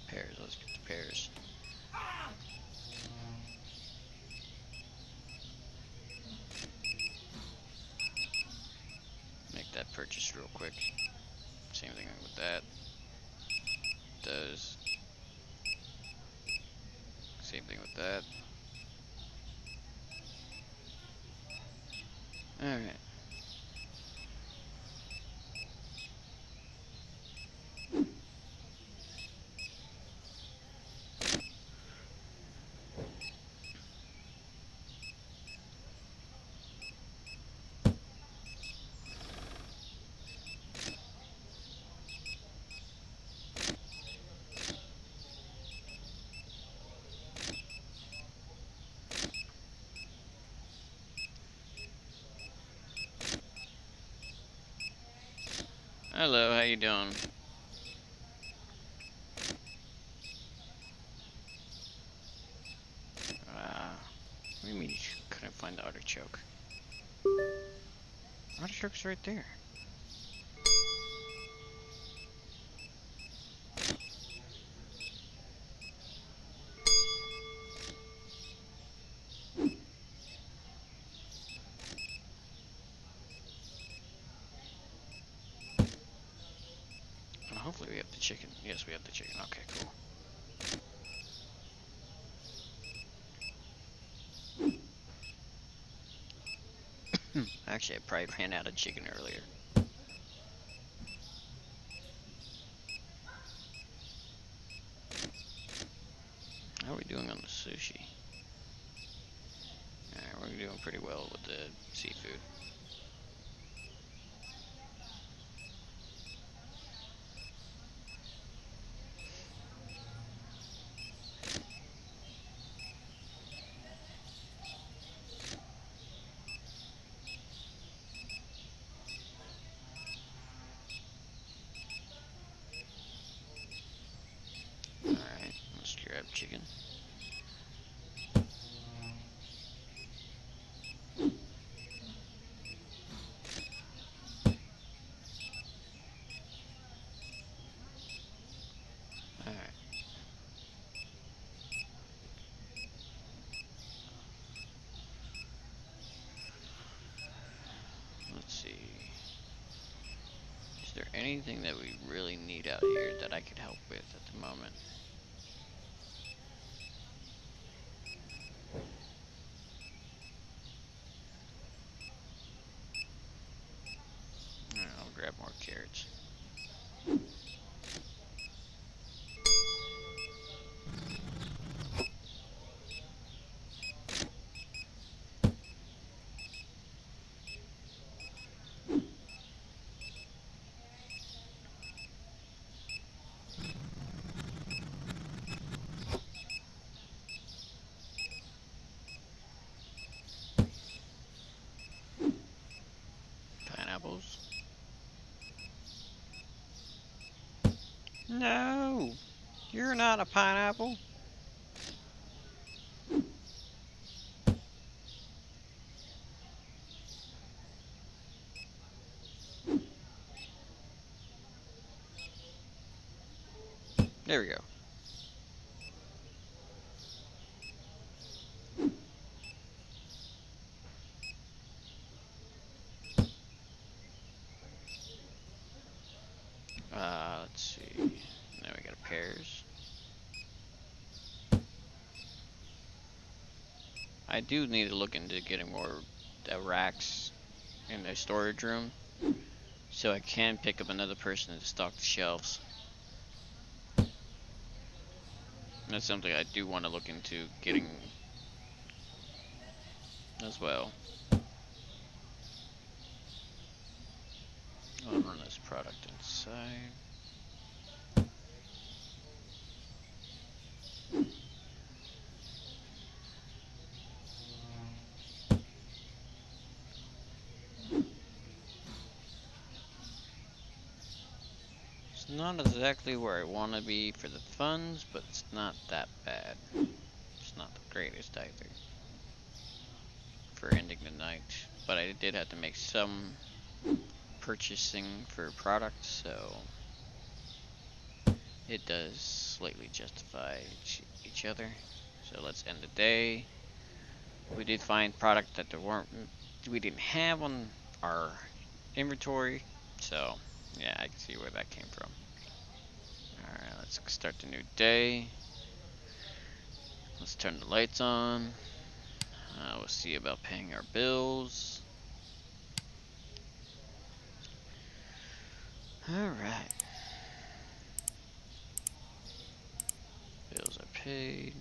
Pears, let's get the pears. Make that purchase real quick. Same thing with that. Does. Same thing with that. Alright. Hello, how you doing? What do you mean you couldn't find the artichoke? Artichoke's right there. Hopefully we have the chicken. Yes, we have the chicken. Okay, cool. Actually, I probably ran out of chicken earlier. How are we doing on the sushi? Alright, we're doing pretty well with the seafood. chicken. Alright. Let's see. Is there anything that we really need out here that I could help with at the moment? Alright, I'll grab more carrots. Pineapples. No! You're not a pineapple. There we go. Let's see. Now we got pears. I do need to look into getting more racks in the storage room, so I can pick up another person to stock the shelves. That's something I do want to look into getting as well. I'll run this product inside. It's not exactly where I want to be for the funds, but it's not that bad. It's not the greatest either for ending the night. But I did have to make some purchasing for products, so it does slightly justify each other. So let's end the day. We did find product that we didn't have on our inventory, so yeah, I can see where that came from. Alright, let's start the new day. Let's turn the lights on. We'll see about paying our bills. Alright. Bills are paid.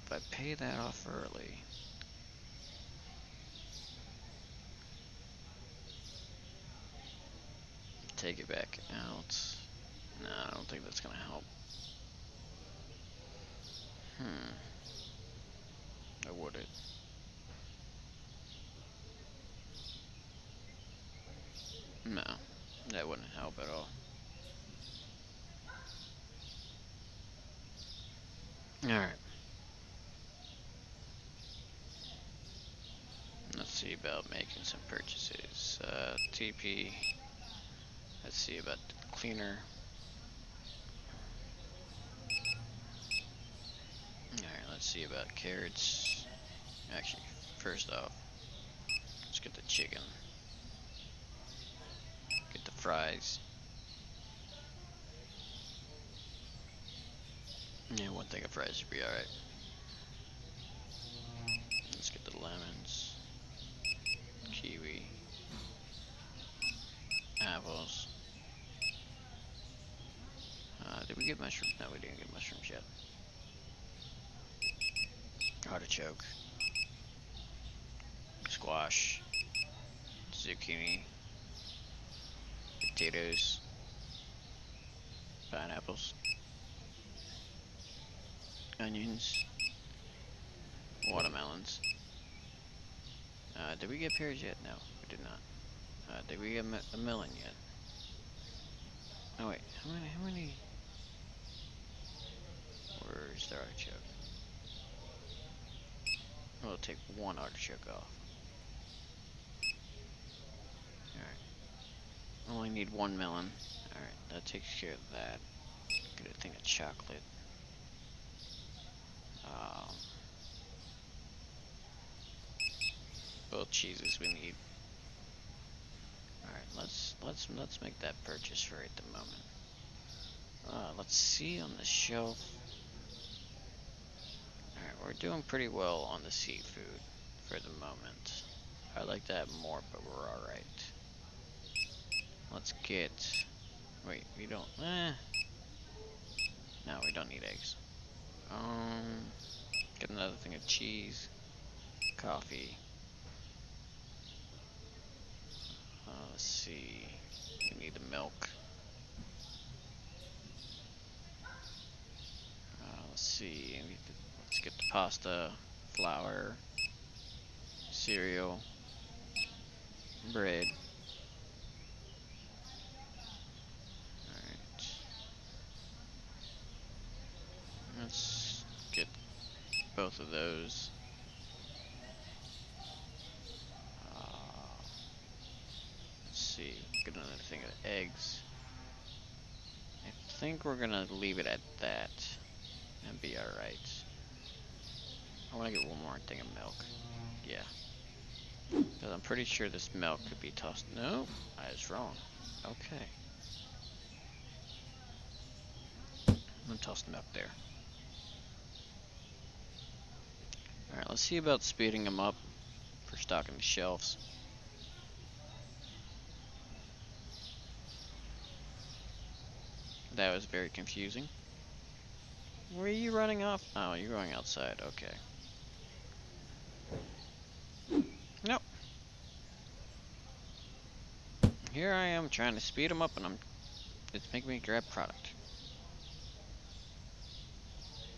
If I pay that off early, take it back out. No, I don't think that's gonna help. Or would it? No, that wouldn't help at all. Alright. Let's see about making some purchases. TP. Let's see about the cleaner. Alright, let's see about carrots. Actually, first off, let's get the chicken. Get the fries. Yeah, one thing of fries should be alright. Let's get the lemons. Kiwi. Apples. Did we get mushrooms? No, we didn't get mushrooms yet. Artichoke. Squash. Zucchini. Potatoes. Pineapples. onions, watermelons. Did we get pears yet? No, we did not. Did we get a melon yet? Oh wait, how many? Where's the artichoke? We'll take one artichoke off. Alright. Only need one melon. Alright, that takes care of that. Get a thing of chocolate. Both cheeses we need. Alright, let's make that purchase for at the moment. Let's see on the shelf. Alright, we're doing pretty well on the seafood for the moment. I'd like to have more, but we're alright. Let's get... Wait, we don't... No, we don't need eggs. Get another thing of cheese. Coffee. Let's see. We need the milk. Let's see. Let's get the pasta, flour, cereal, bread. Alright. Let's get both of those. Get another thing of eggs. I think we're gonna leave it at that and be alright. I wanna get one more thing of milk. Yeah. Because I'm pretty sure this milk could be tossed. No, I was wrong. Okay. I'm gonna toss the milk there. Alright, let's see about speeding them up for stocking the shelves. That was very confusing. Where are you running off? Oh, you're going outside. Okay. Nope. Here I am trying to speed them up, and it's making me grab product.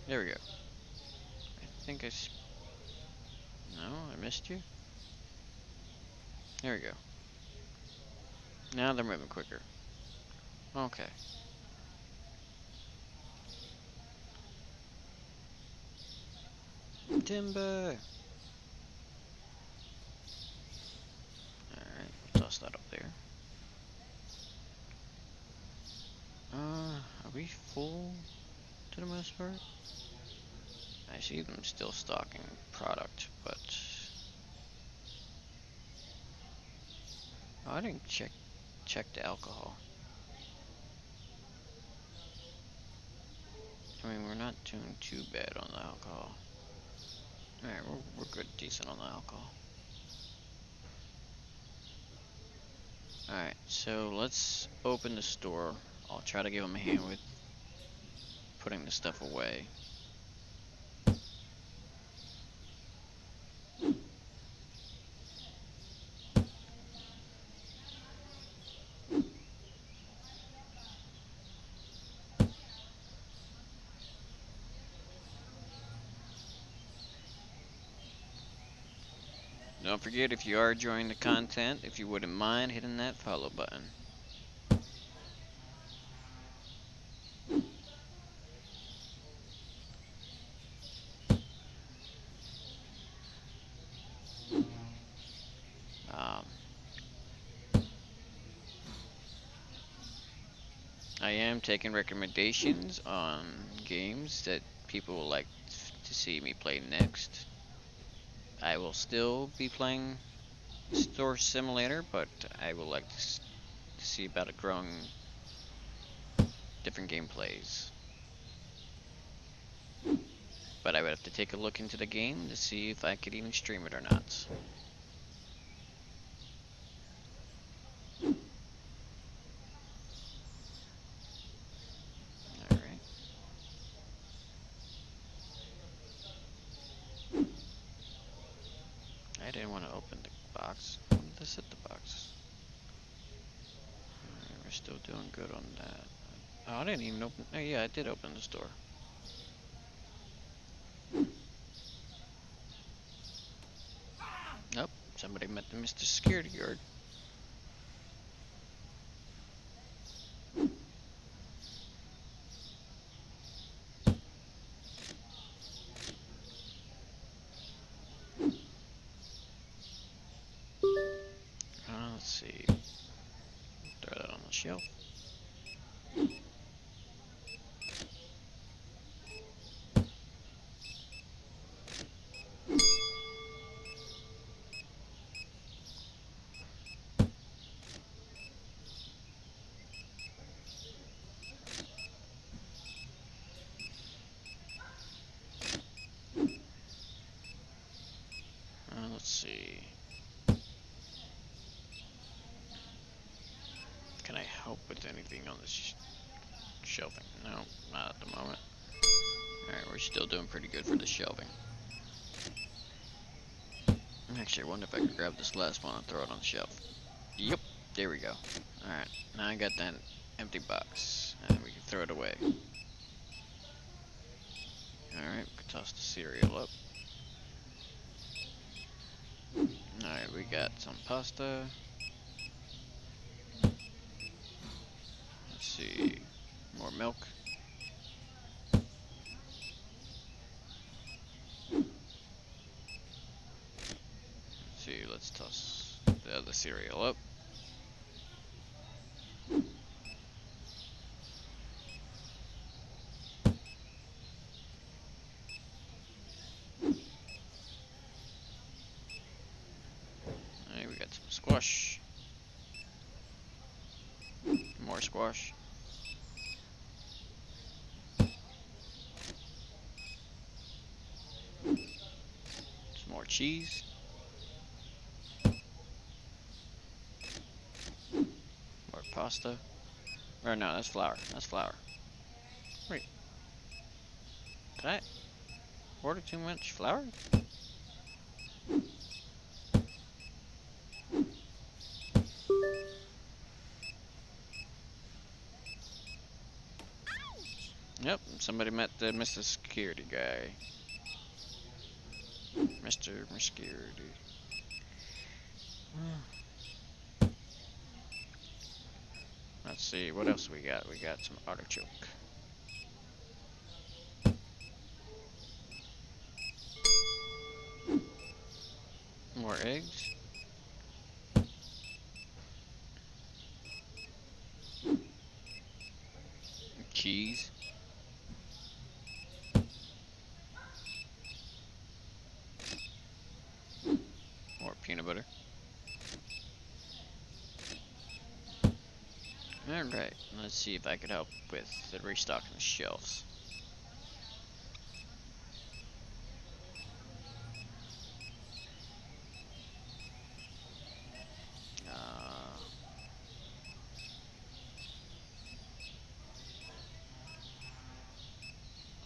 There we go. I think no, I missed you. There we go. Now they're moving quicker. Okay. Timber! Alright, toss that up there. Are we full to the most part? I see them still stocking product, but... Oh, I didn't check the alcohol. I mean, we're not doing too bad on the alcohol. Alright, we're good, decent on the alcohol. Alright, so let's open the store. I'll try to give them a hand with putting the stuff away. Don't forget, if you are enjoying the content, if you wouldn't mind hitting that follow button. I am taking recommendations on games that people would like to see me play next. I will still be playing Store Simulator, but I would like to see about it growing different gameplays. But I would have to take a look into the game to see if I could even stream it or not. I didn't want to open the box. I wanted to set the box. Alright, we're still doing good on that. Oh, I didn't even open. Oh, yeah, I did open the store. Nope, somebody met the Mr. Security Guard. Let's see. Throw that on the shelf. Let's see. Can I help with anything on this shelving? No, not at the moment. Alright, we're still doing pretty good for the shelving. Actually, I wonder if I could grab this last one and throw it on the shelf. Yep, there we go. Alright, now I got that empty box, and we can throw it away. Alright, we can toss the cereal up. Alright, we got some pasta. Let's see, more milk. Let's see, let's toss the other cereal up. Alright, we got some squash. More squash. Some more cheese. More pasta. Or no, that's flour. That's flour. Wait. Did I order too much flour? Yep, somebody met the Mr. Security guy. Mr. Security. Let's see, what else we got? We got some artichoke. More eggs. Cheese. More peanut butter. Alright, let's see if I could help with the restocking the shelves.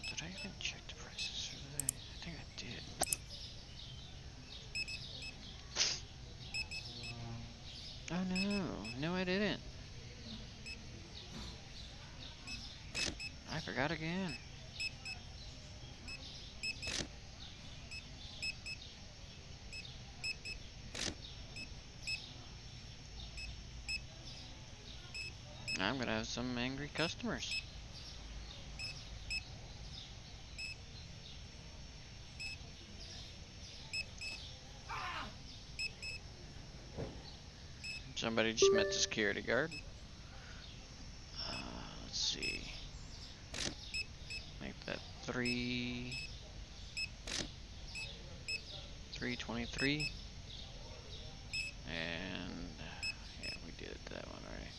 Did I even check the prices for today? I think I did. Oh no, no I didn't. I forgot again. I'm gonna have some angry customers. Somebody just met the security guard. Let's see. Make that 323. And yeah, we did that one already.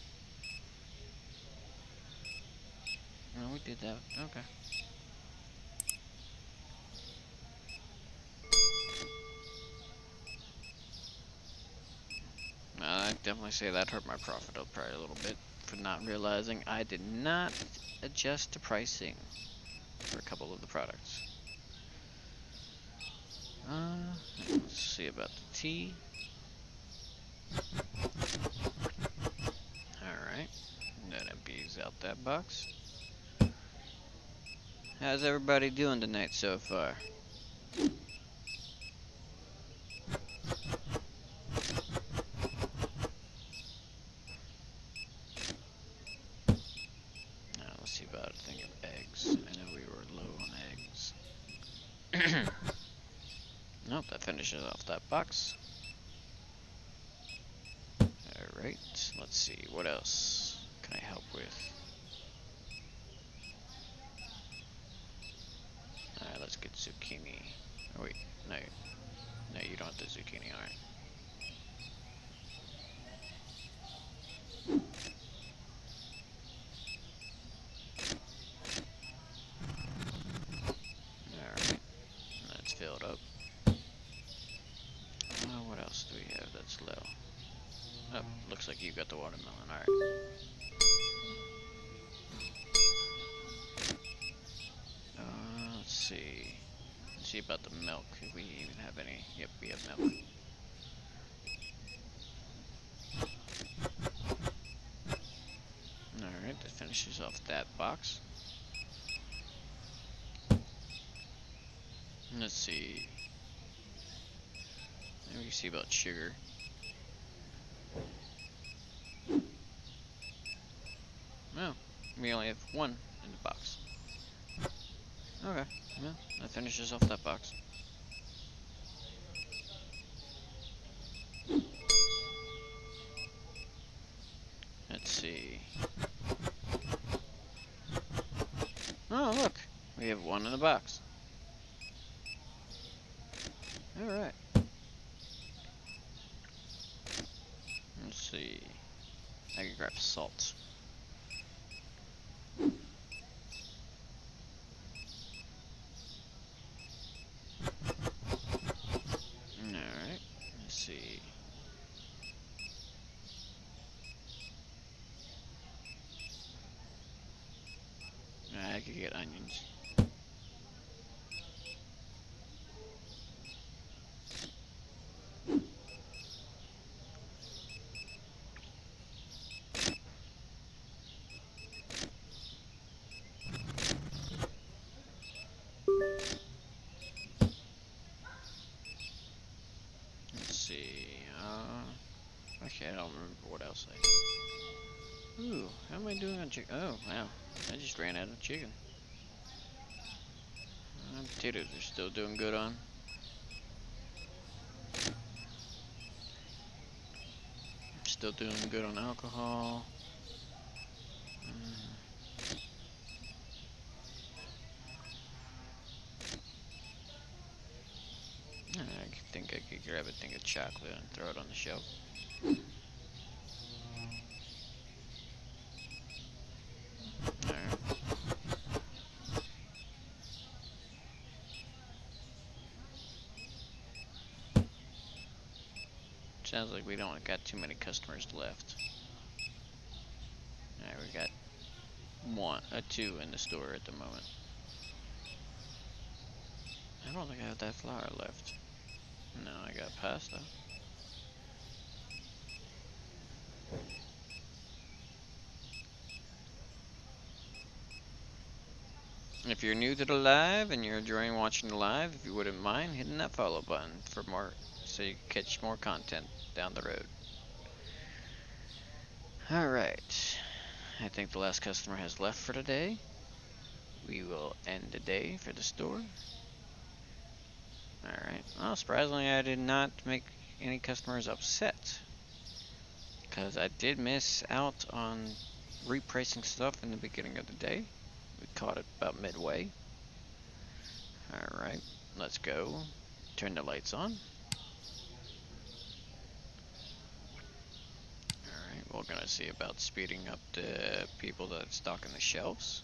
No, we did that. Okay. I definitely say that hurt my profit up probably a little bit for not realizing I did not adjust the pricing for a couple of the products. Let's see about the tea. Alright, that empties out that box. How's everybody doing tonight so far? finishes off that box. Alright, let's see, what else can I help with? Alright, let's get zucchini. Oh wait, no, you don't have the zucchini, alright. Alright, that's filled up. What else do we have that's low? Oh, looks like you got the watermelon, alright. Let's see. Let's see about the milk, if we even have any. Yep, we have milk. Alright, that finishes off that box. Let's see. Let me see about sugar. No, we only have one in the box. Okay, well, that finishes off that box. Let's see. Oh, look, we have one in the box. Alright. Let's see. I can grab salt. Alright, let's see. I could get onions. Okay, I don't remember what else I... Ooh, how am I doing on chicken? Oh, wow. I just ran out of chicken. Potatoes are still doing good on. Still doing good on alcohol. I think I could grab a thing of chocolate and throw it on the shelf. Alright. Sounds like we don't got too many customers left. Alright, we got two in the store at the moment. I don't think I have that flour left. No, I got pasta. If you're new to the live and you're enjoying watching the live, if you wouldn't mind hitting that follow button for more, so you can catch more content down the road. Alright, I think the last customer has left for today. We will end the day for the store. Alright, well, surprisingly I did not make any customers upset, because I did miss out on repricing stuff in the beginning of the day. We caught it about midway. Alright, let's go. Turn the lights on. Alright, we're gonna see about speeding up the people that stock in the shelves.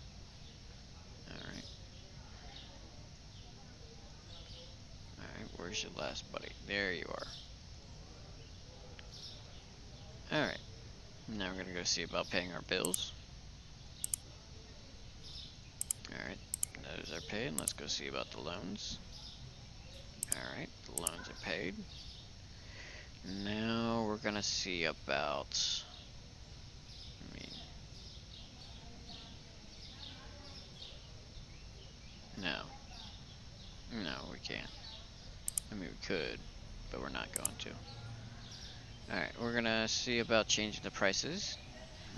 Alright. Alright, where's your last buddy? There you are. Alright, now we're gonna go see about paying our bills. Alright, those are paid. Let's go see about the loans. Alright, the loans are paid. Now we're gonna see about... No. No, we can't. I mean, we could, but we're not going to. Alright, we're gonna see about changing the prices.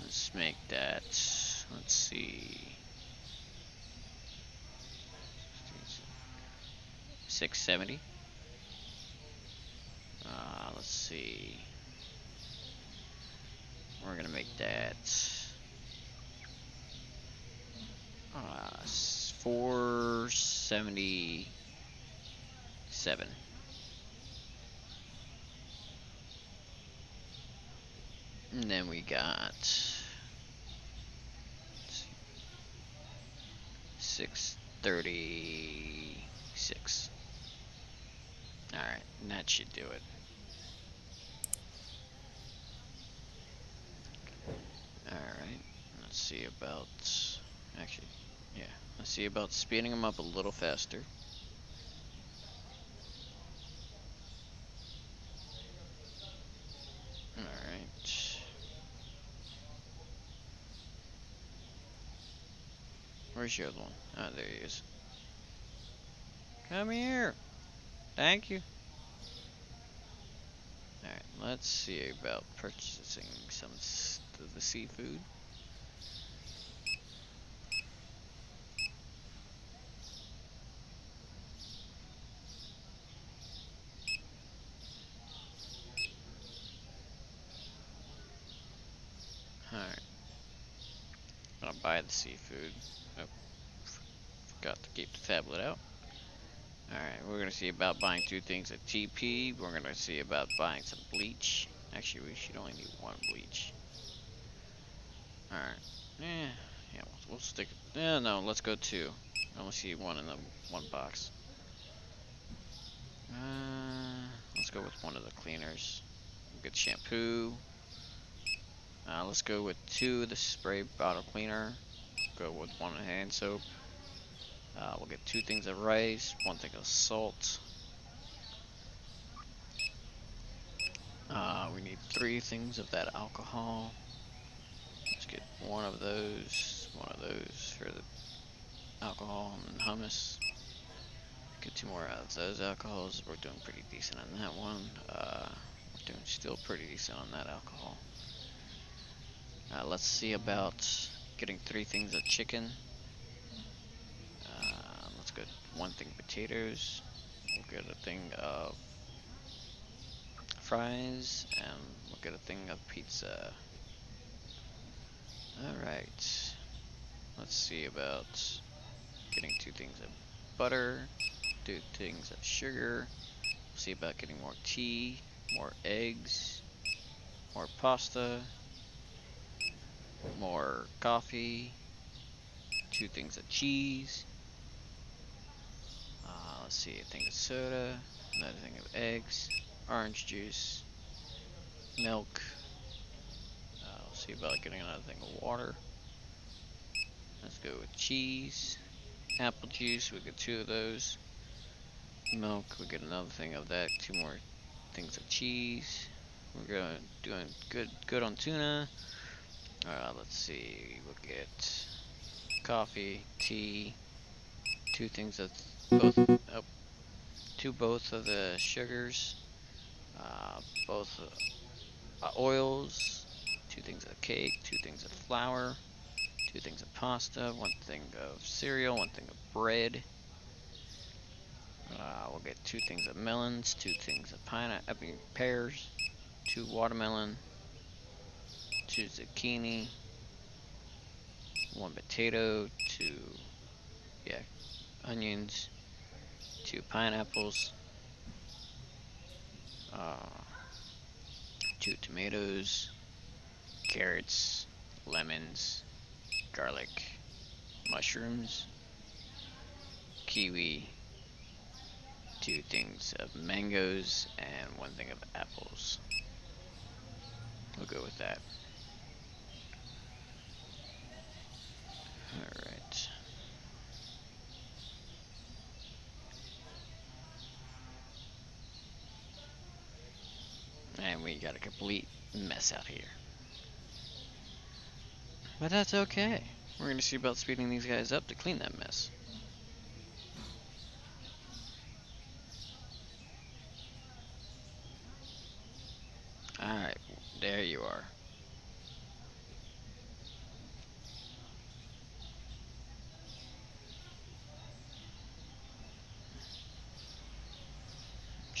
Let's make that... Let's see... $6.70. Let's see. We're gonna make that 477. And then we got 636. Alright, that should do it. Alright, let's see about, actually, yeah, let's see about speeding them up a little faster. Alright. Where's your other one? Ah, there he is. Come here. Thank you. Alright, let's see about purchasing some of the seafood. Alright. Gonna buy the seafood. Oh, forgot to keep the tablet out. Alright, we're gonna see about buying 2 things of TP. We're gonna see about buying some bleach. Actually, we should only need 1 bleach. Alright. Yeah, we'll stick. Yeah, no, let's go 2. I only see 1 in the 1 box. Let's go with 1 of the cleaners. Get shampoo. Let's go with 2 of the spray bottle cleaner. Go with 1 hand soap. We'll get 2 things of rice, 1 thing of salt. We need 3 things of that alcohol. Let's get 1 of those for the alcohol and hummus. Get 2 more out of those alcohols. We're doing pretty decent on that one. We're doing still pretty decent on that alcohol. Let's see about getting 3 things of chicken. Let's get 1 thing of potatoes. We'll get a thing of fries, and we'll get a thing of pizza. Alright. Let's see about getting 2 things of butter, 2 things of sugar. We'll see about getting more tea, more eggs, more pasta, more coffee, 2 things of cheese. Let's see, a thing of soda, another thing of eggs, orange juice, milk. We'll see about getting another thing of water. Let's go with cheese, apple juice. We get 2 of those. Milk. We get another thing of that. 2 more things of cheese. We're doing good on tuna. Let's see. We'll get coffee, tea, 2 things of both. Oh, 2 both of the sugars. Both oils. 2 things of cake. 2 things of flour. 2 things of pasta. 1 thing of cereal. 1 thing of bread. We'll get 2 things of melons. 2 things of pears. 2 watermelon. 2 zucchini. 1 potato. 2 onions. 2 pineapples. 2 tomatoes. Carrots. Lemons. Garlic. Mushrooms. Kiwi. 2 things of mangoes, and 1 thing of apples. We'll go with that. Alright. And we got a complete mess out here. But that's okay. We're gonna see about speeding these guys up to clean that mess. Alright, there you are.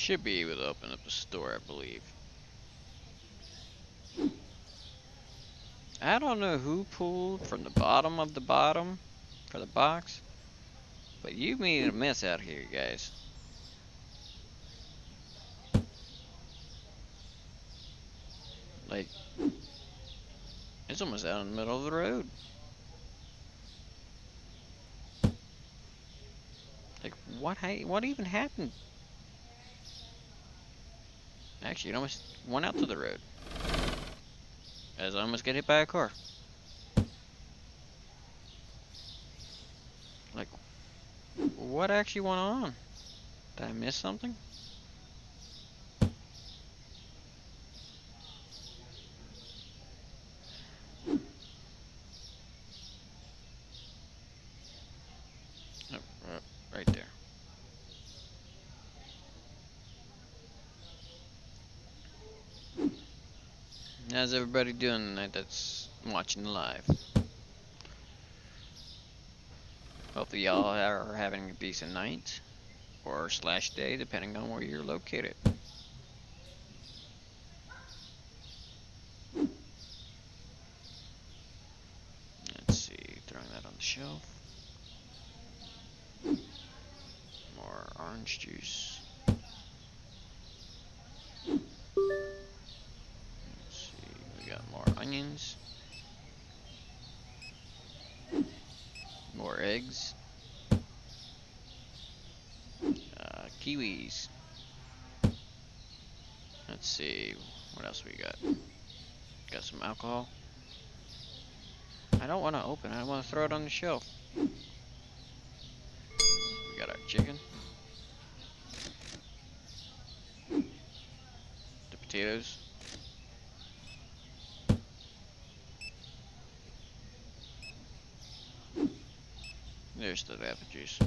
should be able to open up the store, I believe. I don't know who pulled from the bottom of the bottom for the box, but you made a mess out here, guys. Like, it's almost out in the middle of the road. Like, what even happened? Actually, it almost went out to the road. As I almost get hit by a car. Like, what actually went on? Did I miss something? Oh, right there. How's everybody doing tonight that's watching live? Hopefully y'all are having a decent night or slash day, depending on where you're located. Let's see, throwing that on the shelf. More orange juice. Let's see, we got more onions. More eggs. Kiwis. Let's see, what else we got? Got some alcohol. I don't want to open it, I want to throw it on the shelf. We got our chicken. The potatoes. There's the apple juice.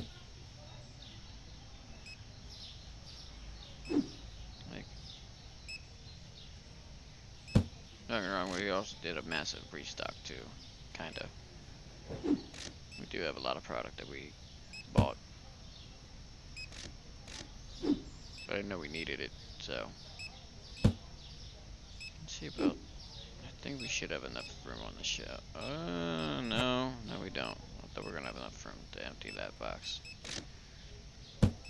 Like, don't get me wrong, we also did a massive restock too. Kinda. We do have a lot of product that we bought. But I didn't know we needed it, so. Let's see about. I think we should have enough room on the shelf. No, we don't. I thought we were gonna have enough room to empty that box.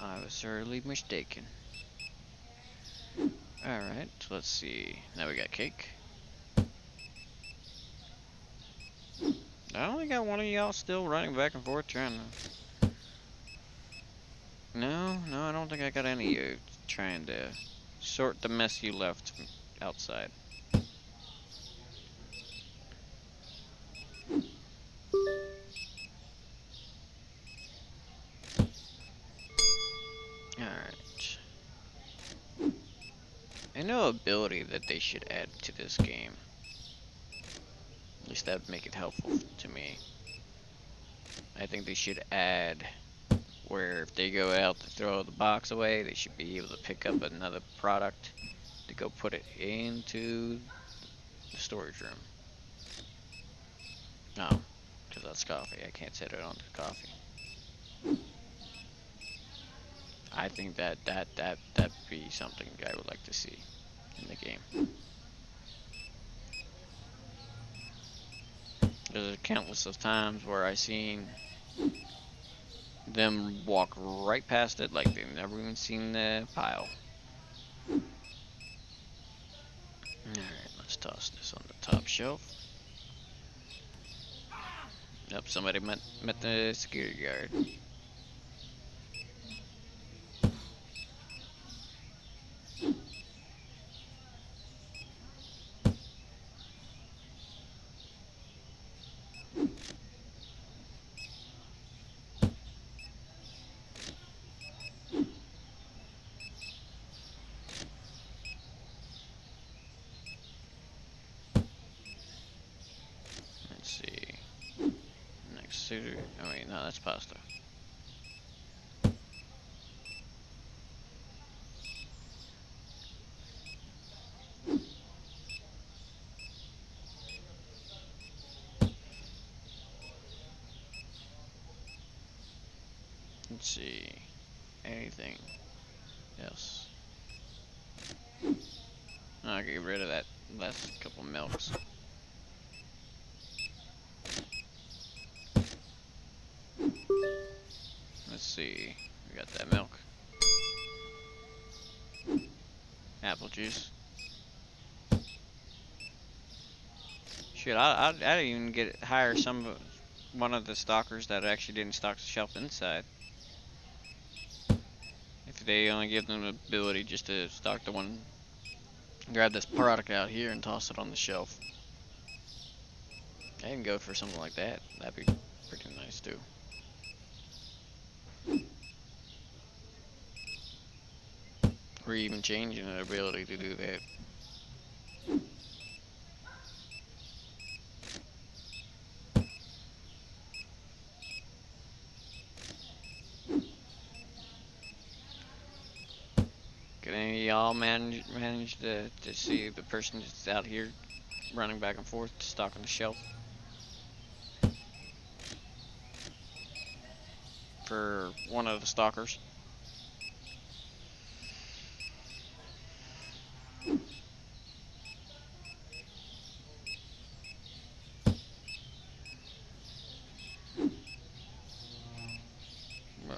I was sorely mistaken. Alright, so let's see. Now we got cake. I only got one of y'all still running back and forth trying to. No, I don't think I got any of you trying to sort the mess you left outside. Alright. I know ability that they should add to this game. At least that would make it helpful to me. I think they should add where if they go out to throw the box away, they should be able to pick up another product to go put it into the storage room. No, because that's coffee. I can't set it onto coffee. I think that'd be something I would like to see in the game. There's countless of times where I seen them walk right past it like they've never even seen the pile. Alright, let's toss this on the top shelf. Yep, somebody met the security guard. Let's see. Next suitor. Oh wait, no, that's pasta. Let's see. Anything else? I'll get rid of that last couple milks. Let's see. We got that milk. Apple juice. Shit, I'd even hire one of the stalkers that actually didn't stock the shelf inside. If they only give them the ability just to stock the one, grab this product out here and toss it on the shelf. I can go for something like that. That'd be pretty nice too. Or even changing the ability to do that. Can any of y'all manage to see the person that's out here running back and forth stocking the shelf? For one of the stalkers.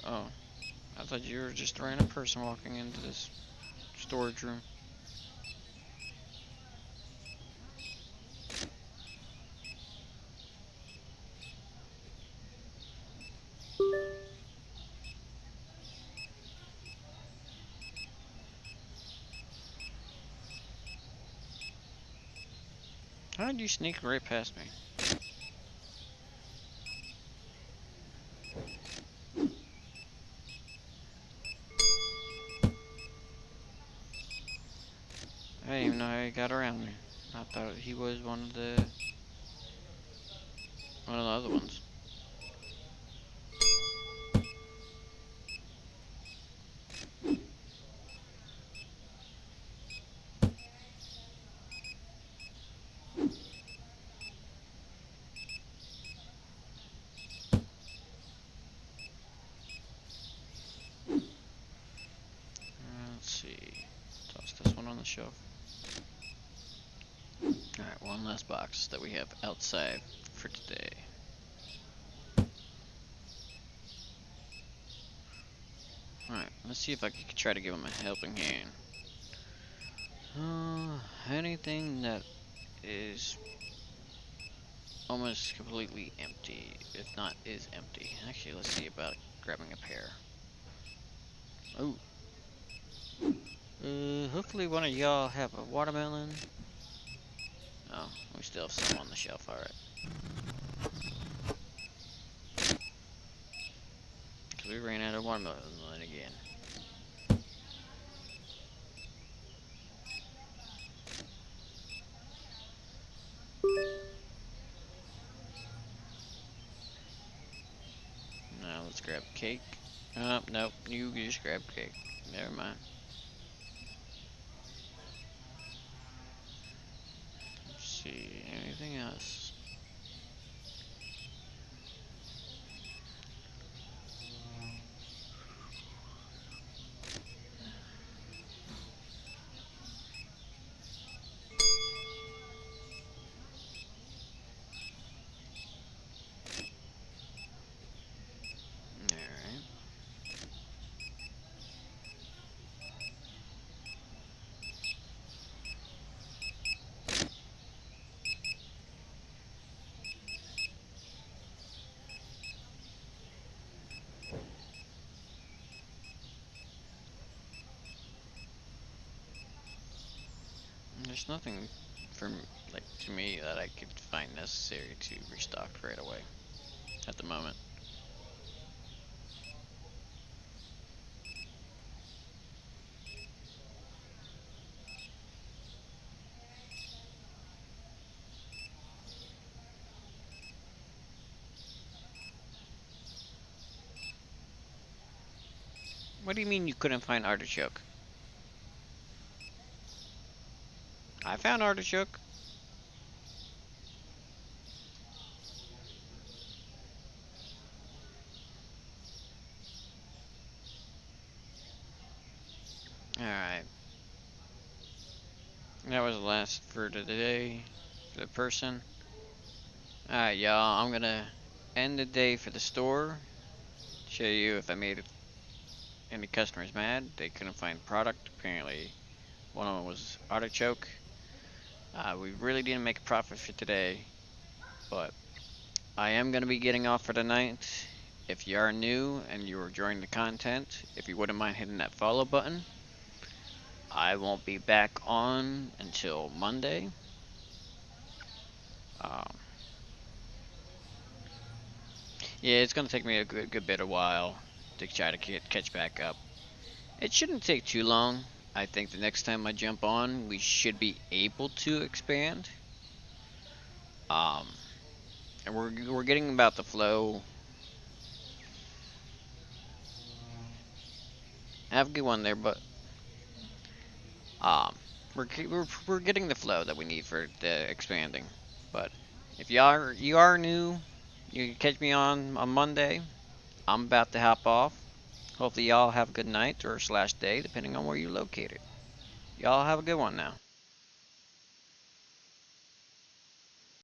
Oh, I thought you were just a random person walking into this storage room. How did you sneak right past me? I didn't even know how he got around me. I thought he was one of the other ones. Let's see. Toss this one on the shelf. Alright, one last box that we have outside for today. Alright, let's see if I can try to give him a helping hand. Anything that is almost completely empty, if not is empty. Actually, let's see about grabbing a pear. Oh. Hopefully one of y'all have a watermelon. Oh, we still have some on the shelf, alright. Because we ran out of watermelon again. Now let's grab cake. Nope, you just grab cake. Never mind. Let's see, anything else? Alright. There's nothing to me that I could find necessary to restock right away at the moment. What do you mean you couldn't find artichoke? I found artichoke. Alright. That last for today for the person. Alright, y'all, I'm gonna end the day for the store. Show you if I made any customers mad. They couldn't find product. Apparently, one of them was artichoke. We really didn't make a profit for today, but I am gonna be getting off for the night. If you are new and you are enjoying the content, if you wouldn't mind hitting that follow button. I won't be back on until Monday. Yeah, it's gonna take me a good bit of while to try to catch back up. It shouldn't take too long. I think the next time I jump on, we should be able to expand. And we're getting about the flow. Have a good one there, but we're getting the flow that we need for the expanding. But if you are new, you can catch me on Monday. I'm about to hop off. Hopefully y'all have a good night or slash day, depending on where you're located. Y'all have a good one now.